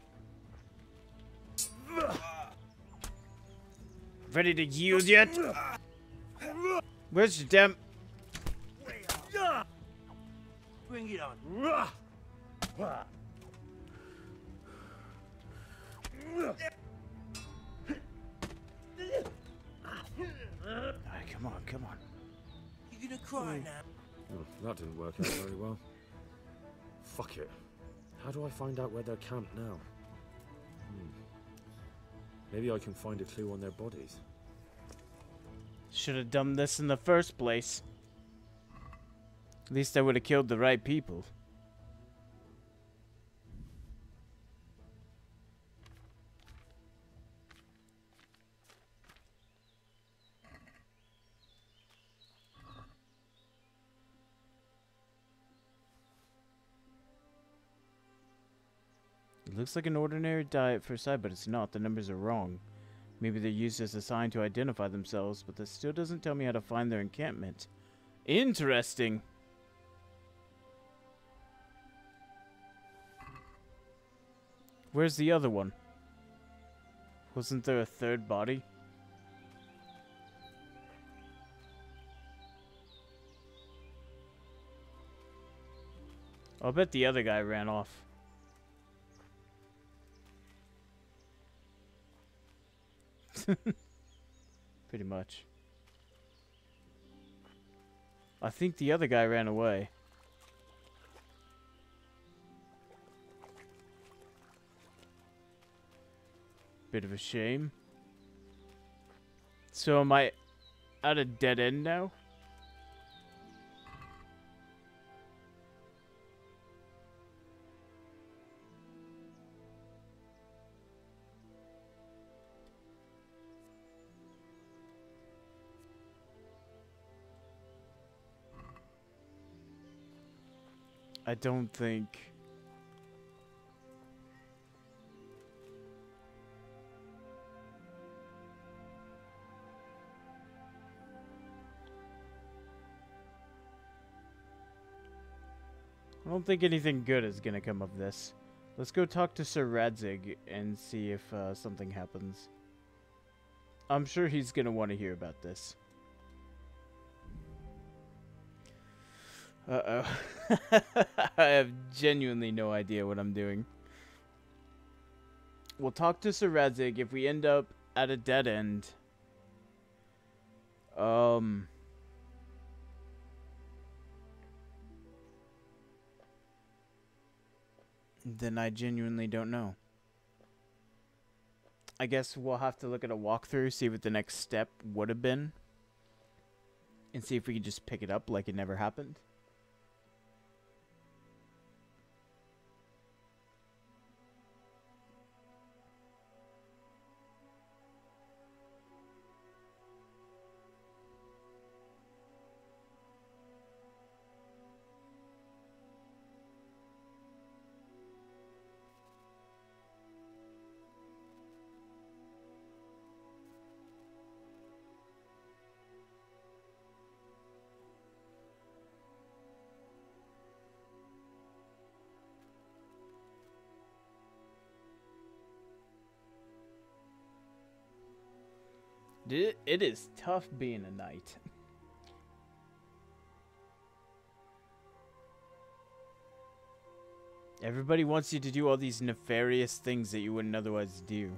Ready to yield yet? Where's your damn... Bring it on. Alright, come on, come on. You gonna cry now? Oh, that didn't work out very well. Fuck it. How do I find out where they're camped now? Maybe I can find a clue on their bodies. Should have done this in the first place. At least I would have killed the right people. It looks like an ordinary die at first sight, but it's not. The numbers are wrong. Maybe they're used as a sign to identify themselves, but that still doesn't tell me how to find their encampment. Interesting. Where's the other one? Wasn't there a third body? I'll bet the other guy ran off. Pretty much. I think the other guy ran away. Bit of a shame. So am I at a dead end now? I don't think... I don't think anything good is gonna come of this. Let's go talk to Sir Radzig and see if something happens. I'm sure he's gonna want to hear about this. Uh-oh. I have genuinely no idea what I'm doing. We'll talk to Sir Radzig. If we end up at a dead end, then I genuinely don't know. I guess we'll have to look at a walkthrough, see what the next step would have been, and see if we can just pick it up like it never happened. It is tough being a knight. Everybody wants you to do all these nefarious things that you wouldn't otherwise do.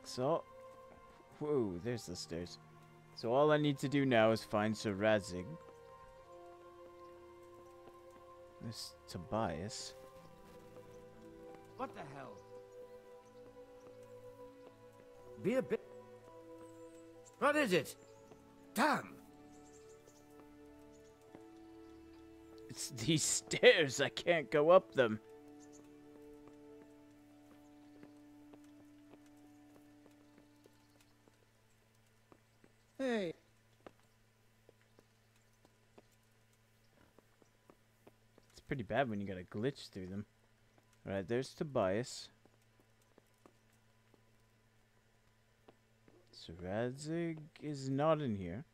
So, whoa, there's the stairs. So all I need to do now is find Sir Radzig. This Tobias. What the hell? Be a bit. What is it? Damn! It's these stairs. I can't go up them. Hey. It's pretty bad when you gotta glitch through them. Alright, there's Tobias. So Radzig is not in here.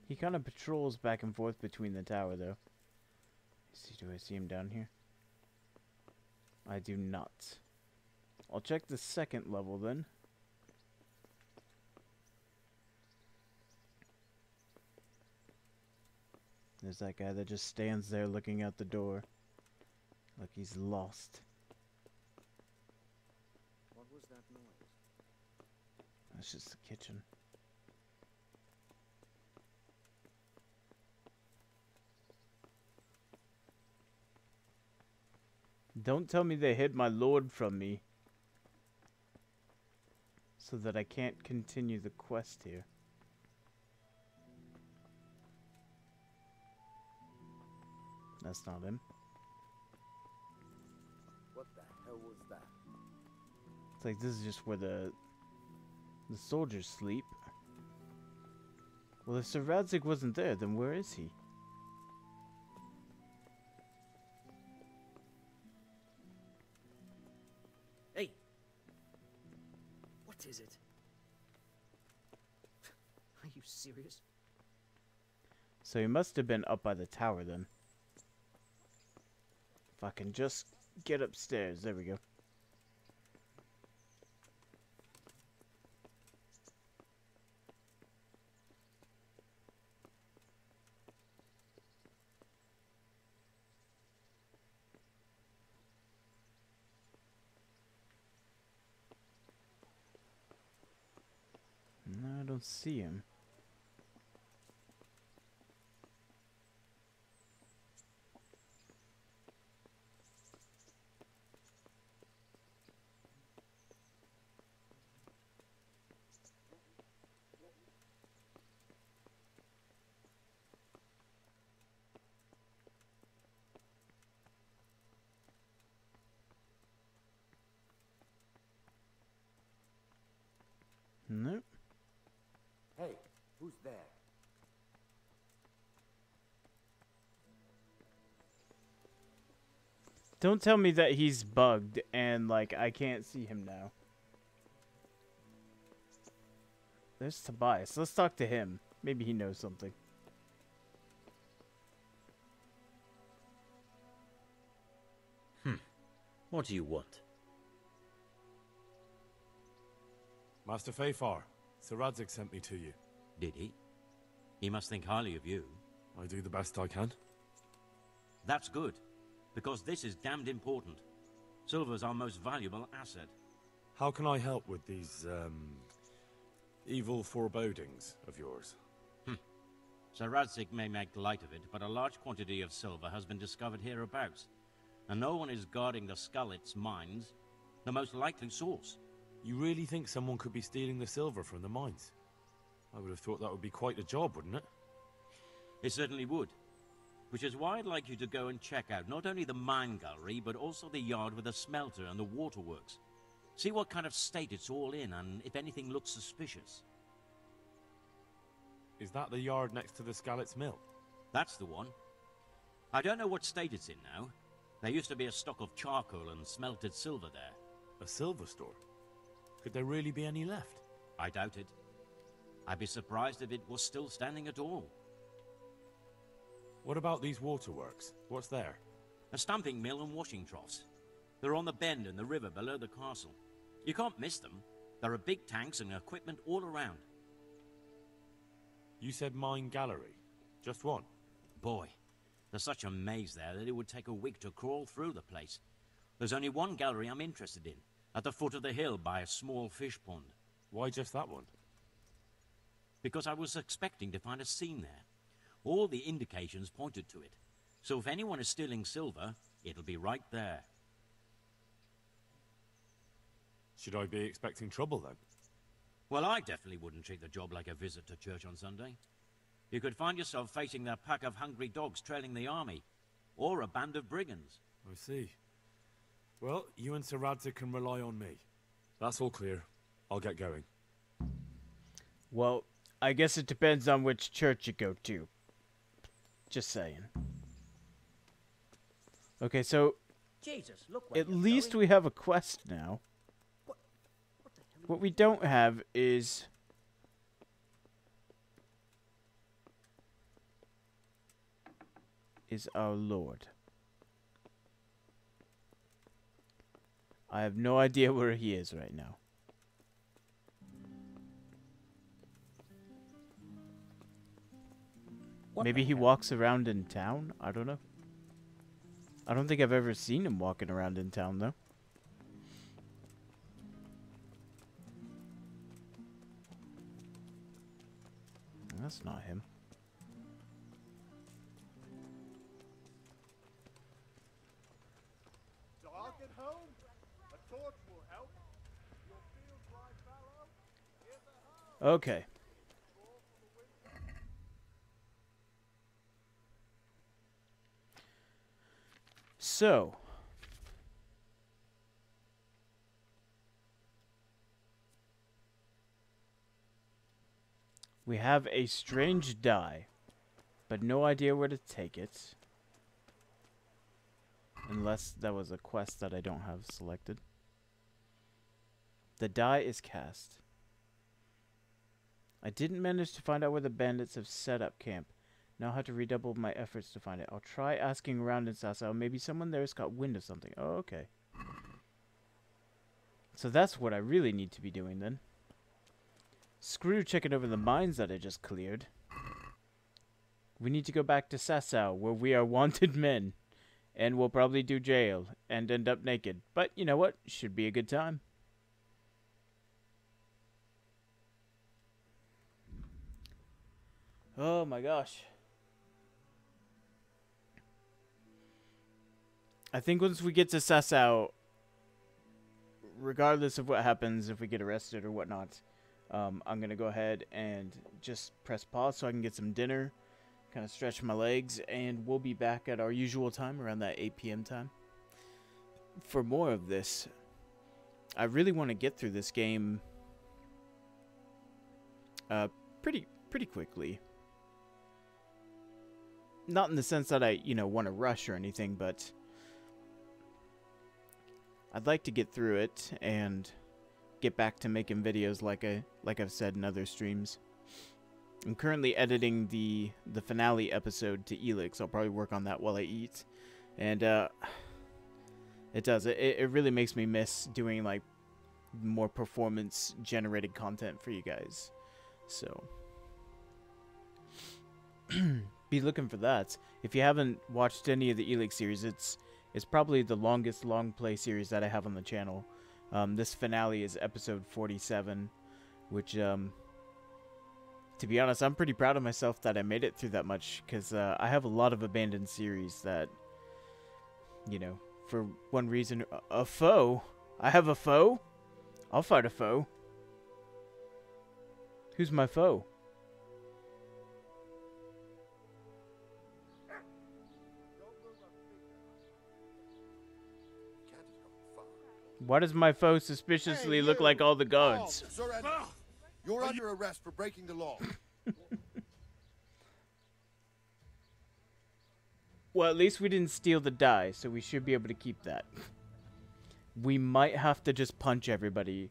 He kind of patrols back and forth between the tower, though. Do I see him down here? I do not. I'll check the second level then. There's that guy that just stands there looking out the door. Like he's lost. What was that noise? That's just the kitchen. Don't tell me they hid my lord from me. So that I can't continue the quest here. That's not him. What the hell was that? It's like this is just where the soldiers sleep. Well, if Sir Radzig wasn't there, then where is he? Hey! What is it? Are you serious? So he must have been up by the tower then. If I can just get upstairs. There we go. No, I don't see him. Nope. Hey, who's there? Don't tell me that he's bugged and, like, I can't see him now. There's Tobias. Let's talk to him. Maybe he knows something. What do you want? Master Fafar, Sir Radzig sent me to you. Did he? He must think highly of you. I do the best I can. That's good, because this is damned important. Silver's our most valuable asset. How can I help with these, evil forebodings of yours? Sir Radzig may make light of it, but a large quantity of silver has been discovered hereabouts, and no one is guarding the Skullets mines, the most likely source. You really think someone could be stealing the silver from the mines? I would have thought that would be quite a job, wouldn't it? It certainly would. Which is why I'd like you to go and check out not only the mine gallery, but also the yard with the smelter and the waterworks. See what kind of state it's all in, and if anything looks suspicious. Is that the yard next to the Skullets mill? That's the one. I don't know what state it's in now. There used to be a stock of charcoal and smelted silver there. A silver store? Could there really be any left? I doubt it. I'd be surprised if it was still standing at all. What about these waterworks? What's there? A stamping mill and washing troughs. They're on the bend in the river below the castle. You can't miss them. There are big tanks and equipment all around. You said mine gallery. Just one? Boy, there's such a maze there that it would take a week to crawl through the place. There's only one gallery I'm interested in, at the foot of the hill by a small fish pond. Why just that one? Because I was expecting to find a scene there. All the indications pointed to it. So if anyone is stealing silver, it'll be right there. Should I be expecting trouble then? Well, I definitely wouldn't treat the job like a visit to church on Sunday. You could find yourself facing a pack of hungry dogs trailing the army, or a band of brigands. I see. Well, you and Sir Radza can rely on me. That's all clear. I'll get going. Well, I guess it depends on which church you go to. Just saying. Okay, so Jesus, look where at you're least going. we have a quest now. What we don't have is our Lord. I have no idea where he is right now. Maybe he walks around in town? I don't know. I don't think I've ever seen him walking around in town, though. That's not him. Dark at home? A torch will help. Your field dry fallow? Here's a hoe. Okay. So, we have a strange die, but no idea where to take it. Unless that was a quest that I don't have selected. The die is cast. I didn't manage to find out where the bandits have set up camp. Now I have to redouble my efforts to find it. I'll try asking around in Sasau. Maybe someone there has got wind of something. Oh, okay. So that's what I really need to be doing then. Screw checking over the mines that I just cleared. We need to go back to Sasau, where we are wanted men. And we'll probably do jail and end up naked. But you know what? Should be a good time. Oh my gosh. I think once we get to Sasau, regardless of what happens, if we get arrested or whatnot, I'm going to go ahead and just press pause so I can get some dinner, kind of stretch my legs, and we'll be back at our usual time, around that 8 p.m. time, for more of this. I really want to get through this game pretty quickly. Not in the sense that I, want to rush or anything, but I'd like to get through it and get back to making videos like I've said in other streams. I'm currently editing the finale episode to Elix. I'll probably work on that while I eat. And it really makes me miss doing like more performance generated content for you guys. So be looking for that. If you haven't watched any of the Elix series, it's probably the longest long play series that I have on the channel. This finale is episode 47, which to be honest, I'm pretty proud of myself that I made it through that much, because I have a lot of abandoned series that, for one reason, a foe. I have a foe? I'll fight a foe. Who's my foe? Why does my foe suspiciously look like all the guards? You're under arrest for breaking the law. Well, at least we didn't steal the die, so we should be able to keep that. We might have to just punch everybody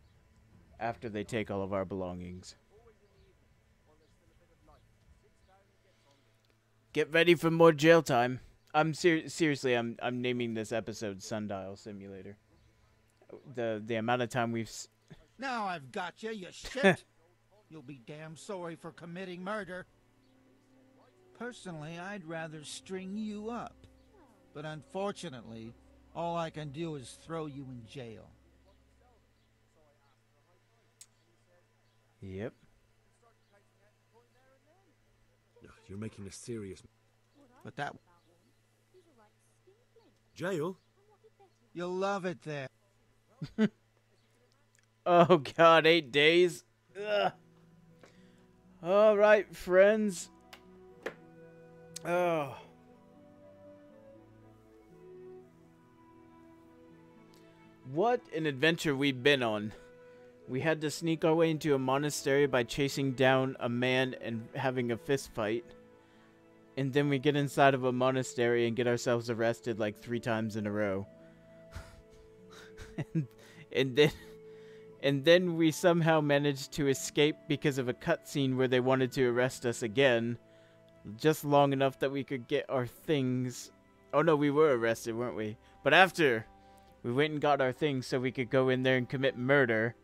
after they take all of our belongings. Get ready for more jail time. Seriously, I'm naming this episode Sundial Simulator. The amount of time we've... Now I've got you, you shit. You'll be damn sorry for committing murder. Personally, I'd rather string you up. But unfortunately, all I can do is throw you in jail. Yep. You're making a serious... But that... Jail? You'll love it there. Oh god, 8 days. Ugh. All right, friends. Oh. What an adventure we've been on. We had to sneak our way into a monastery by chasing down a man and having a fist fight. And then we get inside of a monastery and get ourselves arrested like 3 times in a row. and then we somehow managed to escape because of a cutscene where they wanted to arrest us again. Just long enough that we could get our things. Oh no, we were arrested, weren't we? But after, we went and got our things so we could go in there and commit murder.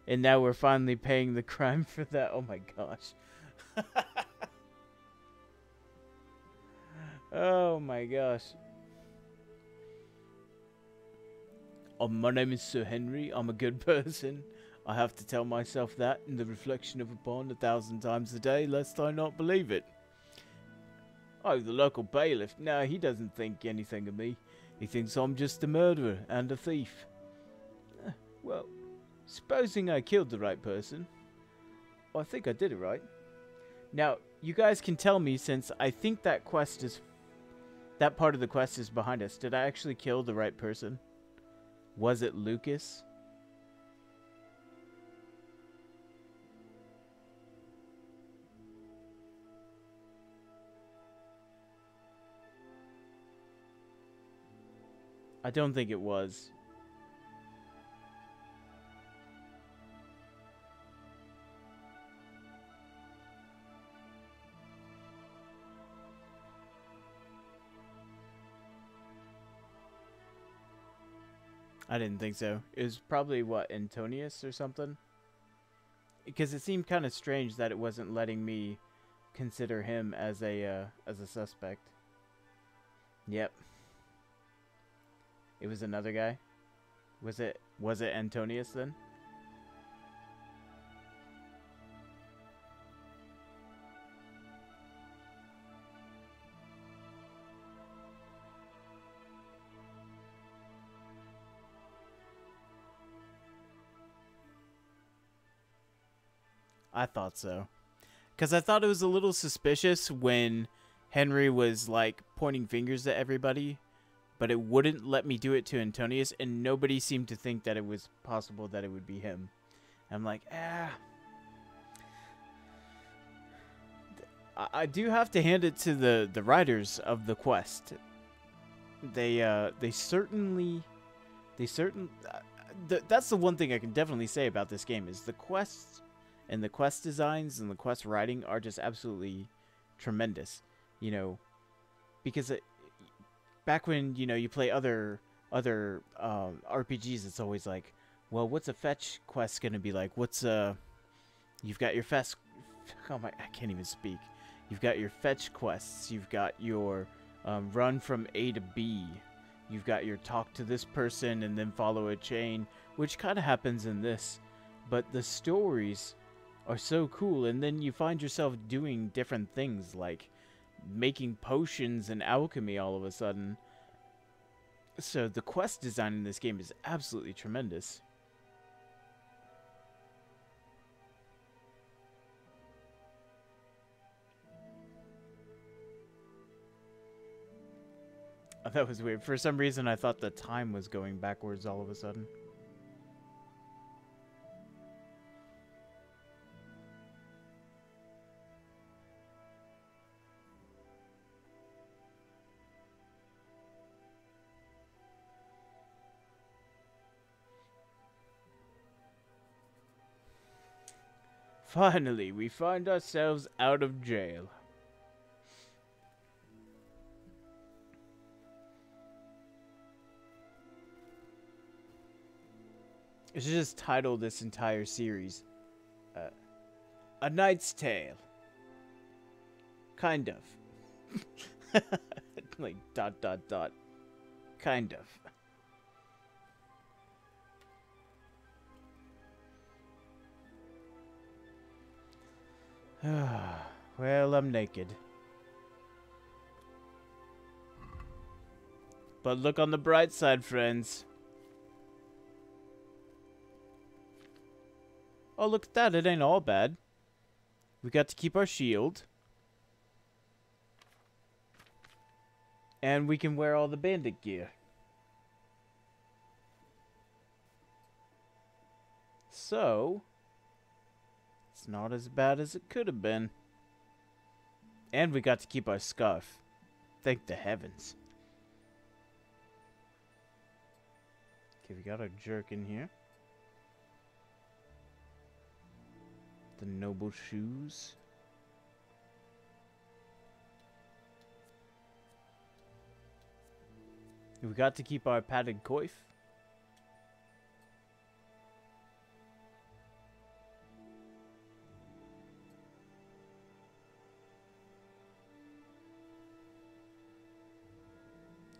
And now we're finally paying the crime for that. Oh my gosh. Oh my gosh. Oh, my name is Sir Henry. I'm a good person. I have to tell myself that in the reflection of a pond 1,000 times a day, lest I not believe it. Oh, the local bailiff. No, he doesn't think anything of me. He thinks I'm just a murderer and a thief. Well, supposing I killed the right person. Well, I think I did it right. Now, you guys can tell me, since I think that quest is... that part of the quest is behind us. Did I actually kill the right person? Was it Lucas? I don't think it was. I didn't think so. It was probably, what, Antonius or something? Because it seemed kind of strange that it wasn't letting me consider him as a suspect. Yep. It was another guy? Was it Antonius then? I thought so. Because I thought it was a little suspicious when Henry was, like, pointing fingers at everybody, but it wouldn't let me do it to Antonius, and nobody seemed to think that it was possible that it would be him. I'm like, I do have to hand it to the writers of the quest. They certainly... that's the one thing I can definitely say about this game, is the quests and the quest designs and the quest writing are just absolutely tremendous. You know, because back when, you know, you play other RPGs, it's always like, well, what's a fetch quest gonna be like? What's you've got your fetch... oh my, I can't even speak. You've got your fetch quests. You've got your run from A to B. You've got your talk to this person and then follow a chain, which kind of happens in this. But the stories are so cool, and then you find yourself doing different things, like making potions and alchemy all of a sudden. So the quest design in this game is absolutely tremendous. Oh, that was weird. For some reason, I thought the time was going backwards all of a sudden. Finally, we find ourselves out of jail. I should just title this entire series, A Knight's Tale. Kind of. Like, ... Kind of. Well, I'm naked. But look on the bright side, friends. Oh, look at that. It ain't all bad. We got to keep our shield. And we can wear all the bandit gear. So, it's not as bad as it could have been. And we got to keep our scarf. Thank the heavens. Okay, we got our jerkin here. The noble shoes. We got to keep our padded coif.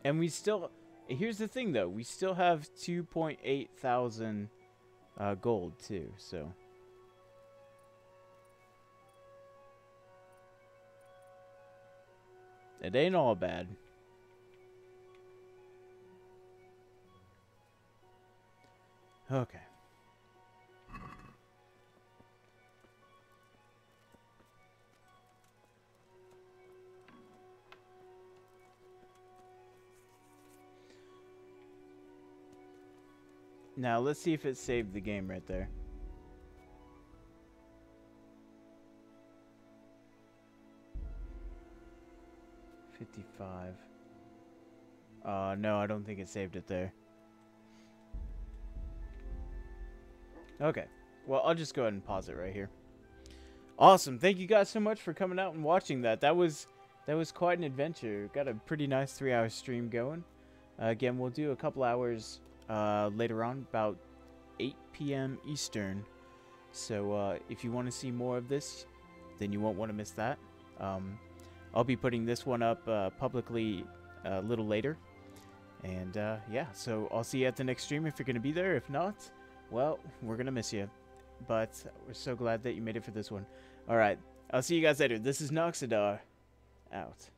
And we still, here's the thing though, we still have 2.8 thousand gold too, so. It ain't all bad. Okay. Now, let's see if it saved the game right there. No, I don't think it saved it there. Okay. Well, I'll just go ahead and pause it right here. Awesome. Thank you guys so much for coming out and watching that. That was quite an adventure. Got a pretty nice 3-hour stream going. Again, we'll do a couple hours later on, about 8 p.m. Eastern. So if you want to see more of this, then you won't want to miss that. I'll be putting this one up publicly a little later. And yeah, so I'll see you at the next stream if you're going to be there. If not, well, we're going to miss you. But we're so glad that you made it for this one. Alright, I'll see you guys later. This is Noxiddar, out.